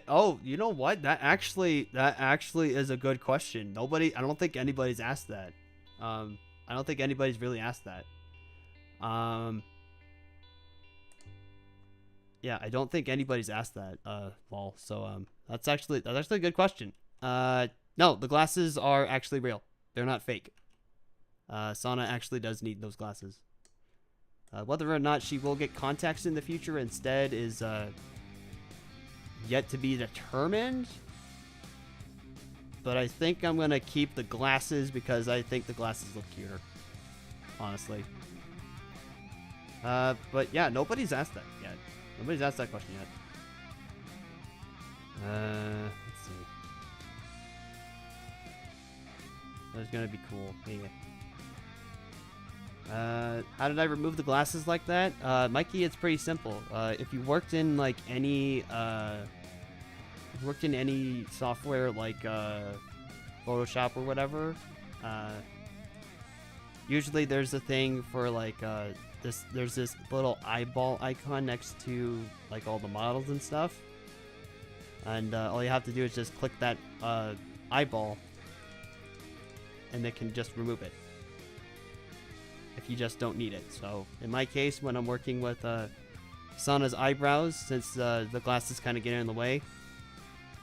Oh, you know what? That actually is a good question. I don't think anybody's asked that. I don't think anybody's really asked that. Yeah, I don't think anybody's asked that, lol. So, that's actually a good question. No, the glasses are actually real. They're not fake. Sana actually does need those glasses. Whether or not she will get contacts in the future instead is, yet to be determined. But I think I'm gonna keep the glasses because I think the glasses look cuter. Honestly. But yeah, nobody's asked that yet. Nobody's asked that question yet. Let's see. That's gonna be cool. Yeah. How did I remove the glasses like that? Mikey, it's pretty simple. If you worked in like any software like Photoshop or whatever, usually there's a thing for like there's this little eyeball icon next to like all the models and stuff, and all you have to do is just click that eyeball, and it can just remove it if you just don't need it. So in my case, when I'm working with Sana's eyebrows, since the glasses kind of get in the way,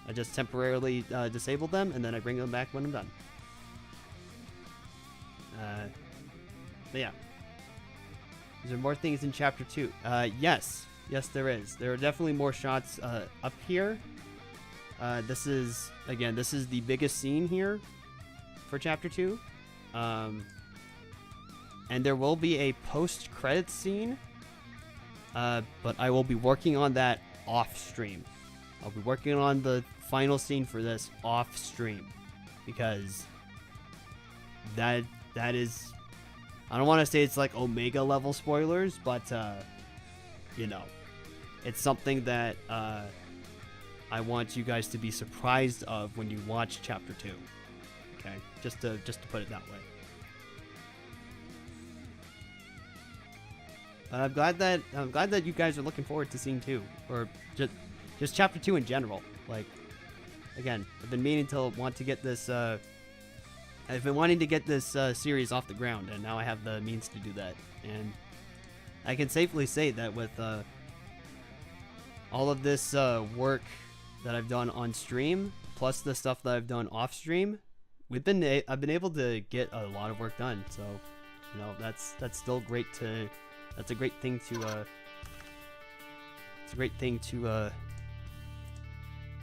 I just temporarily disable them, and then I bring them back when I'm done. But yeah. Is there more things in Chapter 2? Yes. Yes, there is. There are definitely more shots up here. This is the biggest scene here for Chapter 2. And there will be a post-credits scene, but I will be working on that off-stream. I'll be working on the final scene for this off-stream, because that is, I don't want to say it's like Omega level spoilers, but you know, it's something that I want you guys to be surprised of when you watch Chapter 2. Okay, just to put it that way. But I'm glad that you guys are looking forward to Scene 2, or just Chapter 2 in general. Like, again, I've been wanting to get this series off the ground, and now I have the means to do that. And I can safely say that with all of this work that I've done on stream, plus the stuff that I've done off stream, I've been able to get a lot of work done. So, you know, that's still great to. That's a great thing to, it's a great thing to, I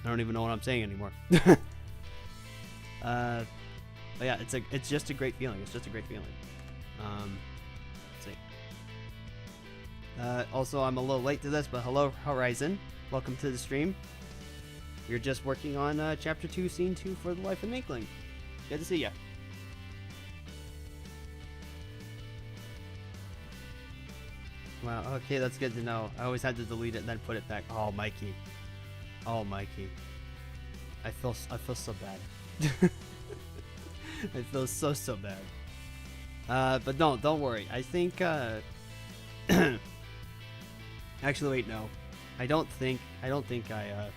don't even know what I'm saying anymore. But yeah, it's just a great feeling. It's just a great feeling. Let's see. Also, I'm a little late to this, but hello, Horizon. Welcome to the stream. You're just working on, Chapter 2, Scene 2 for The Life of Inkling. Good to see ya. Wow, okay, that's good to know. I always had to delete it and then put it back. Oh, Mikey. Oh, Mikey. I feel so bad. I feel so bad. But no, don't worry. I think, actually, wait, no. I don't think I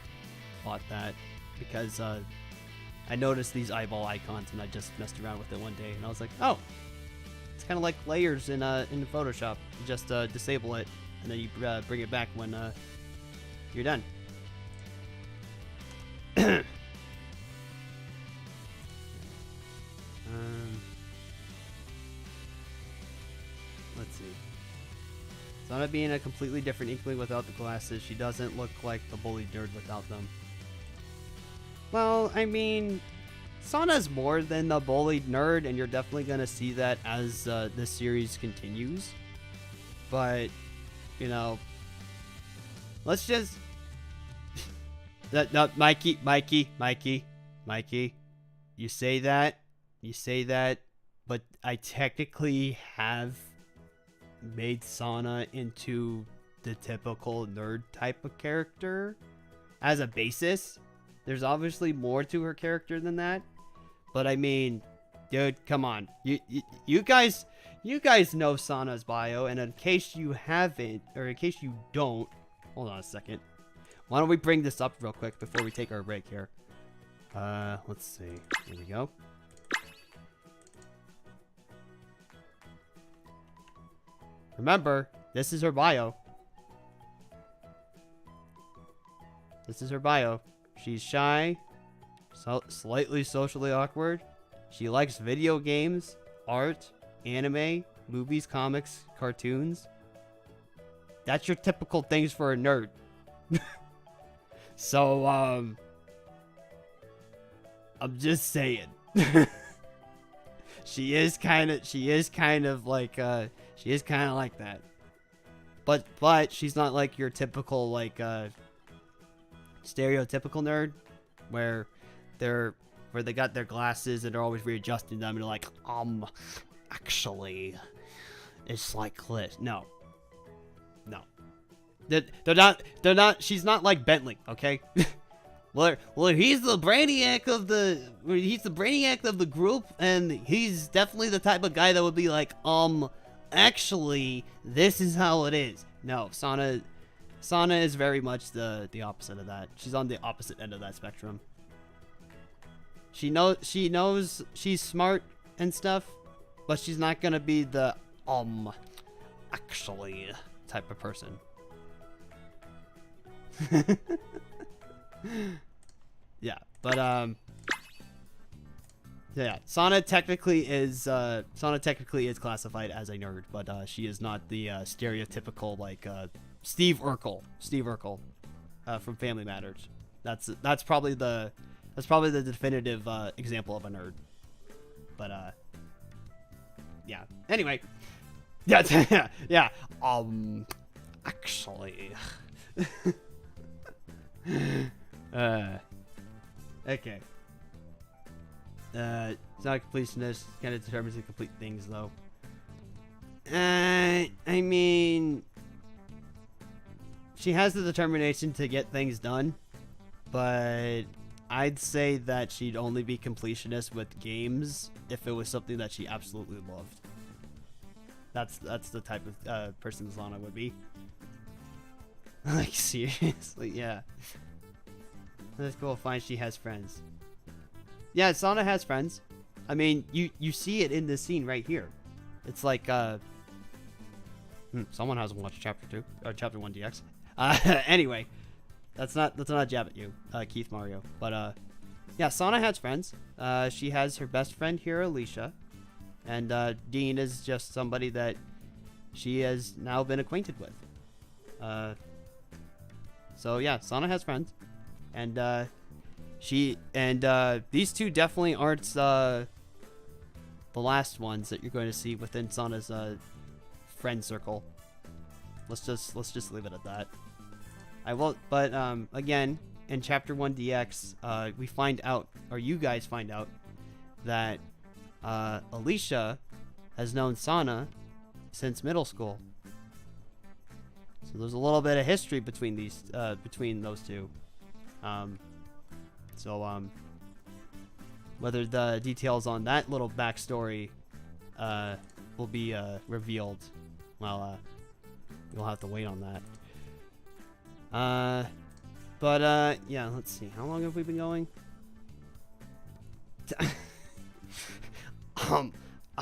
thought that, because, I noticed these eyeball icons and I just messed around with it one day and I was like, oh, it's kind of like layers in Photoshop. You just disable it, and then you bring it back when you're done. Let's see. Sana being a completely different Inkling without the glasses. She doesn't look like the bullied nerd without them. Well, I mean, Sana's more than the bullied nerd, and you're definitely going to see that as this series continues. But, you know, let's just... Mikey, you say that, but I technically have made Sana into the typical nerd type of character as a basis. There's obviously more to her character than that, but I mean, dude, come on, you guys know Sana's bio, and in case you haven't, or in case you don't, hold on a second. Why don't we bring this up real quick before we take our break here? Let's see. Here we go. Remember, this is her bio. This is her bio. She's shy, slightly socially awkward. She likes video games, art, anime, movies, comics, cartoons. That's your typical things for a nerd. So, I'm just saying. she is kind of like that. But she's not like your typical like stereotypical nerd where they got their glasses and they're always readjusting them and they're like, actually, it's like this. No. They're not, she's not like Bentley, okay? well, he's the brainiac of the group, and he's definitely the type of guy that would be like, actually, this is how it is. No, Sana is very much the opposite of that. She's on the opposite end of that spectrum. She knows she's smart and stuff, but she's not gonna be the, actually type of person. Yeah, but yeah, Sana technically is classified as a nerd, but she is not the stereotypical like Steve Urkel from Family Matters. That's probably the definitive example of a nerd. But yeah. Anyway, yeah. Actually. Okay. It's not a completionist. Kind of determines to complete things, though. I mean, she has the determination to get things done, but I'd say that she'd only be completionist with games if it was something that she absolutely loved. That's the type of person Sana would be. Like, seriously, yeah. Let's go find she has friends. Yeah, Sana has friends. I mean, you see it in this scene right here. It's like, someone hasn't watched Chapter 2, or Chapter 1 DX. Anyway, that's not a jab at you, Keith Mario. But, yeah, Sana has friends. She has her best friend here, Alicia. And, Dean is just somebody that she has now been acquainted with. So yeah, Sana has friends, and these two definitely aren't the last ones that you're going to see within Sana's friend circle. Let's just leave it at that. I will, but again, in Chapter 1 DX, we find out, or you guys find out, that Alicia has known Sana since middle school. So there's a little bit of history between those two. Whether the details on that little backstory will be revealed, well, you'll have to wait on that. Yeah, let's see. How long have we been going?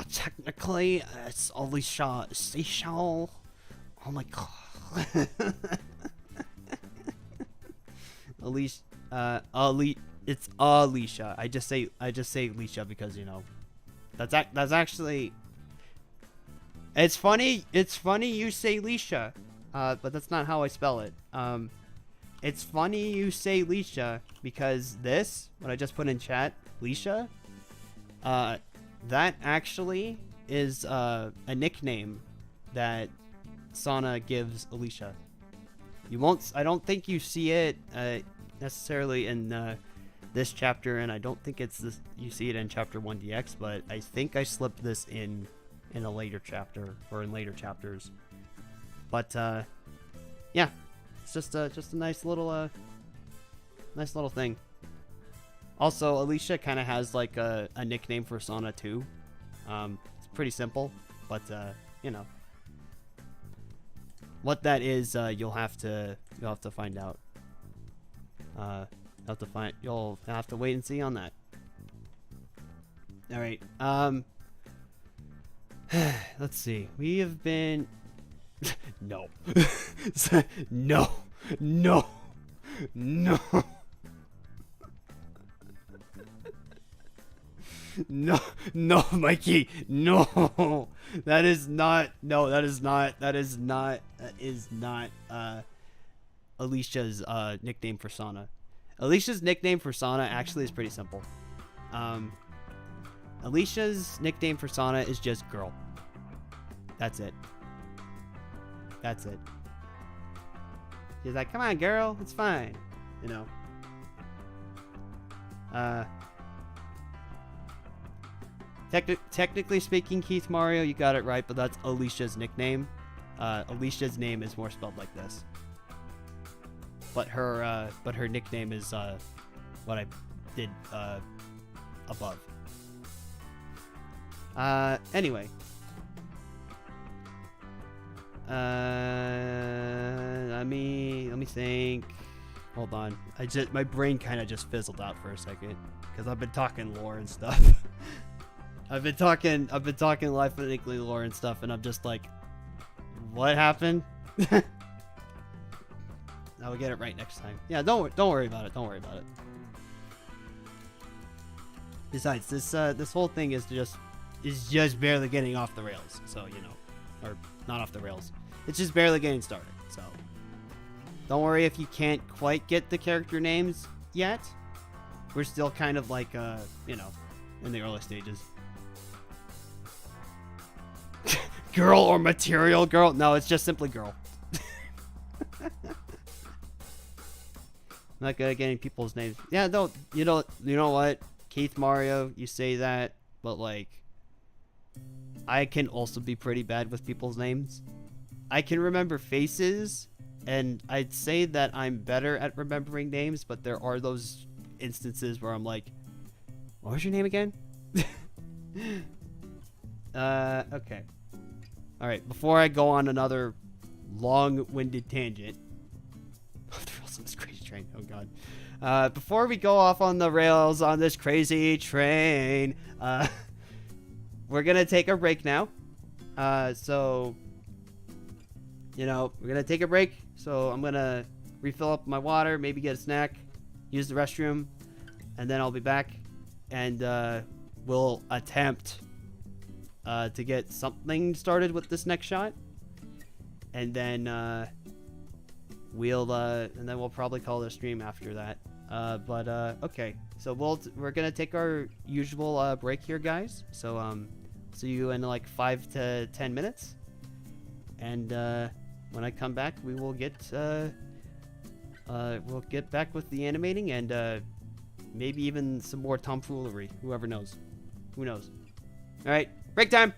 technically, it's Alicia Seychelles. Oh my god. Alicia, it's Alicia. I just say Alicia because, you know, that's actually. It's funny you say Alicia, but that's not how I spell it. It's funny you say Alicia because this, what I just put in chat, Alicia, that actually is a nickname that Sana gives Alicia. You won't. I don't think you see it necessarily in this chapter, and I don't think it's this. You see it in chapter 1DX, but I think I slipped this in a later chapter or in later chapters. But yeah, it's just a nice little thing. Also, Alicia kind of has like a nickname for Sana too. It's pretty simple, but you know. What that is, you'll have to find out. You'll have to wait and see on that. All right. Let's see. We have been. No. No. No. No. No, no, Mikey, no, that is not Alicia's nickname for Sana. Alicia's nickname for Sana actually is pretty simple. Alicia's nickname for Sana is just girl. That's it. That's it. She's like, come on, girl, it's fine, you know. Technically speaking, Keith Mario, you got it right, but that's Alicia's nickname. Alicia's name is more spelled like this. But her nickname is what I did above. Anyway. Let me think. Hold on. My brain kind of just fizzled out for a second because I've been talking lore and stuff. I've been talking Life of Inkling lore and stuff, and I'm just like, what happened? I will get it right next time. Yeah, don't worry about it. Don't worry about it. Besides, this whole thing is just barely getting off the rails. So, you know, or not off the rails. It's just barely getting started. So, don't worry if you can't quite get the character names yet. We're still kind of like, you know, in the early stages. Girl or material girl? No, it's just simply girl. I'm not good at getting people's names. Yeah, no, you know what? Keith Mario, you say that, but like, I can also be pretty bad with people's names. I can remember faces, and I'd say that I'm better at remembering names, but there are those instances where I'm like, what was your name again? Okay. Alright, before I go on another long-winded tangent. Off the rails on this crazy train. Oh, God. Before we go off on the rails on this crazy train, we're going to take a break now. So, you know, we're going to take a break. So I'm going to refill up my water, maybe get a snack, use the restroom, and then I'll be back. And we'll attempt to get something started with this next shot, and then we'll probably call it a stream after that. Okay, so we're gonna take our usual break here, guys. So see you in like 5 to 10 minutes, and when I come back, we will get we'll get back with the animating and maybe even some more tomfoolery. Whoever knows, who knows? All right. Break time!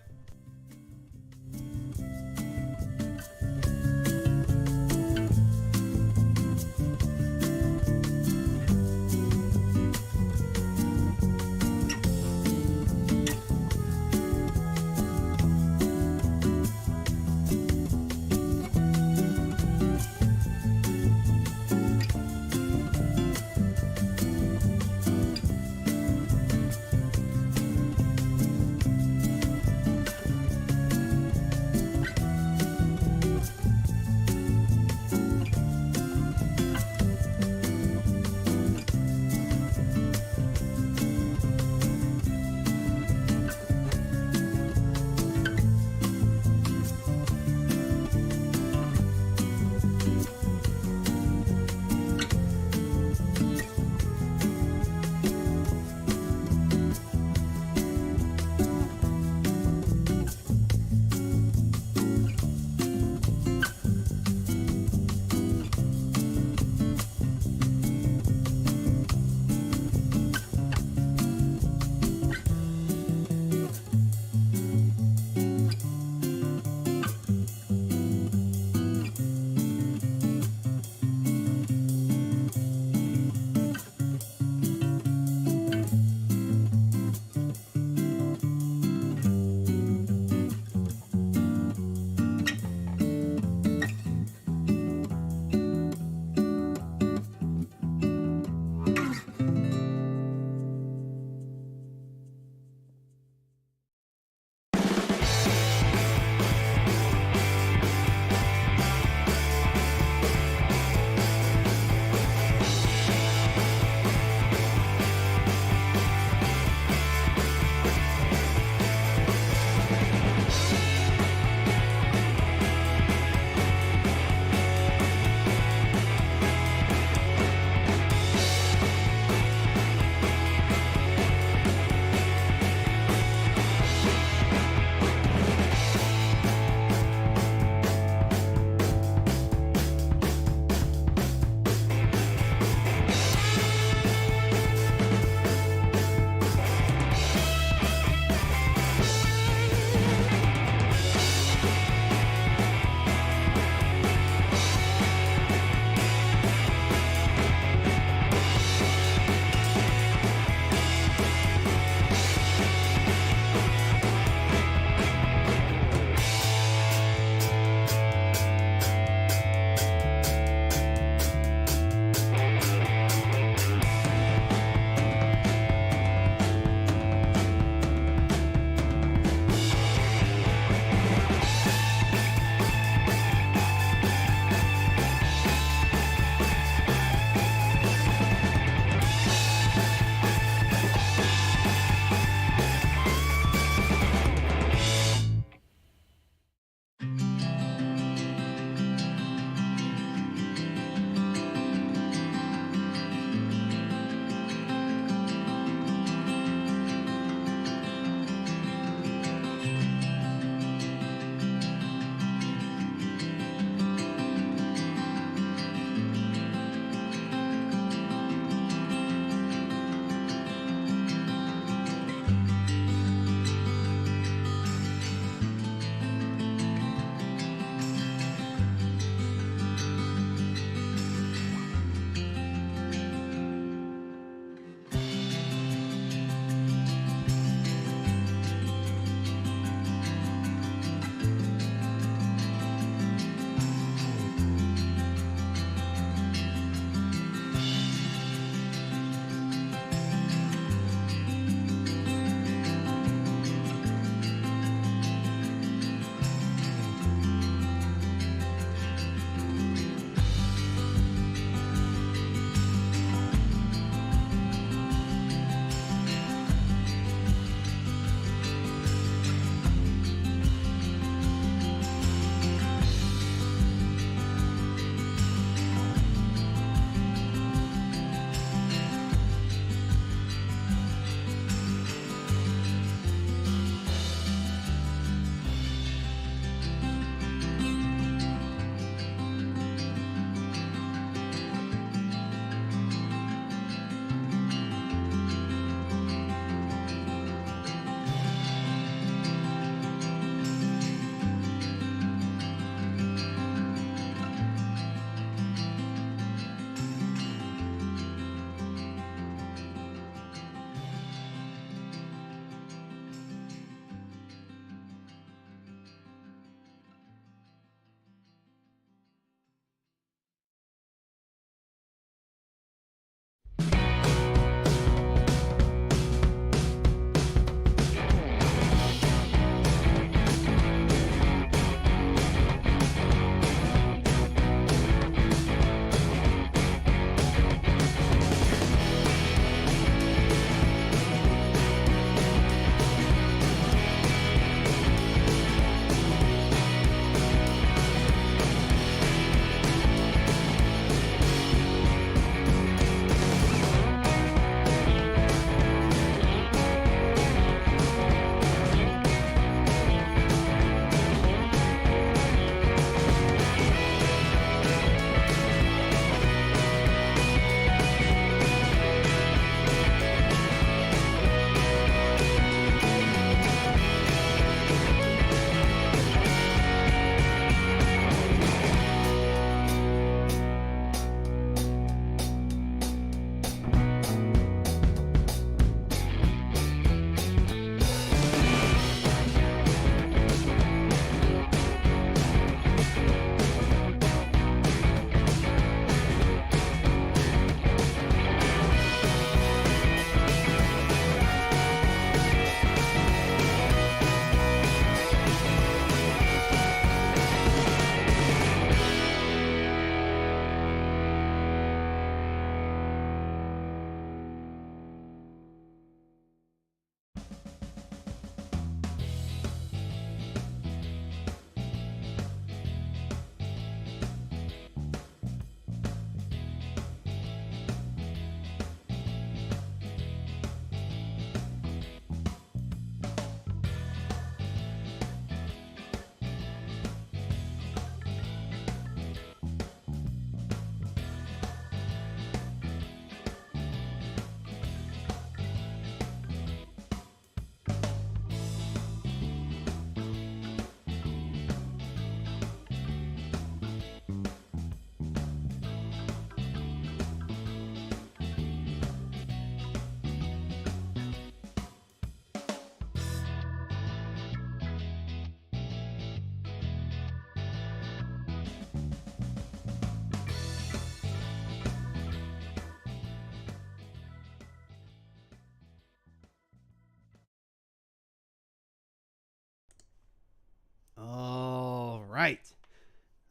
Alright,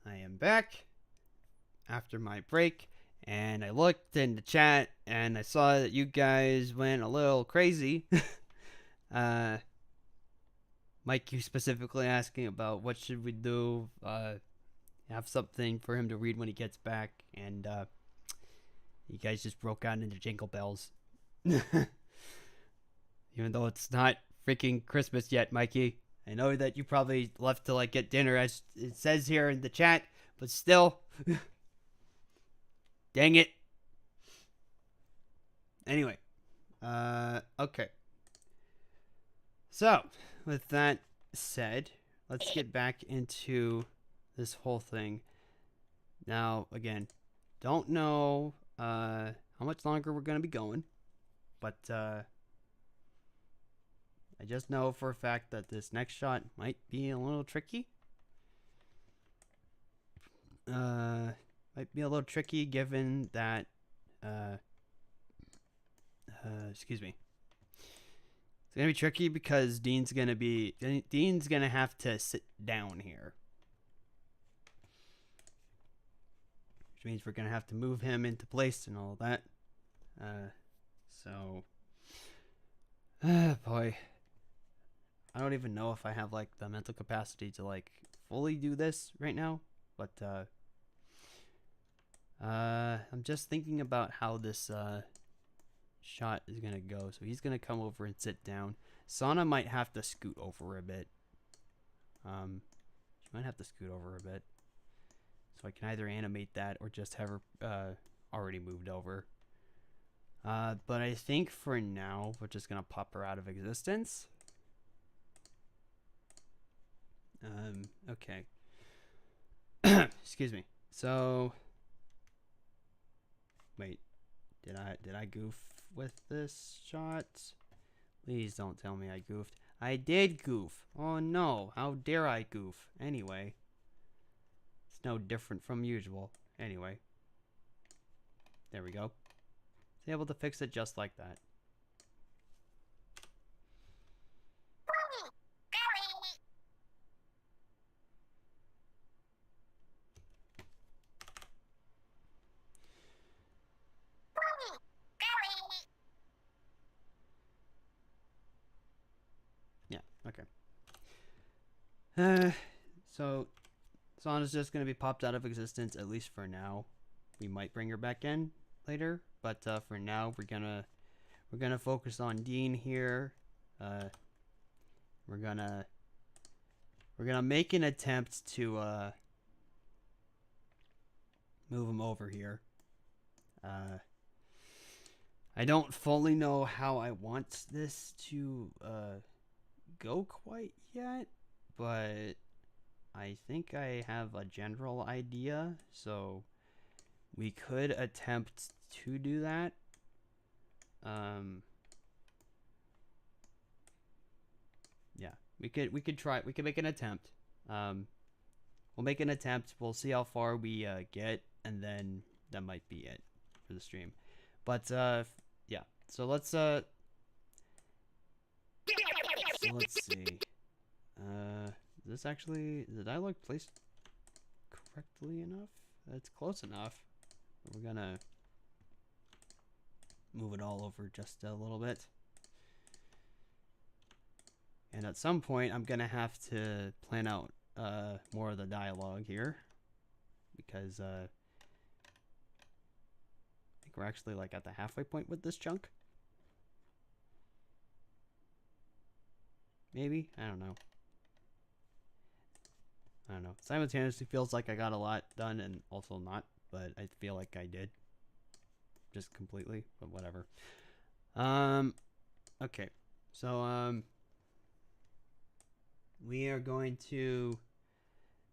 I am back after my break, and I looked in the chat, and I saw that you guys went a little crazy. Mike, you specifically asking about what should we do, have something for him to read when he gets back, and you guys just broke out into Jingle Bells. Even though it's not freaking Christmas yet, Mikey. I know that you probably left to like get dinner as it says here in the chat, but still. Dang it. Anyway. Okay. So, with that said, let's get back into this whole thing. Now, again, don't know how much longer we're going to be going, but I just know for a fact that this next shot might be a little tricky. Might be a little tricky given that, excuse me. It's gonna be tricky because Dean's gonna have to sit down here. Which means we're gonna have to move him into place and all that. Boy. I don't even know if I have like the mental capacity to like fully do this right now, but I'm just thinking about how this shot is gonna go. So he's gonna come over and sit down. Sana might have to scoot over a bit. She might have to scoot over a bit, so I can either animate that or just have her already moved over. But I think for now we're just gonna pop her out of existence. Okay. Excuse me. So, wait, did I goof with this shot? Please don't tell me I goofed. I did goof. Oh no, how dare I goof? Anyway, it's no different from usual. Anyway, there we go. Was able to fix it just like that. Yeah, okay. So Sana's just gonna be popped out of existence, at least for now. We might bring her back in later, but for now we're gonna focus on Dean here. We're gonna make an attempt to move him over here. I don't fully know how I want this to go quite yet, but I think I have a general idea, so we could attempt to do that. Yeah, we could try. We could make an attempt. We'll make an attempt. We'll see how far we get, and then that might be it for the stream. But yeah. So let's see. This actually, did I look placed correctly enough? That's close enough. We're gonna move it all over just a little bit. And at some point, I'm gonna have to plan out more of the dialogue here, because I think we're actually like at the halfway point with this chunk. Maybe? I don't know. Simultaneously feels like I got a lot done and also not, but I feel like I did. Just completely, but whatever. Okay. So, we are going to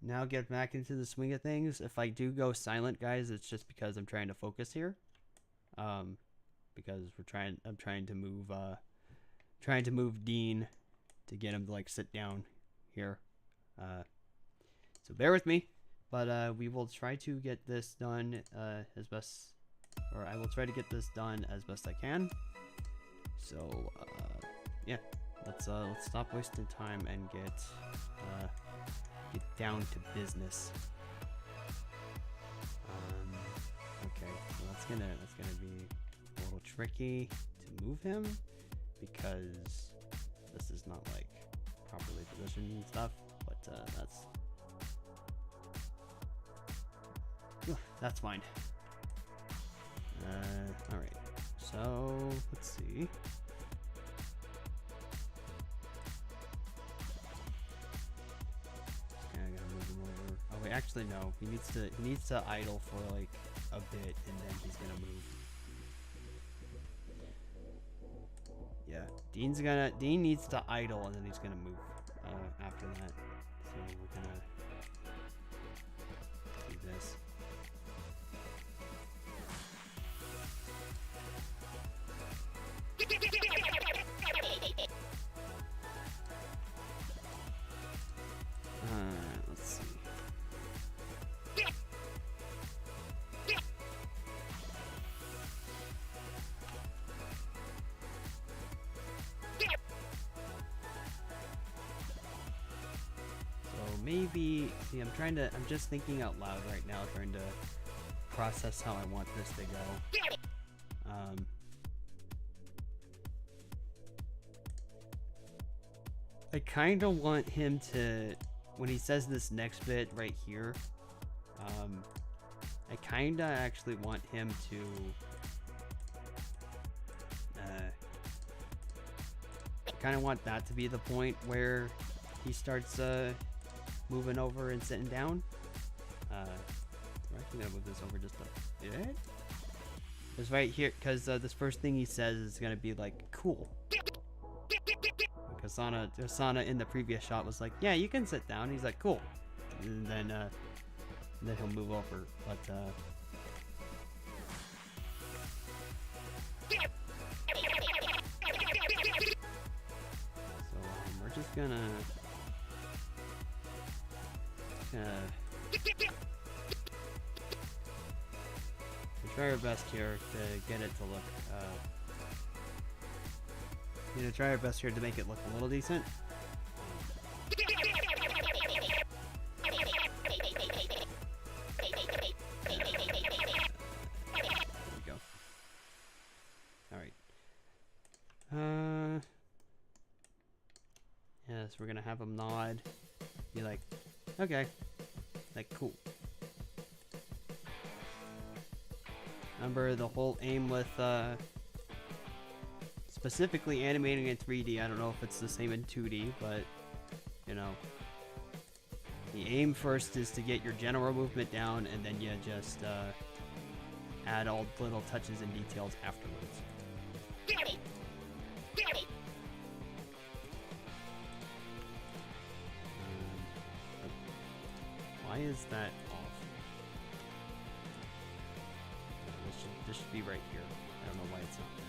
now get back into the swing of things. If I do go silent, guys, it's just because I'm trying to focus here. Because I'm trying to move Dean to get him to like sit down here. So bear with me, but we will try to get this done as best, or I will try to get this done as best I can. So yeah, let's stop wasting time and get down to business. Okay, so that's gonna be a little tricky to move him because this is not like properly positioned and stuff. But that's fine. All right. So let's see. Okay, I gotta move him over. Oh wait, actually no. He needs to idle for like a bit, and then he's gonna move. Yeah, Dean needs to idle, and then he's gonna move after that. So we're gonna do this. Let's see. So maybe, see, I'm just thinking out loud right now, trying to process how I want this to go. I kind of want him to, when he says this next bit right here, I kind of actually want him to, I kind of want that to be the point where he starts moving over and sitting down. We're actually gonna move this over just a bit. Because right here, because this first thing he says is gonna be like, cool. Asana in the previous shot was like, yeah, you can sit down. He's like, cool. And then he'll move over. But so we're just gonna try our best here to get it to look try our best here to make it look a little decent. There we go. Alright. Yes, we're gonna have him nod. Be like, okay. Like, cool. Remember the whole aim with specifically animating in 3D. I don't know if it's the same in 2D, but you know, the aim first is to get your general movement down, and then you just add all little touches and details afterwards. Why is that off? This should be right here. I don't know why it's not there.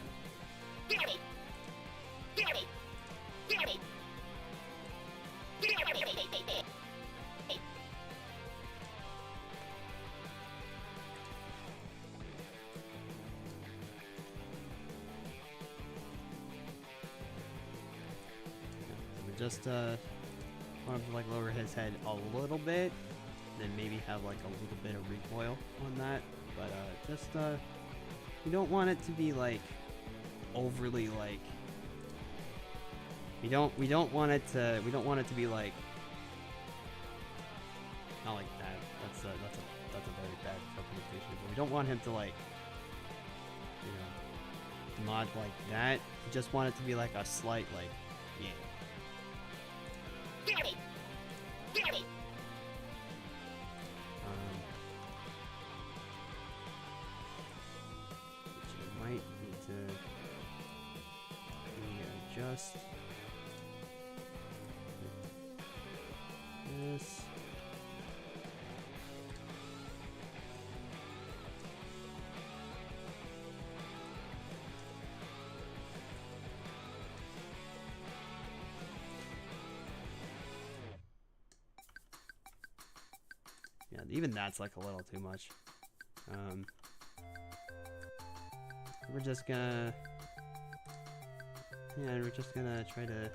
We just want to like lower his head a little bit, then maybe have like a little bit of recoil on that, but just we don't want it to be like overly like we don't want it to be like not like that. That's a very bad representation. But we don't want him to like nod like that. We just want it to be like a slight like yeah. Which you might need to adjust this. Yeah, even that's like a little too much. We're just gonna try to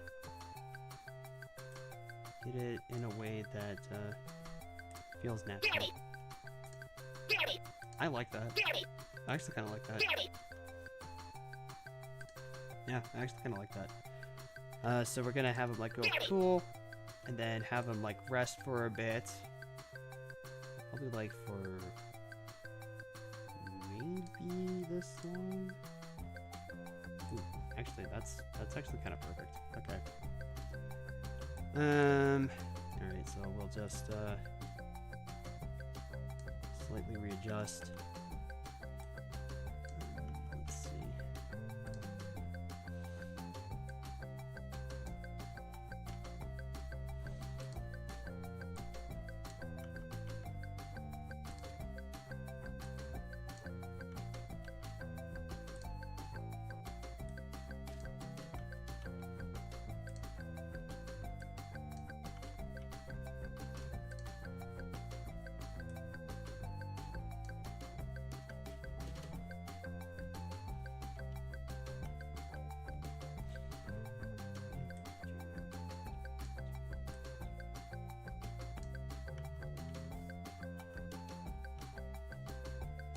hit it in a way that feels natural. I like that. I actually kind of like that. Yeah, I actually kind of like that. So we're gonna have him like go cool, and then have him like rest for a bit. Probably like for maybe this long. Ooh, actually, that's actually kind of perfect. Okay. All right, so we'll just slightly readjust. Let's see.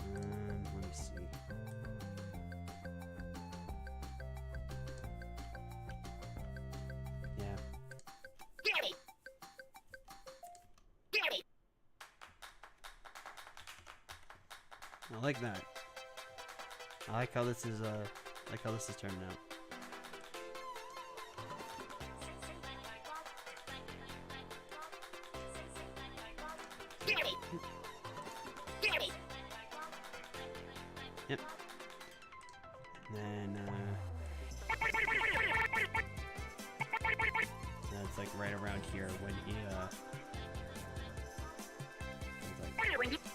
Let me see. Yeah. I like that. I like how this is turning out. Yep. Then that's like right around here when he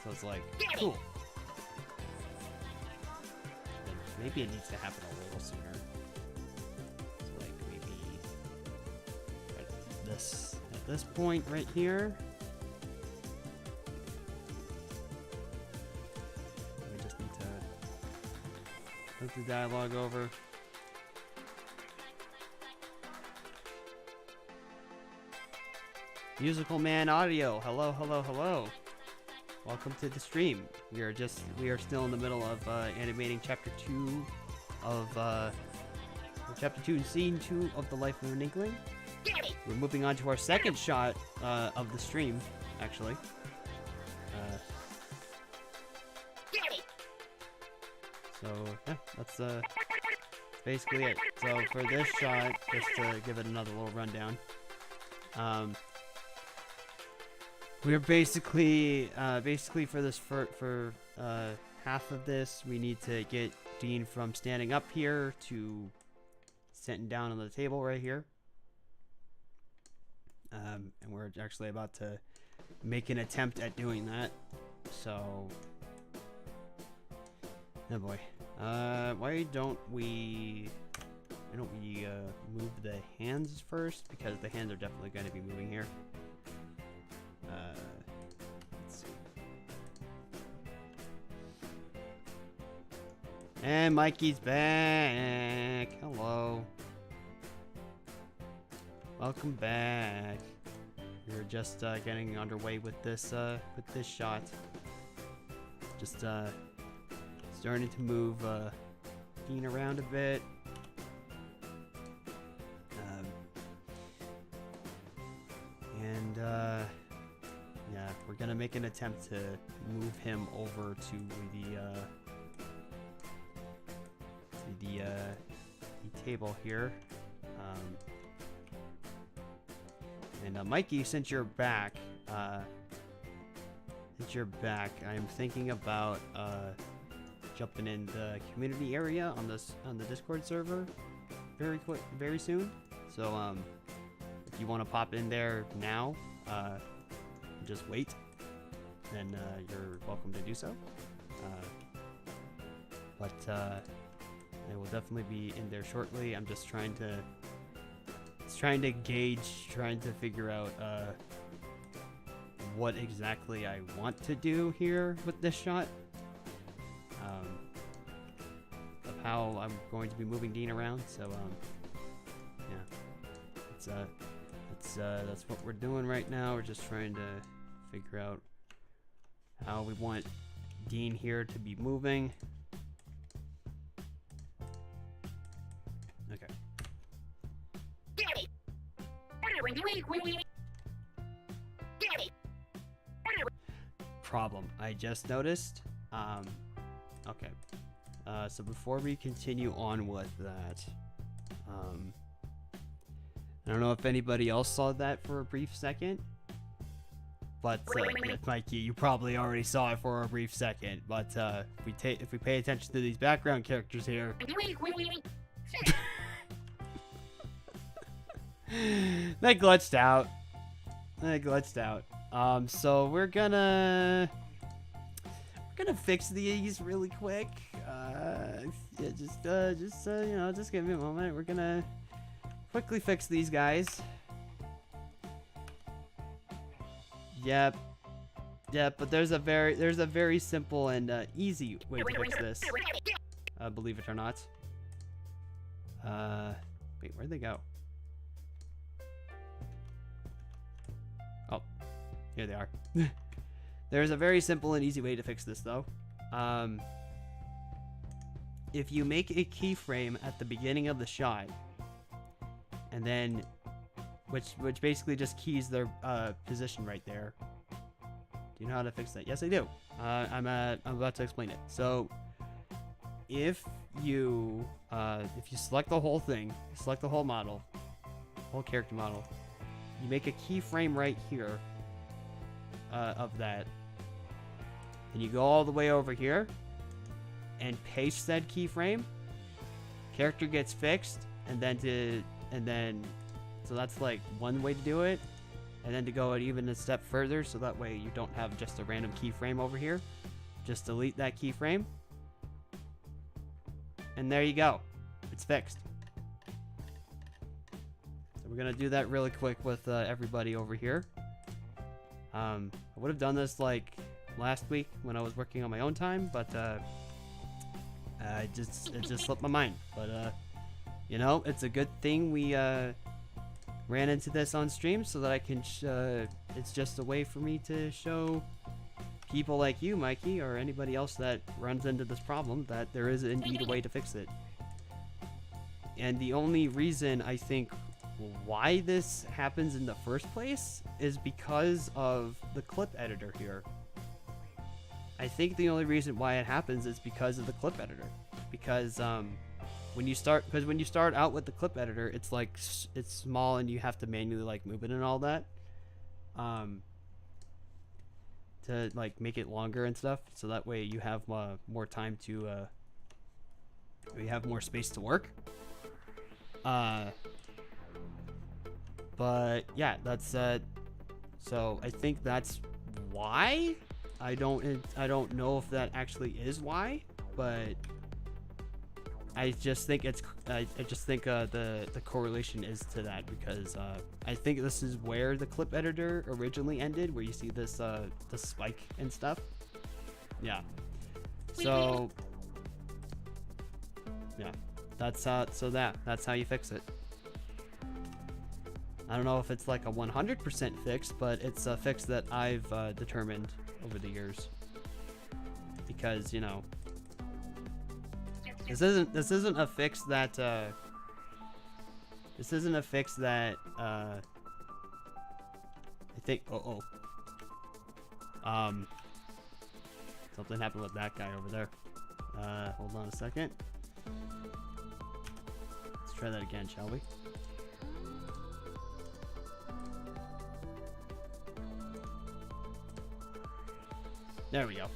so it's like cool. Then maybe it needs to happen a little sooner. So like maybe at this point right here. We just need to move the dialogue over. Musical Man Audio, hello, hello, hello. Welcome to the stream. We are still in the middle of animating chapter 2 of chapter 2 and scene 2 of The Life of an Inkling. We're moving on to our second shot of the stream, actually. So yeah, that's basically it. So for this shot, just to give it another little rundown, we're basically for this for half of this, we need to get Dean from standing up here to sitting down on the table right here. And we're actually about to make an attempt at doing that. So, oh boy, why don't we move the hands first, because the hands are definitely going to be moving here. Let's see. And Mikey's back. Hello. Welcome back. We're just getting underway with this shot. Just starting to move Dean around a bit. Yeah, we're gonna make an attempt to move him over to the table here. And Mikey, since you're back, I am thinking about jumping in the community area on the Discord server very soon. So if you want to pop in there now, just wait, then you're welcome to do so. But I will definitely be in there shortly. I'm just trying to figure out what exactly I want to do here with this shot. Of how I'm going to be moving Dean around. So yeah, let's that's what we're doing right now. We're just trying to figure out how we want Dean here to be moving. Okay. Problem I just noticed. Okay. So before we continue on with that, I don't know if anybody else saw that for a brief second, but Mikey, you probably already saw it for a brief second. But if we pay attention to these background characters here, they glitched out. So we're gonna fix these really quick. Yeah, just give me a moment. We're gonna quickly fix these guys. Yep, but there's a very simple and easy way to fix this. Believe it or not. Wait, where'd they go? Oh, here they are. There's a very simple and easy way to fix this, though. If you make a keyframe at the beginning of the shot, and then, which basically just keys their position right there. Do you know how to fix that? Yes, I do. I'm about to explain it. So, if you select the whole thing, select the whole model, whole character model, you make a keyframe right here of that, and you go all the way over here and paste said keyframe. Character gets fixed, and then so that's like one way to do it. And then to go even a step further, so that way you don't have just a random keyframe over here. Just delete that keyframe. And there you go. It's fixed. So we're going to do that really quick with everybody over here. I would have done this like last week when I was working on my own time, but it just slipped my mind. But you know, it's a good thing we ran into this on stream so that I can it's just a way for me to show people like you, Mikey, or anybody else that runs into this problem that there is indeed a way to fix it. And the only reason I think why this happens in the first place is because of the clip editor here. I think the only reason why it happens is because of the clip editor. Because when you start out with the clip editor, it's like it's small and you have to manually like move it and all that, to like make it longer and stuff. So that way you have more time to you have more space to work. But yeah, that's so I think that's why. I don't know if that actually is why, but I just think it's the correlation is to that, because I think this is where the clip editor originally ended, where you see this the spike and stuff. Yeah. So yeah, that's how you fix it. I don't know if it's like a 100% fix, but it's a fix that I've determined over the years, because you know, this isn't a fix that I think something happened with that guy over there. Hold on a second. Let's try that again, shall we? There we go.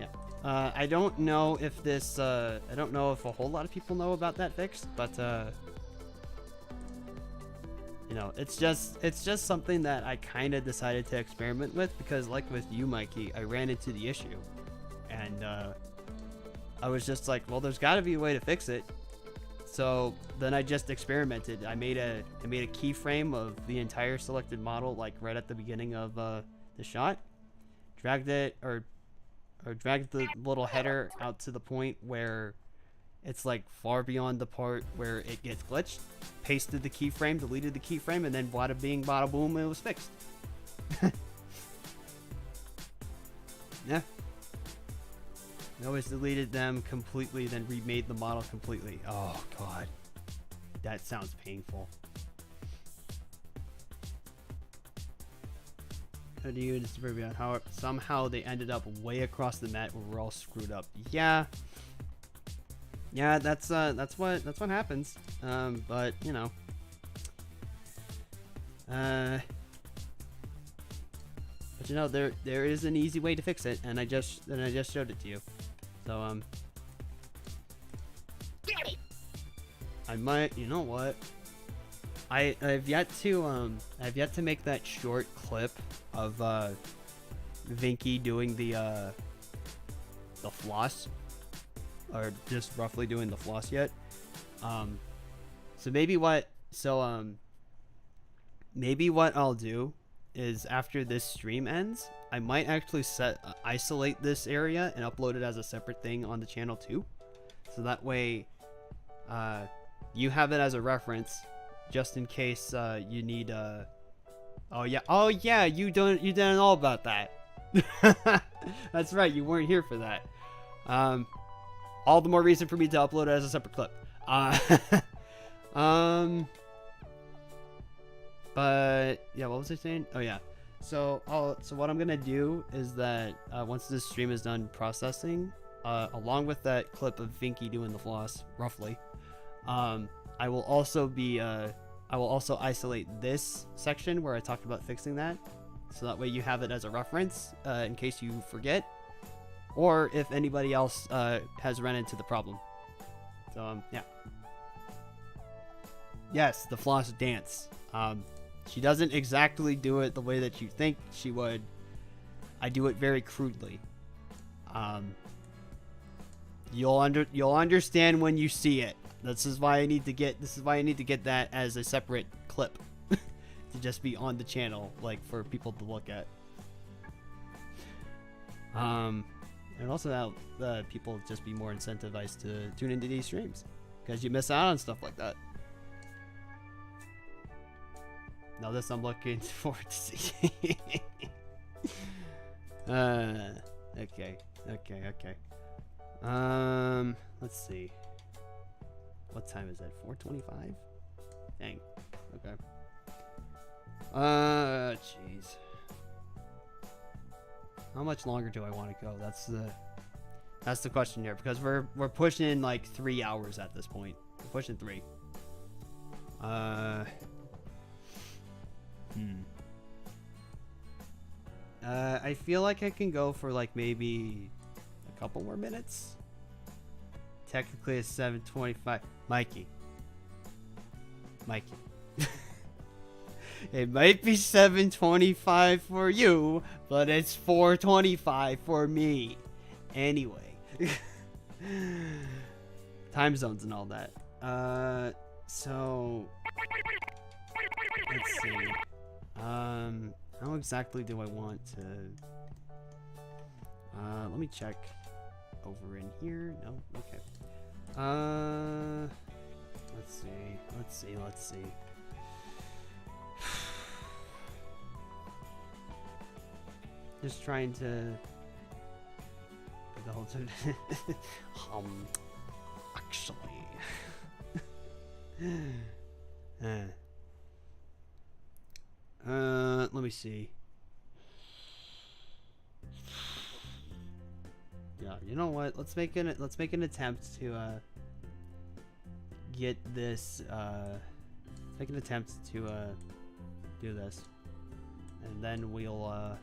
Yeah. I don't know if this, I don't know if a whole lot of people know about that fix, but, you know, it's just something that I kind of decided to experiment with, because like with you, Mikey, I ran into the issue, and, I was just like, well, there's got to be a way to fix it. So then I just experimented. I made a keyframe of the entire selected model, like right at the beginning of the shot. Dragged it, or dragged the little header out to the point where it's like far beyond the part where it gets glitched. Pasted the keyframe, deleted the keyframe, and then bada bing, bada boom, it was fixed. Yeah. I always deleted them completely, then remade the model completely. Oh god. That sounds painful. How do you disagree on how somehow they ended up way across the map where we're all screwed up? Yeah. Yeah, that's what happens. But you know. But you know, there is an easy way to fix it, and I just showed it to you. So I might, you know what? I've yet to make that short clip of Vinky doing the floss, or just roughly doing the floss yet. So maybe what I'll do is after this stream ends, I might actually isolate this area and upload it as a separate thing on the channel too, so that way you have it as a reference just in case you need oh yeah, you didn't know about that. That's right, you weren't here for that. All the more reason for me to upload it as a separate clip. But yeah, what was I saying? Oh yeah. So what I'm gonna do is that once this stream is done processing, along with that clip of Vinky doing the floss, roughly, I will also isolate this section where I talked about fixing that, so that way you have it as a reference in case you forget, or if anybody else has run into the problem. So yeah. Yes, the floss dance. She doesn't exactly do it the way that you think she would. I do it very crudely. You'll understand when you see it. This is why I need to get that as a separate clip to just be on the channel, like for people to look at. And also that people just be more incentivized to tune into these streams, because you miss out on stuff like that. Now this I'm looking forward to seeing. Okay. Let's see. What time is it? 4:25? Dang. Okay. Jeez. How much longer do I want to go? That's the question here, because we're pushing like 3 hours at this point. We're pushing 3. I feel like I can go for like maybe a couple more minutes. Technically it's 7:25. Mikey. It might be 7:25 for you, but it's 4:25 for me. Anyway. Time zones and all that. So let's see. How exactly do I want to... let me check over in here. No? Okay. Let's see. Just trying to... the whole time. Actually... let me see. Yeah, you know what? Let's make an attempt to get this. Make an attempt to do this, and then we'll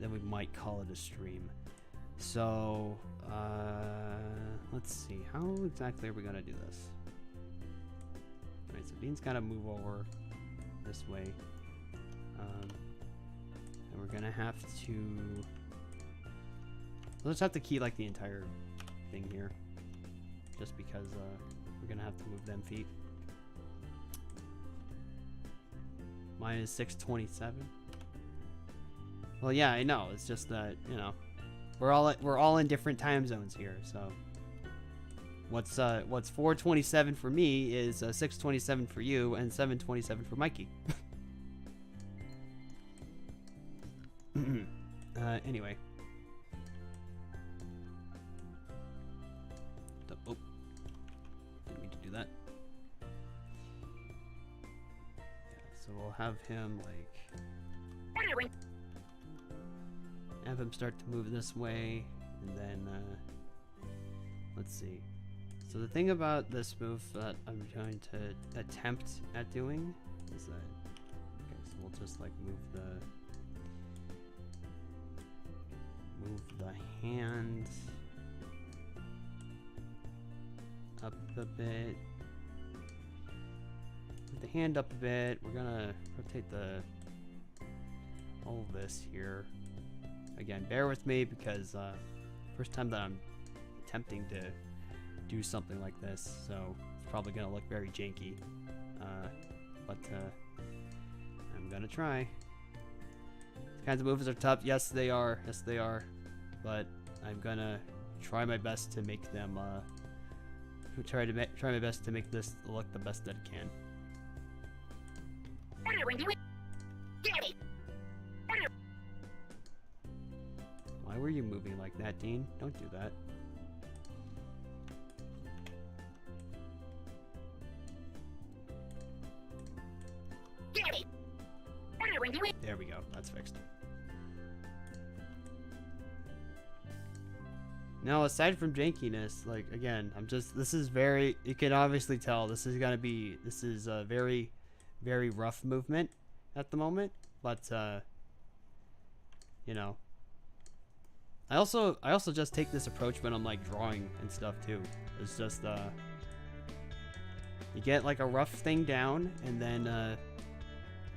then we might call it a stream. So let's see. How exactly are we gonna do this? Alright, so Bean's gotta move over this way. And we're gonna have to... We'll just have to key like the entire thing here. Just because we're gonna have to move them feet. Mine is 627. Well, yeah, I know. It's just that, you know, we're all in different time zones here. So what's 4:27 for me is 6:27 for you and 7:27 for Mikey. Anyway. Oh, didn't mean to do that. Yeah, so we'll have him start to move this way, and then let's see. So the thing about this move that I'm going to attempt at doing is that, okay, so we'll just like move the hand up a bit. Move the hand up a bit. We're gonna rotate all of this here. Again, bear with me because first time that I'm attempting to do something like this, so it's probably gonna look very janky. But I'm gonna try. These kinds of moves are tough. Yes, they are. Yes, they are. But I'm gonna try my best to make them. Try my best to make this look the best that it can. Why were you moving like that, Dean? Don't do that. There we go. That's fixed. Now, aside from jankiness, like, again, this is very, you can obviously tell this is a very, very rough movement at the moment, but, you know, I also just take this approach when I'm, like, drawing and stuff, too. It's just, you get, like, a rough thing down, and then,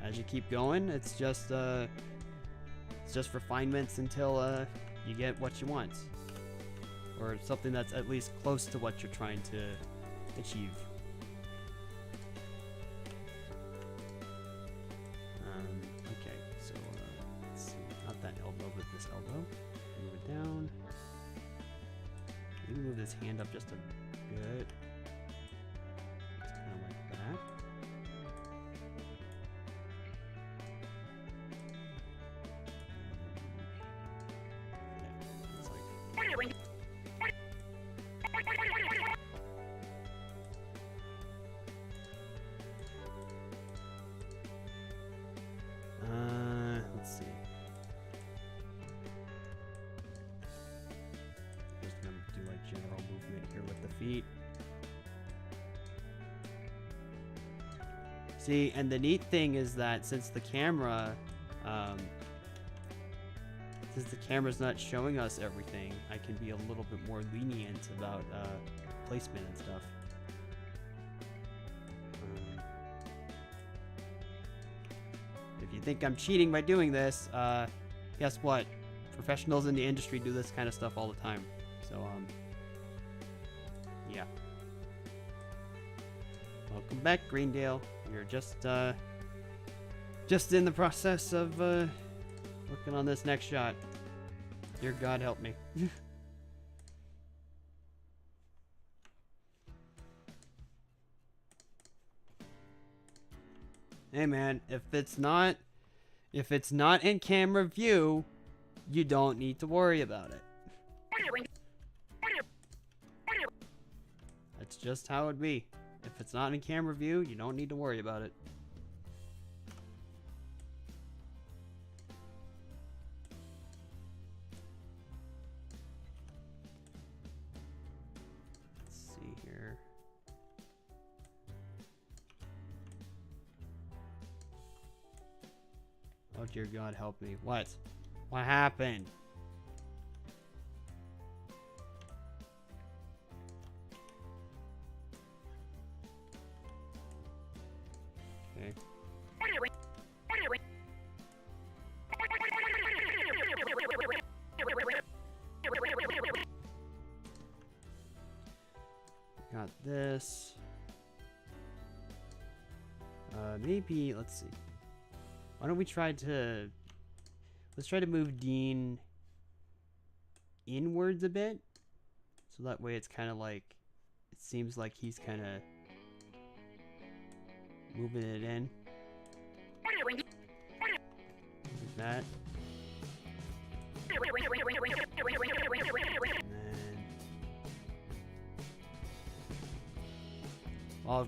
as you keep going, it's just refinements until, you get what you want. Or something that's at least close to what you're trying to achieve. Okay, so let's see. Not that elbow, but this elbow. Move it down. Maybe move this hand up just a bit. It's kind of like that. Yeah, it's like. Let's see. Just gonna do like general movement here with the feet. See, and the neat thing is that since the camera's not showing us everything, I can be a little bit more lenient about placement and stuff. If you think I'm cheating by doing this, guess what? Professionals in the industry do this kind of stuff all the time. So, yeah. Welcome back, Greendale. You're just in the process of working on this next shot. Dear God, help me. Hey man, if it's not in camera view, you don't need to worry about it. That's just how it'd be. If it's not in camera view, you don't need to worry about it. Let's see here. Oh dear God, help me. What? What happened? Okay. Got this. Maybe, let's see. Why don't we let's try to move Dean inwards a bit. So that way it's kind of like, it seems like he's kind of moving it in. Like that. And then I'll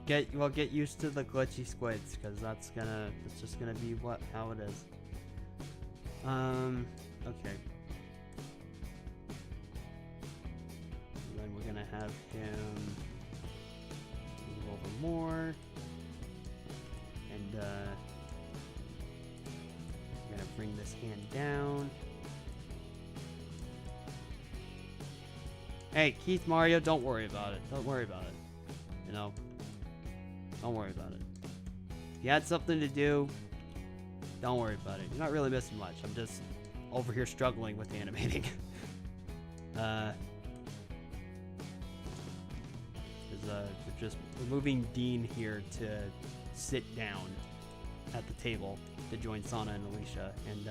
get used to the glitchy squids, because it's just gonna be how it is. Okay. And then we're gonna have him move over more, and we're gonna bring this hand down. Hey, Keith Mario, don't worry about it. Don't worry about it. You know, don't worry about it. If you had something to do, don't worry about it. You're not really missing much. I'm just over here struggling with animating. We're moving Dean here to sit down at the table to join Sana and Alicia. And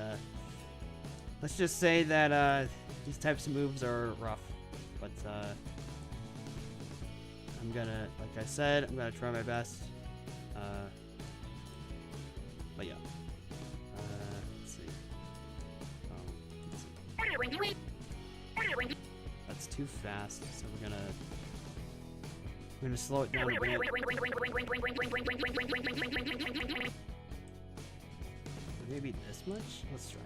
let's just say that these types of moves are rough. But I'm gonna, like I said, I'm gonna try my best. But yeah. Let's see. That's too fast, so we're gonna slow it down a bit. Maybe this much? Let's try.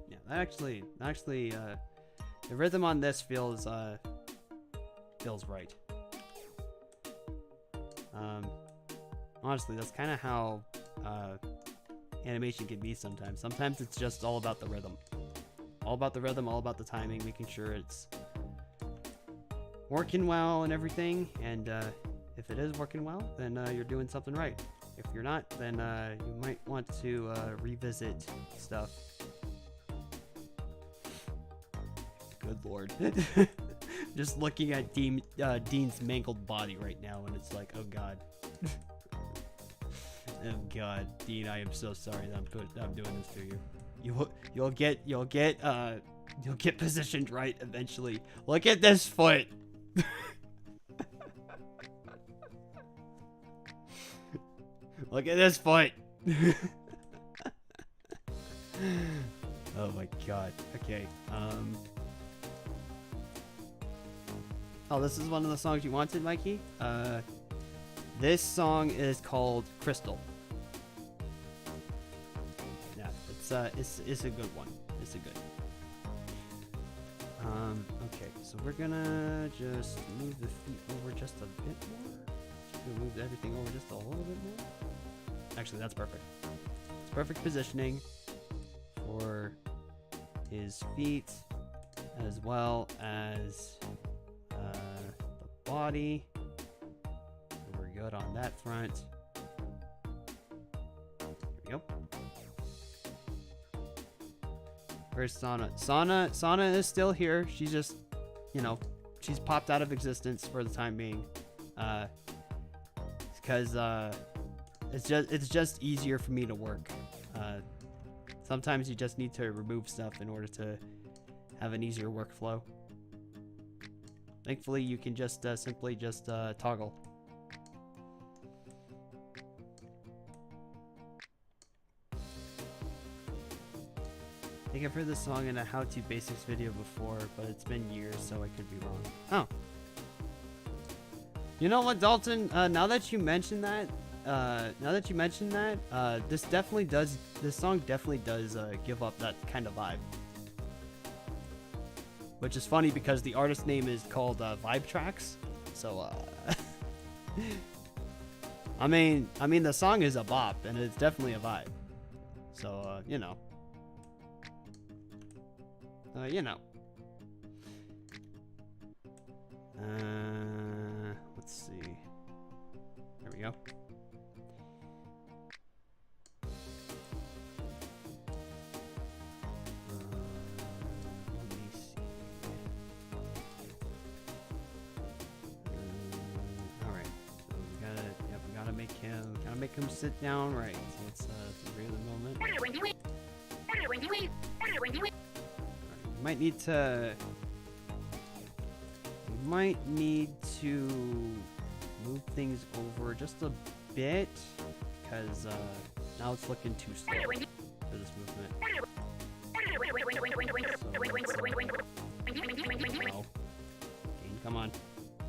Yeah, actually, the rhythm on this feels right. Honestly, that's kind of how animation can be sometimes. Sometimes it's just all about the rhythm. All about the rhythm, all about the timing, making sure it's working well and everything. And if it is working well, then you're doing something right. If you're not, then you might want to revisit stuff. Good lord. Just looking at Dean's mangled body right now, and it's like, oh god. Oh god, Dean, I am so sorry that I'm doing this to you. You'll get positioned right eventually. Look at this foot. Look at this foot. Oh my god. Okay. Oh, this is one of the songs you wanted, Mikey? This song is called Crystal. Yeah, it's a good one. It's a good. Okay, so we're gonna just move the feet over just a bit more. We'll move everything over just a little bit more. Actually, that's perfect. It's perfect positioning for his feet, as well as the body. So we're good on that front. There we go. Where's Sana? Sana is still here. She's just, she's popped out of existence for the time being. Because it's just easier for me to work. Sometimes you just need to remove stuff in order to have an easier workflow. Thankfully, you can just simply just toggle. I think I've heard this song in a how-to basics video before, but it's been years, so I could be wrong. Oh. You know what, Dalton? Now that you mention that, this song definitely does give up that kind of vibe. Which is funny because the artist name is called Vibe Tracks. So, I mean, the song is a bop, and it's definitely a vibe. So, let's see. There we go. Let me see. make him sit down. Right. So let's bring in the moment. We might need to. We might need to move things over just a bit because now it's looking too slow for this movement. Oh. Dean, come on.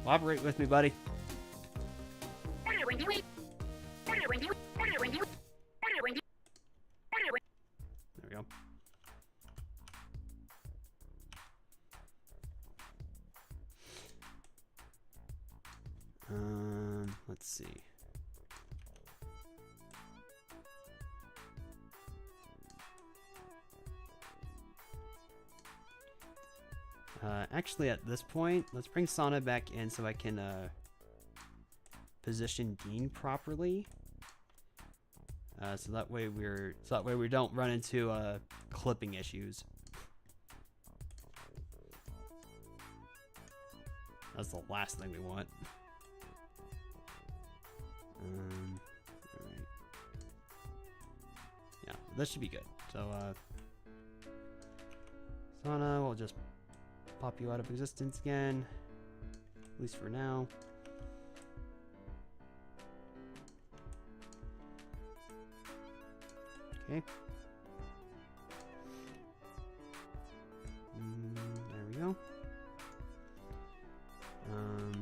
Cooperate with me, buddy. There we go. Let's see. Actually, at this point, let's bring Sana back in so I can position Dean properly. So that way we don't run into clipping issues. That's the last thing we want. Alright. Yeah, this should be good. So, Sana, we'll just pop you out of existence again, at least for now. Okay. There we go. Alright,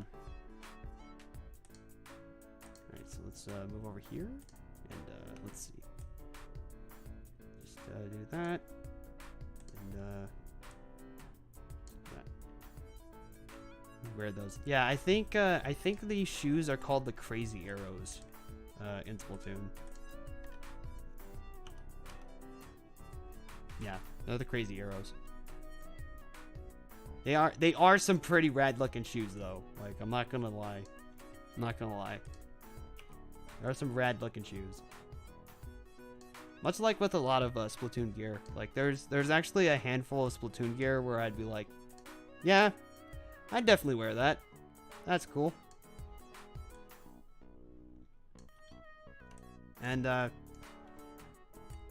so let's move over here, and let's see. Just do that, and that. Wear those. Yeah, I think these shoes are called the Crazy Arrows in Splatoon. Yeah, they're the Crazy Arrows. They are some pretty rad looking shoes though. Like, I'm not gonna lie. There are some rad looking shoes. Much like with a lot of Splatoon gear. Like, there's actually a handful of Splatoon gear where I'd be like, yeah, I'd definitely wear that. That's cool. And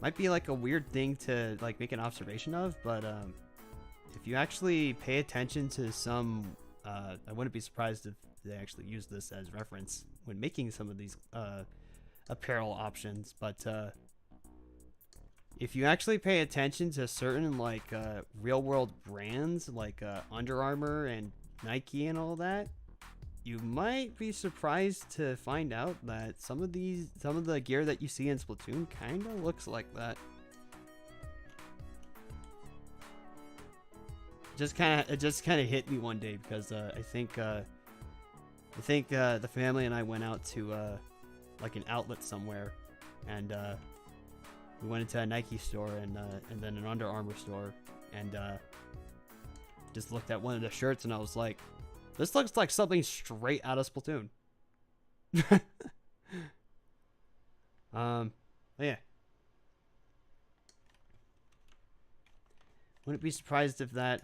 might be like a weird thing to like make an observation of, but if you actually pay attention to some, I wouldn't be surprised if they actually use this as reference when making some of these apparel options. But if you actually pay attention to certain like real world brands like Under Armour and Nike and all that, you might be surprised to find out that some of the gear that you see in Splatoon kind of looks like that. It just kind of hit me one day because I think the family and I went out to like an outlet somewhere, and we went into a Nike store and then an Under Armour store, and just looked at one of the shirts and I was like, this looks like something straight out of Splatoon. Yeah. Wouldn't be surprised if that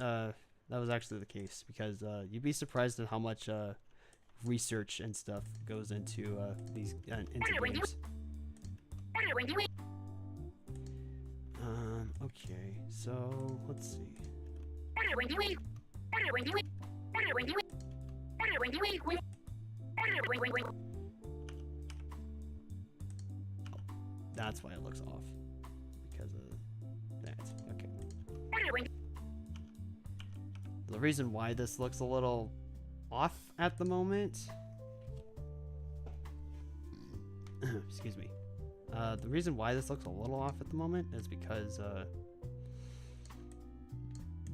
was actually the case, because you'd be surprised at how much research and stuff goes into these into games. Okay, so let's see. That's why it looks off, because of that. Okay. The reason why this looks a little off at the moment, excuse me. The reason why this looks a little off at the moment is because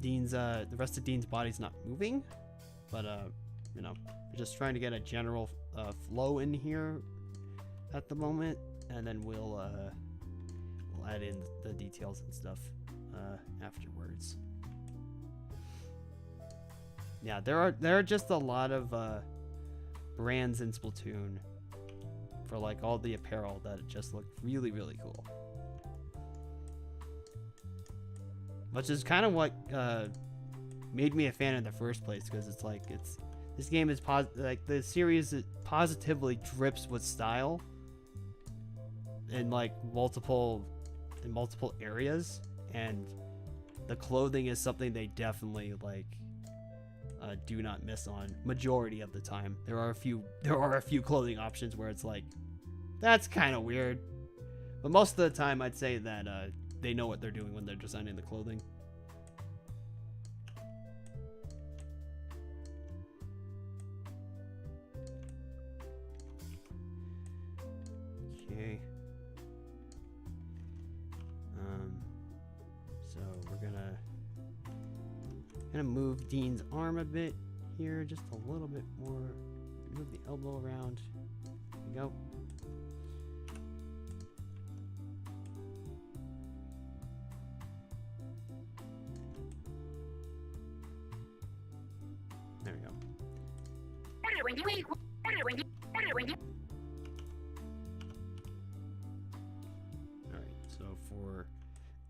the rest of Dean's body's not moving, but you know, we're just trying to get a general flow in here at the moment, and then we'll add in the details and stuff afterwards. Yeah, there are just a lot of brands in Splatoon for like all the apparel that just look really, really cool. Which is kind of what made me a fan in the first place, because it's like this game is like the series, it positively drips with style, in like multiple areas, and the clothing is something they definitely like do not miss on majority of the time. There are a few clothing options where it's like, that's kind of weird, but most of the time I'd say that they know what they're doing when they're designing the clothing. Okay. So we're gonna move Dean's arm a bit here, just a little bit more. Move the elbow around. There we go. There we go. Alright, so for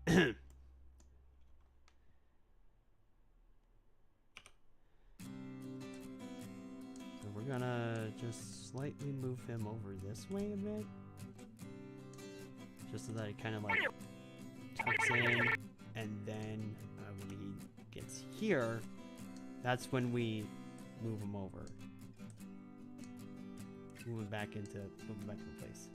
so we're gonna just slightly move him over this way a bit. Just so that he kind of like tucks in, and then when he gets here, that's when we move him over. Move him back into place.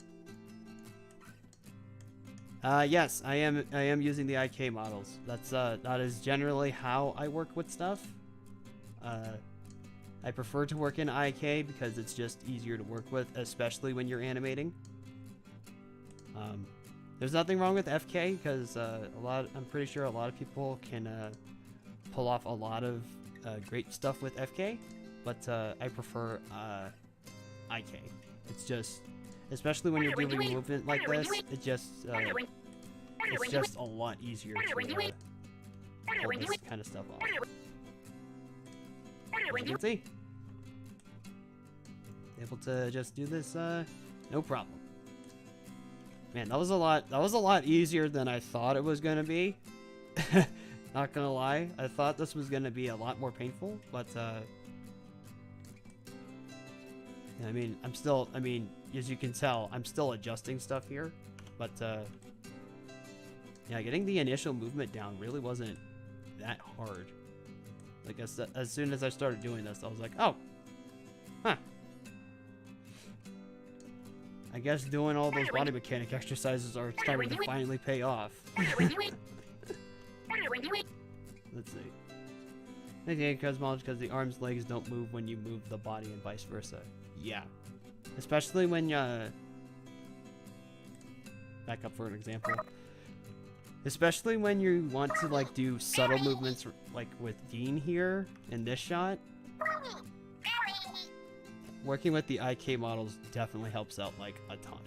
Yes, I am using the IK models. That is generally how I work with stuff. I prefer to work in IK because it's just easier to work with, especially when you're animating. There's nothing wrong with FK because I'm pretty sure a lot of people can pull off a lot of great stuff with FK, but I prefer IK. It's just, especially when you're doing movement like this, it's just a lot easier to pull this kind of stuff off. As you can see, able to just do this no problem. Man, that was a lot easier than I thought it was gonna be. Not gonna lie, I thought this was gonna be a lot more painful, but I mean, as you can tell, I'm still adjusting stuff here, but yeah, getting the initial movement down really wasn't that hard. Like as soon as I started doing this, I was like, oh, huh. I guess doing all those body mechanic exercises are starting to finally pay off. Let's see. Okay, cosmology, because the arms, legs don't move when you move the body and vice versa. Yeah. Especially when back up for an example. Especially when you want to like do subtle movements like with Dean here in this shot. Working with the IK models definitely helps out like a ton.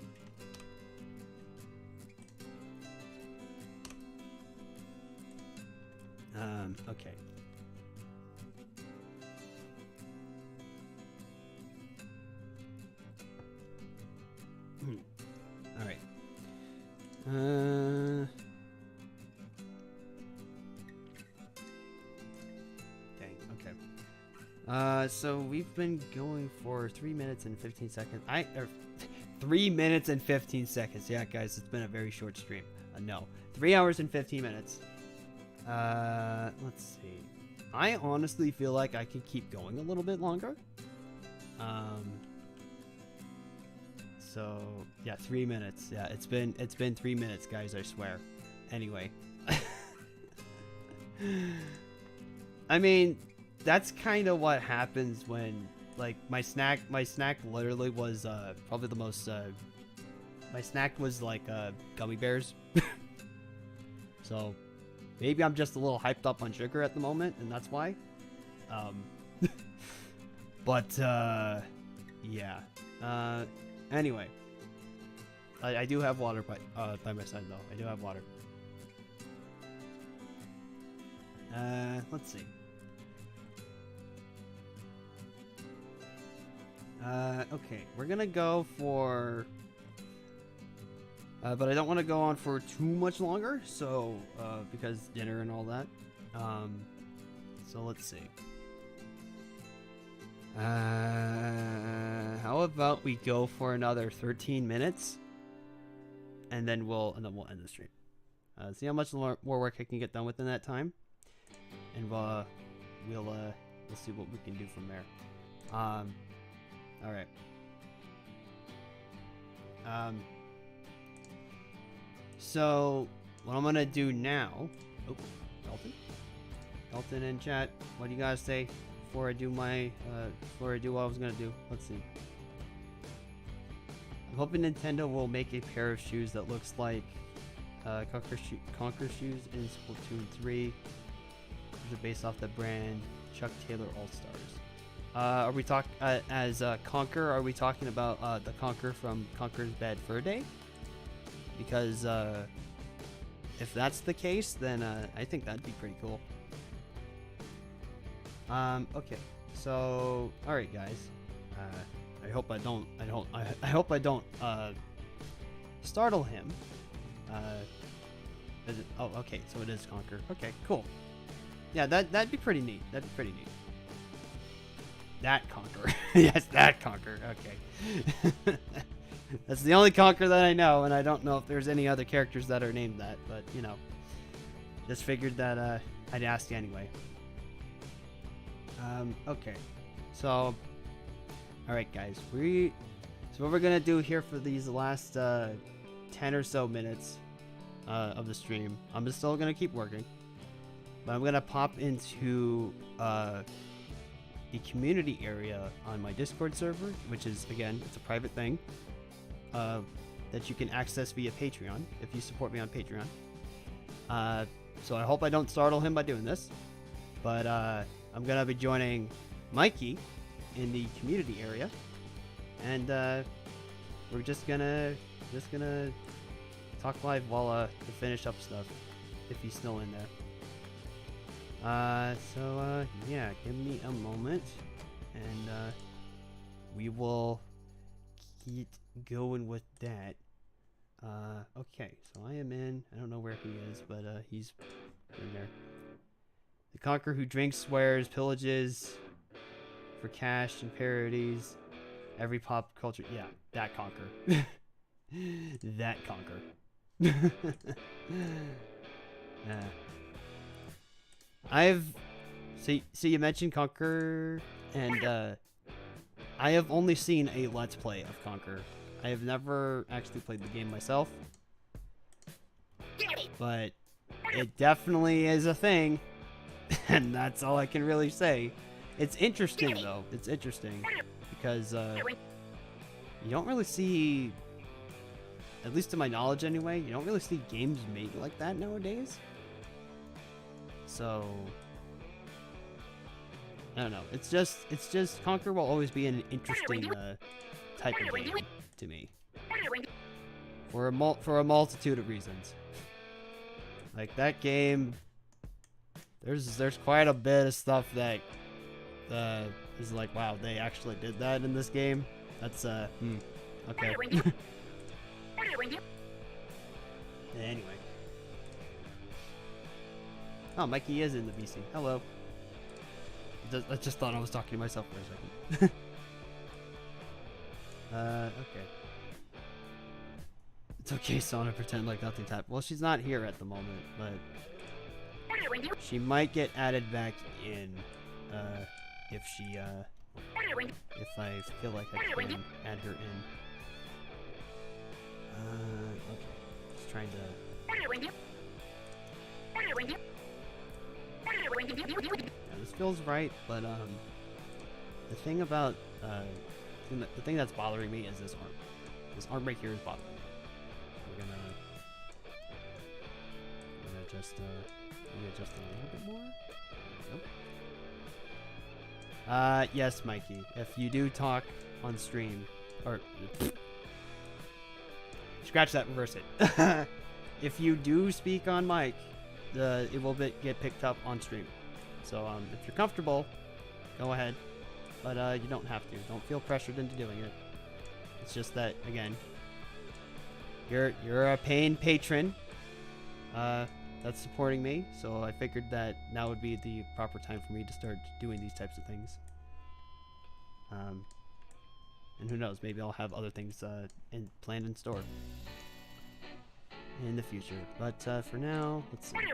Okay. All right. Dang. Okay. So we've been going for 3 minutes and 15 seconds. 3 minutes and 15 seconds. Yeah, guys, it's been a very short stream. No, 3 hours and 15 minutes. Let's see. I honestly feel like I could keep going a little bit longer. So yeah, 3 minutes. Yeah, it's been 3 minutes, guys. I swear. Anyway, I mean, that's kind of what happens when like my snack literally was probably the most. My snack was like gummy bears. So maybe I'm just a little hyped up on sugar at the moment, and that's why. But yeah. Anyway, I do have water by my side though. I do have water. Let's see. Okay, we're gonna go for. But I don't want to go on for too much longer, so because dinner and all that. So let's see. How about we go for another 13 minutes? and then we'll end the stream. See how much more work I can get done within that time, and we'll see what we can do from there. All right. So what I'm gonna do now. Oh, Dalton in chat. What do you guys say before I do my before I do what I was gonna do? Let's see. I'm hoping Nintendo will make a pair of shoes that looks like Conker shoes in Splatoon 3. These are based off the brand Chuck Taylor All Stars. Are we talking as Conker? Are we talking about the Conker from Conker's Bad Fur Day? Because if that's the case, then I think that'd be pretty cool. Okay, so all right, guys. I hope I don't startle him. Oh, okay, so it is Conker. Okay, cool. Yeah, that'd be pretty neat. That'd be pretty neat. That Conker. Yes, that Conker. Okay. That's the only Conker that I know, and I don't know if there's any other characters that are named that, but, you know. Just figured that I'd ask you anyway. Okay. So, alright guys. So what we're gonna do here for these last 10 or so minutes of the stream, I'm still gonna keep working. But I'm gonna pop into the community area on my Discord server, which is, again, it's a private thing that you can access via Patreon if you support me on Patreon. So I hope I don't startle him by doing this, but I'm gonna be joining Mikey in the community area, and we're just gonna talk live while we finish up stuff if he's still in there. Yeah, give me a moment, and we will keep going with that. Okay, so I am in. I don't know where he is, but he's in there. The Conqueror who drinks, swears, pillages for cash and parodies every pop culture. Yeah, that Conqueror. That Conqueror. So you mentioned Conquer, and I have only seen a Let's Play of Conquer. I have never actually played the game myself, but it definitely is a thing, and that's all I can really say. It's interesting though. It's interesting because you don't really see, at least to my knowledge anyway, you don't really see games made like that nowadays. So I don't know. It's just Conquer will always be an interesting type of game to me, for a multitude of reasons. Like that game, there's quite a bit of stuff that is like, wow, they actually did that in this game. That's okay. Anyway. Oh, Mikey is in the VC. Hello. I just thought I was talking to myself for a second. Okay. It's okay, Sona, pretend like nothing's happened. Well, she's not here at the moment, but she might get added back in, if if I feel like I can add her in. Okay. Just trying to... Yeah, this feels right, but the thing about the thing that's bothering me is this arm. This arm right here is bothering me. We're gonna adjust a little bit more. Nope. Yes, Mikey. If you do talk on stream, or scratch that, reverse it. If you do speak on mic, it will get picked up on stream. So if you're comfortable, go ahead, but you don't have to. Don't feel pressured into doing it. It's just that, again, you're a paying patron that's supporting me, so I figured that now would be the proper time for me to start doing these types of things. And who knows, maybe I'll have other things planned in store. in the future. But for now, let's see. Yeah,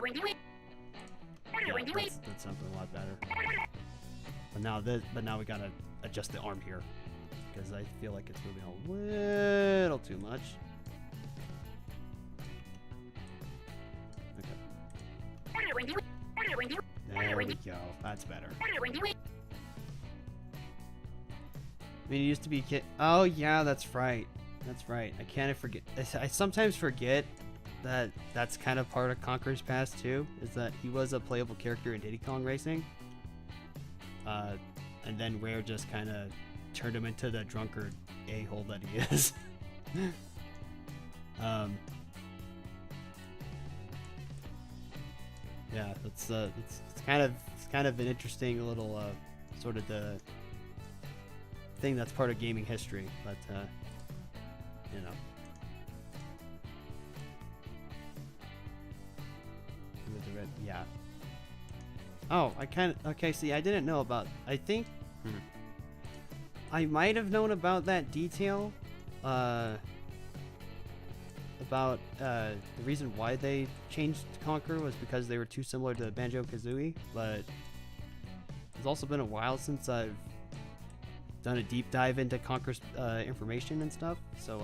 that's something a lot better. But now we gotta adjust the arm here because I feel like it's moving a little too much. Okay. There we go. That's better. I mean, it used to be kid. Oh yeah, that's right. That's right. I can't forget. I sometimes forget that that's kind of part of Conker's past too. Is that he was a playable character in Diddy Kong Racing, and then Rare just kind of turned him into the drunkard a-hole that he is. Yeah, it's kind of an interesting little sort of the thing that's part of gaming history, but you know. Yeah. Oh, okay, see, I didn't know about, I think, I might have known about that detail, about, the reason why they changed Conker was because they were too similar to Banjo-Kazooie, but it's also been a while since I've done a deep dive into Conker's, information and stuff, so,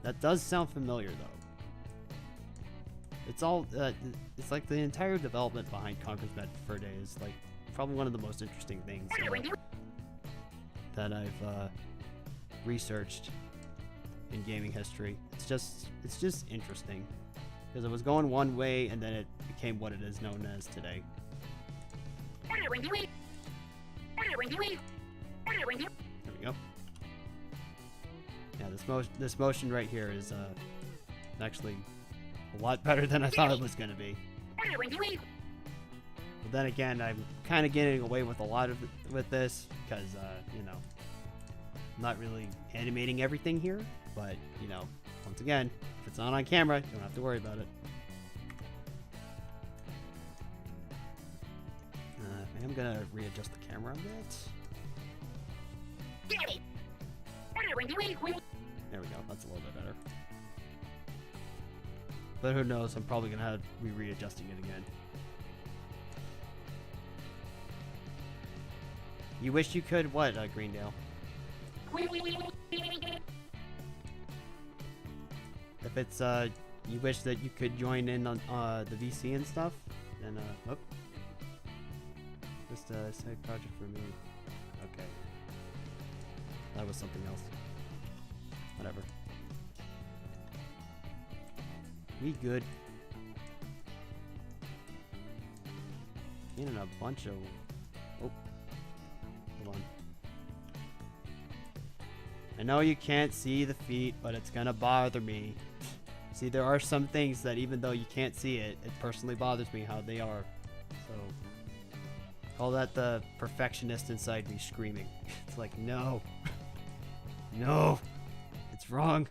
that does sound familiar, though. It's all, it's like the entire development behind Conker's Bad Fur Day is like probably one of the most interesting things that I've researched in gaming history. It's just interesting because it was going one way and then it became what it is known as today. There we go. Yeah, this motion right here is actually a lot better than I thought it was going to be. But then again, I'm kind of getting away with a lot of with this because, you know, I'm not really animating everything here. But, you know, once again, if it's not on camera, you don't have to worry about it. I'm going to readjust the camera a bit. There we go. That's a little bit better. But who knows, I'm probably going to have to be readjusting it again. You wish you could what, Greendale? If it's, you wish that you could join in on, the VC and stuff, then, oh. Just a side project for me. Okay. That was something else. Whatever. We good. In a bunch of... Oh. Hold on. I know you can't see the feet, but it's gonna bother me. See, there are some things that even though you can't see it, it personally bothers me how they are. So... call that the perfectionist inside me screaming. It's like, no. No. It's wrong.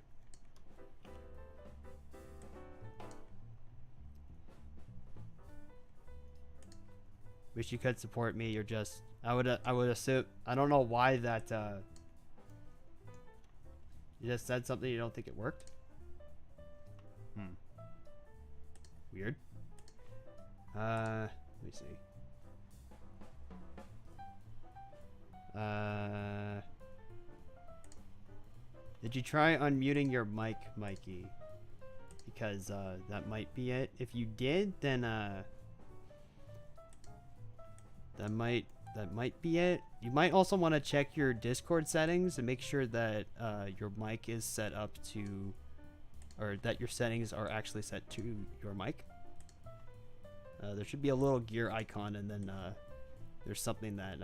Wish you could support me. You're just... I would assume... I don't know why that, you just said something, you don't think it worked? Weird. Let me see. Did you try unmuting your mic, Mikey? Because, that might be it. If you did, then, that might be it. You might also want to check your Discord settings and make sure that your mic is set up to, or that your settings are actually set to your mic. There should be a little gear icon, and then there's something that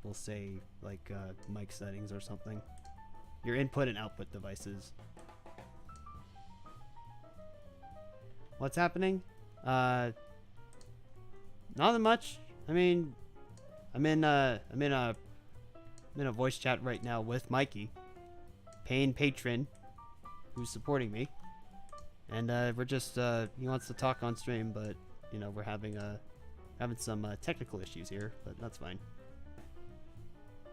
will say like mic settings or something. Your input and output devices. What's happening? Not much. I mean, I'm in a voice chat right now with Mikey, paying patron, who's supporting me, and we're just he wants to talk on stream, but you know we're having some technical issues here, but that's fine.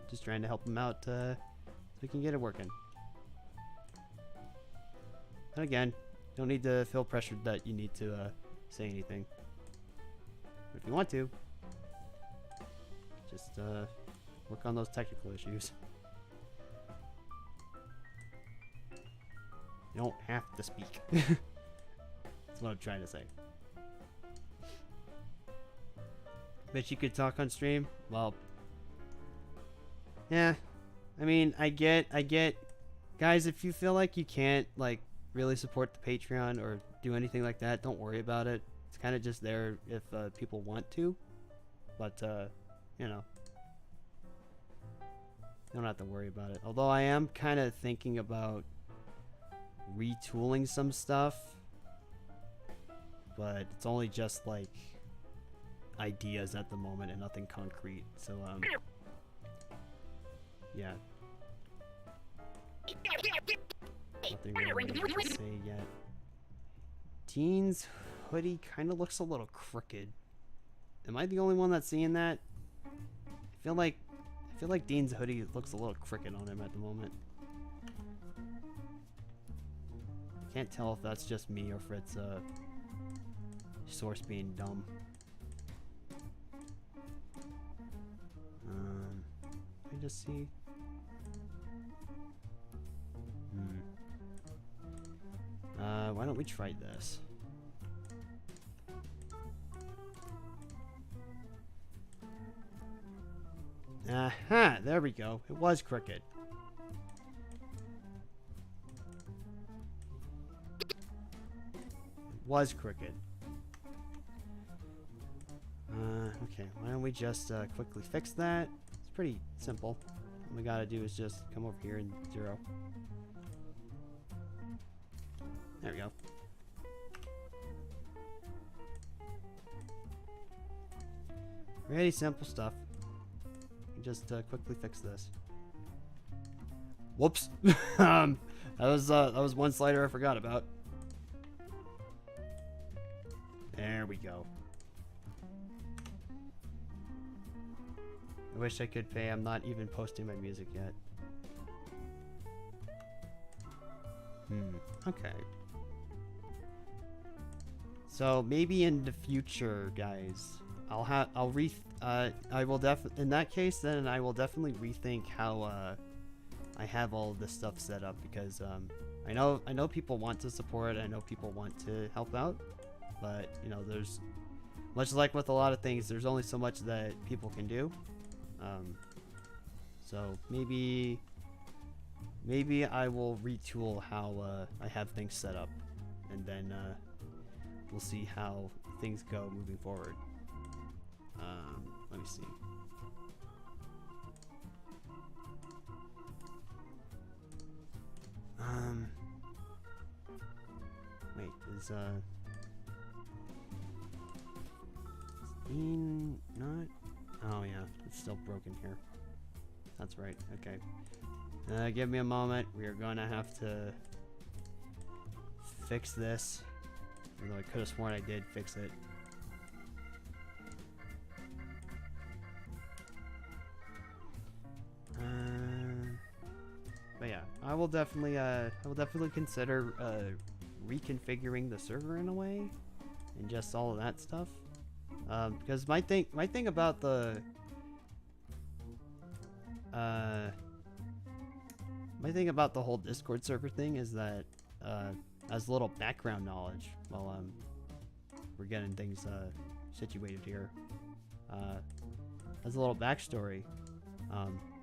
Just trying to help him out so we can get it working. And again, don't need to feel pressured that you need to say anything. But if you want to, just work on those technical issues. You don't have to speak. That's what I'm trying to say. Bet you could talk on stream? Well, yeah. I mean, I get. Guys, if you feel like you can't, like, really support the Patreon or do anything like that, don't worry about it. It's kind of just there if people want to. But, you know. Don't have to worry about it. Although I am kind of thinking about retooling some stuff. But it's only just, like, ideas at the moment and nothing concrete. So, yeah. Nothing really to say yet. Dean's hoodie kind of looks a little crooked. Am I the only one that's seeing that? I feel like Dean's hoodie looks a little crooked on him at the moment. Can't tell if that's just me or if it's Source being dumb. Let me just see. Why don't we try this? Aha, there we go. It was crooked. It was crooked. Okay, why don't we just quickly fix that? It's pretty simple. All we gotta do is just come over here and 0. There we go. Pretty simple stuff. Just quickly fix this. Whoops. that was one slider I forgot about. There we go. I wish I could pay. I'm not even posting my music yet. Okay. So maybe in the future, guys, I will in that case, then I will definitely rethink how I have all this stuff set up, because I know people want to support, I know people want to help out, but you know, there's, much like with a lot of things, there's only so much that people can do. So maybe I will retool how I have things set up, and then we'll see how things go moving forward. Let me see. Wait, is Dean not? Oh yeah, it's still broken here. That's right. Okay. Give me a moment. We are gonna have to fix this. Although I could have sworn I did fix it. But yeah, I will definitely consider reconfiguring the server in a way, and just all of that stuff. Because my thing about the whole Discord server thing is that as a little background knowledge while we're getting things situated here, as a little backstory,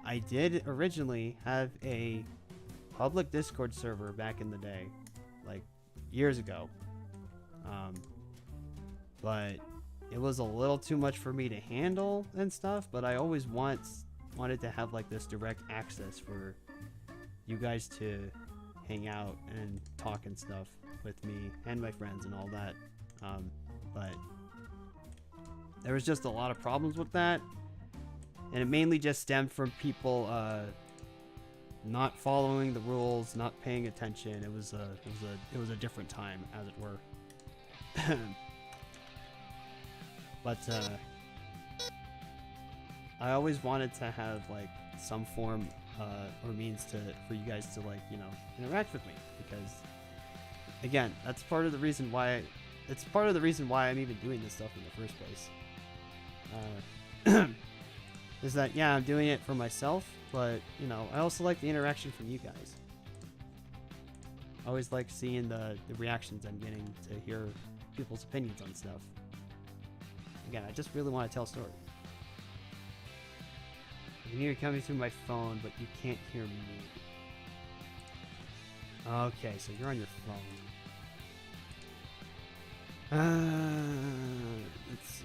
I did originally have a public Discord server back in the day, like years ago, but it was a little too much for me to handle and stuff. But I always wanted to have like this direct access for you guys to hang out and talk and stuff with me and my friends and all that. But there was just a lot of problems with that, and it mainly just stemmed from people not following the rules, not paying attention. It was a different time, as it were. But I always wanted to have like some form or means for you guys to, like, you know, interact with me, because again, that's part of the reason why. It's part of the reason why I'm even doing this stuff in the first place. Is that, yeah, I'm doing it for myself, but, you know, I also like the interaction from you guys. I always like seeing the reactions I'm getting to hear people's opinions on stuff. Again, I just really want to tell a story. You can hear it coming through my phone, but you can't hear me. Okay, so you're on your phone. Let's see.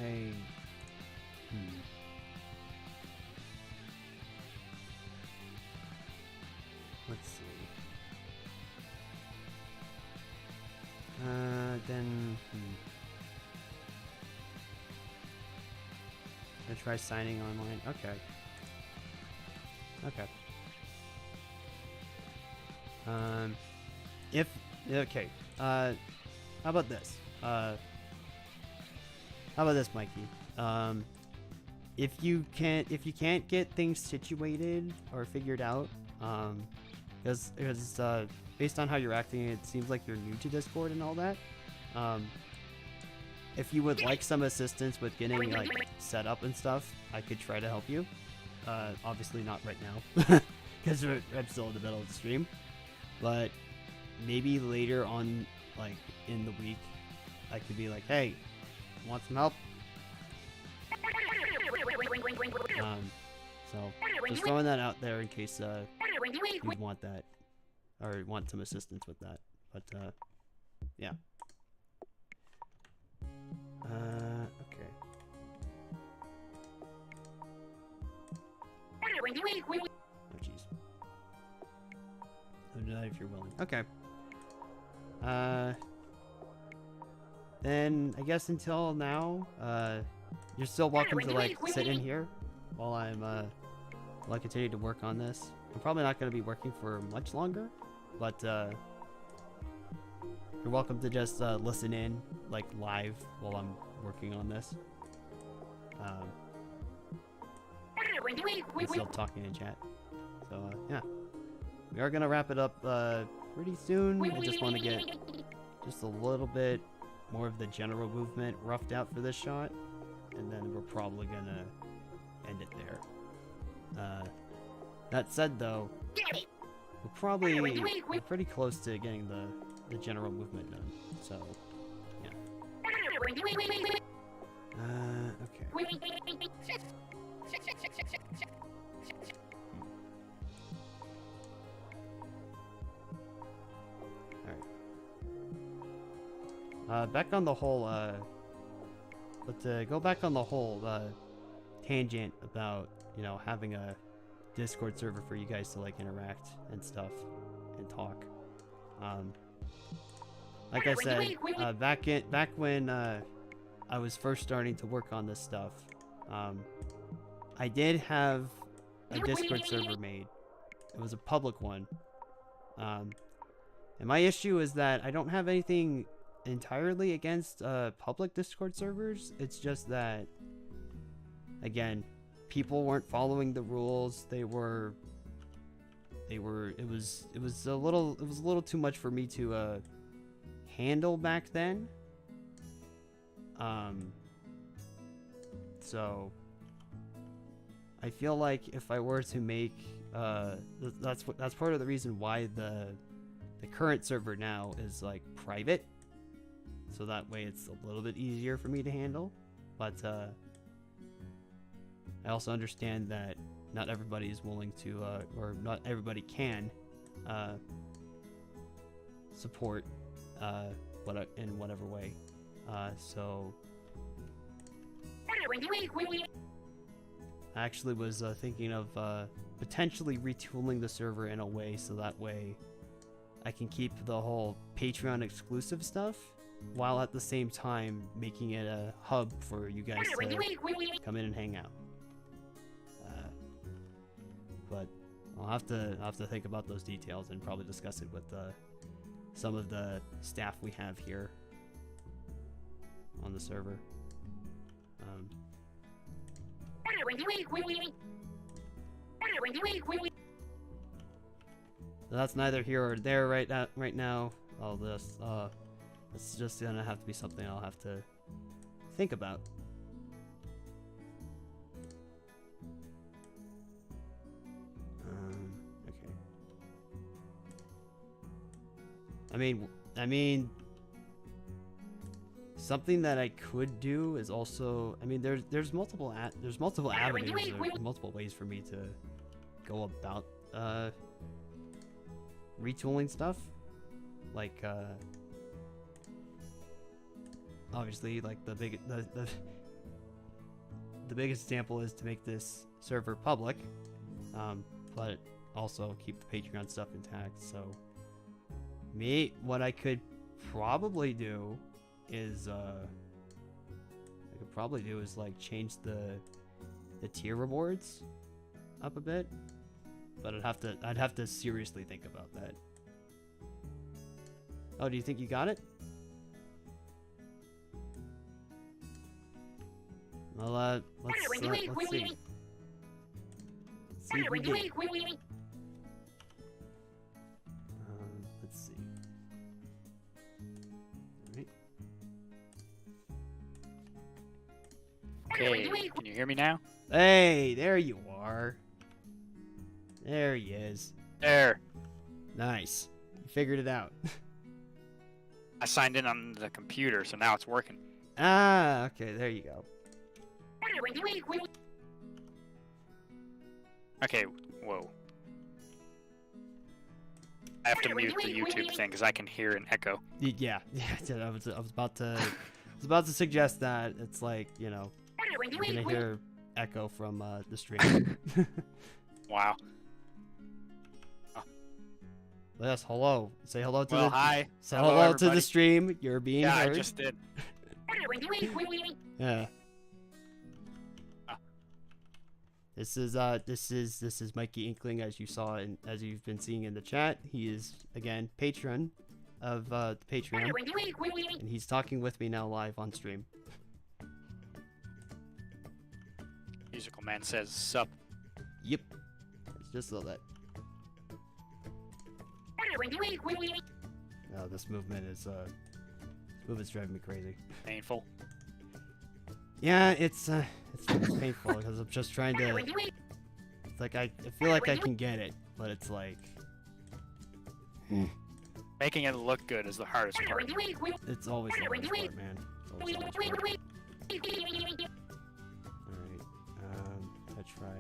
Hey. Let's see. Then. Gonna try signing online. Okay. Okay. Okay. How about this? How about this, Mikey? If you can't get things situated or figured out, because based on how you're acting, it seems like you're new to Discord and all that. If you would like some assistance with getting like set up and stuff, I could try to help you. Obviously not right now, because I'm still in the middle of the stream. But maybe later on, like in the week, I could be like, "Hey, want some help?" So just throwing that out there in case you'd want that or want some assistance with that. But yeah. Okay. Oh jeez. So do that if you're willing. Okay. Then I guess until now, you're still welcome to like sit in here while I continue to work on this. I'm probably not going to be working for much longer, but you're welcome to just listen in like live while I'm working on this. I'm still talking in chat. So yeah, we are gonna wrap it up pretty soon. I just want to get just a little bit more of the general movement roughed out for this shot, and then we're probably gonna end it there. That said, though, we're pretty close to getting the general movement done. So yeah. Okay. Alright. Back on the whole, let's go back on the whole tangent about, you know, having a Discord server for you guys to like interact and stuff and talk. Like I said, back when I was first starting to work on this stuff, I did have a Discord server made. It was a public one. And my issue is that I don't have anything entirely against public Discord servers. It's just that, again, people weren't following the rules. It was a little too much for me to handle back then. So I feel like if I were to make that's part of the reason why the current server now is like private, so that way it's a little bit easier for me to handle. But I also understand that not everybody is willing to or not everybody can support in whatever way. So I actually was thinking of potentially retooling the server in a way so that way I can keep the whole Patreon exclusive stuff while at the same time making it a hub for you guys to come in and hang out. But I'll have to think about those details and probably discuss it with some of the staff we have here on the server. So that's neither here or there right now. all this. It's just gonna have to be something I'll have to think about. Okay. I mean, something that I could do is also, I mean, there's multiple avenues, there's multiple ways for me to go about retooling stuff. Like obviously, like the biggest example is to make this server public, but also keep the Patreon stuff intact. So what I could probably do is like change the tier rewards up a bit, but I'd have to seriously think about that. Oh, do you think you got it? Well, let's see. Let's see if we did. Let's see. All right. Okay, can you hear me now? Hey, there you are. There he is. There. Nice. You figured it out. I signed in on the computer, so now it's working. Ah, okay, there you go. Okay, whoa. I have to mute the YouTube thing because I can hear an echo. Yeah, I was about to suggest that. It's like, you know, you're gonna hear echo from the stream. Wow. Yes, hello. Say hello to Hi. Say hello to everybody. the stream. You're being heard. Yeah, I just did. Yeah. This is Mikey Inkling, as you saw and as you've been seeing in the chat. He is again patron of the Patreon, and he's talking with me now live on stream. Musical Man says sup. Yep. It's just so that. Oh, this movement is driving me crazy. Painful. Yeah, it's painful because I'm just trying to. It's like I feel like I can get it, but it's like. Making it look good is the hardest part. It's always the hardest part, man. It's always the hardest part. Alright, I try.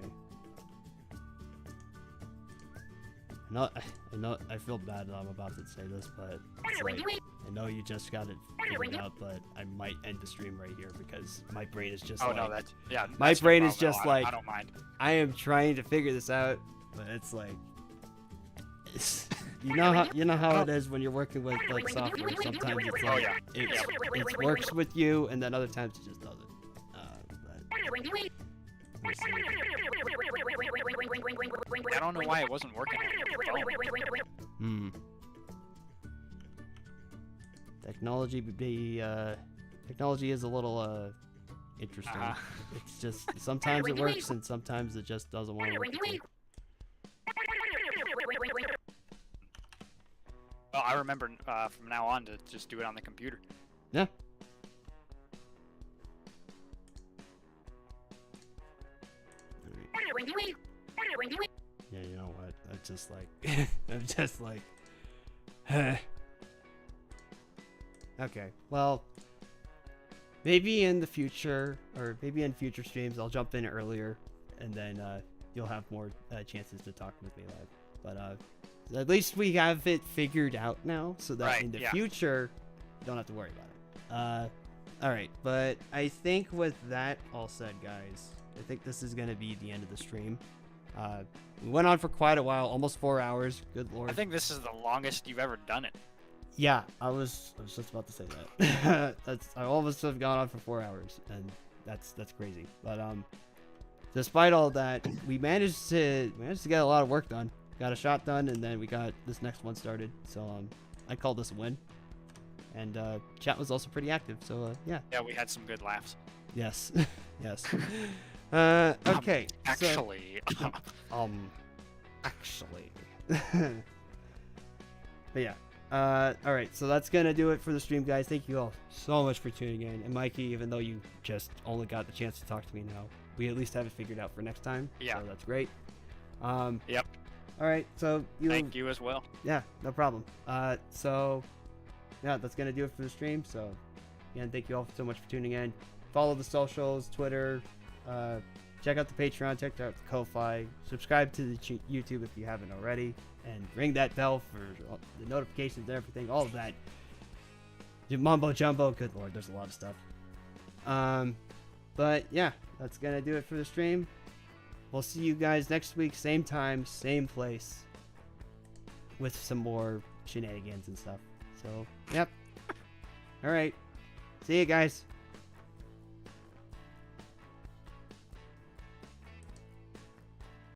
I feel bad that I'm about to say this, but it's like, I know you just got it figured out, but I might end the stream right here because my brain is just like... no, that's... Yeah, my that's brain no is just like... I don't mind. I am trying to figure this out, but it's like... You know how it is when you're working with like software. Sometimes it's like it works with you, and then other times it just doesn't. Let's see. I don't know why it wasn't working. Technology is a little interesting. It's just sometimes it works and sometimes it just doesn't want to work. Well, I remember from now on to just do it on the computer. Yeah. Yeah, you know what? I'm just like, okay, well, maybe in the future, or maybe in future streams, I'll jump in earlier, and then you'll have more chances to talk with me live. But at least we have it figured out now, so that in the future, you don't have to worry about it. All right, but I think with that all said, guys, I think this is gonna be the end of the stream. We went on for quite a while, almost 4 hours. Good lord. I think this is the longest you've ever done it. Yeah, I was just about to say that. I almost have gone on for 4 hours, and that's crazy. But despite all that, we managed to get a lot of work done. Got a shot done, and then we got this next one started. So I call this a win. And chat was also pretty active. So yeah. Yeah, we had some good laughs. Yes. Yes. Okay. Actually. Actually. But yeah. All right, so that's gonna do it for the stream, guys. Thank you all so much for tuning in. And Mikey, even though you just only got the chance to talk to me now, we at least have it figured out for next time. Yeah. So that's great. Yep. All right, so Thank you as well. Yeah, no problem. So yeah, that's gonna do it for the stream. So again, thank you all so much for tuning in. Follow the socials, Twitter. Check out the Patreon. Check out the Ko-Fi. Subscribe to the YouTube if you haven't already, and ring that bell for the notifications and everything. All of that. Mumbo jumbo. Good lord, there's a lot of stuff. But yeah, that's gonna do it for the stream. We'll see you guys next week, same time, same place, with some more shenanigans and stuff. So, yep. All right. See you guys.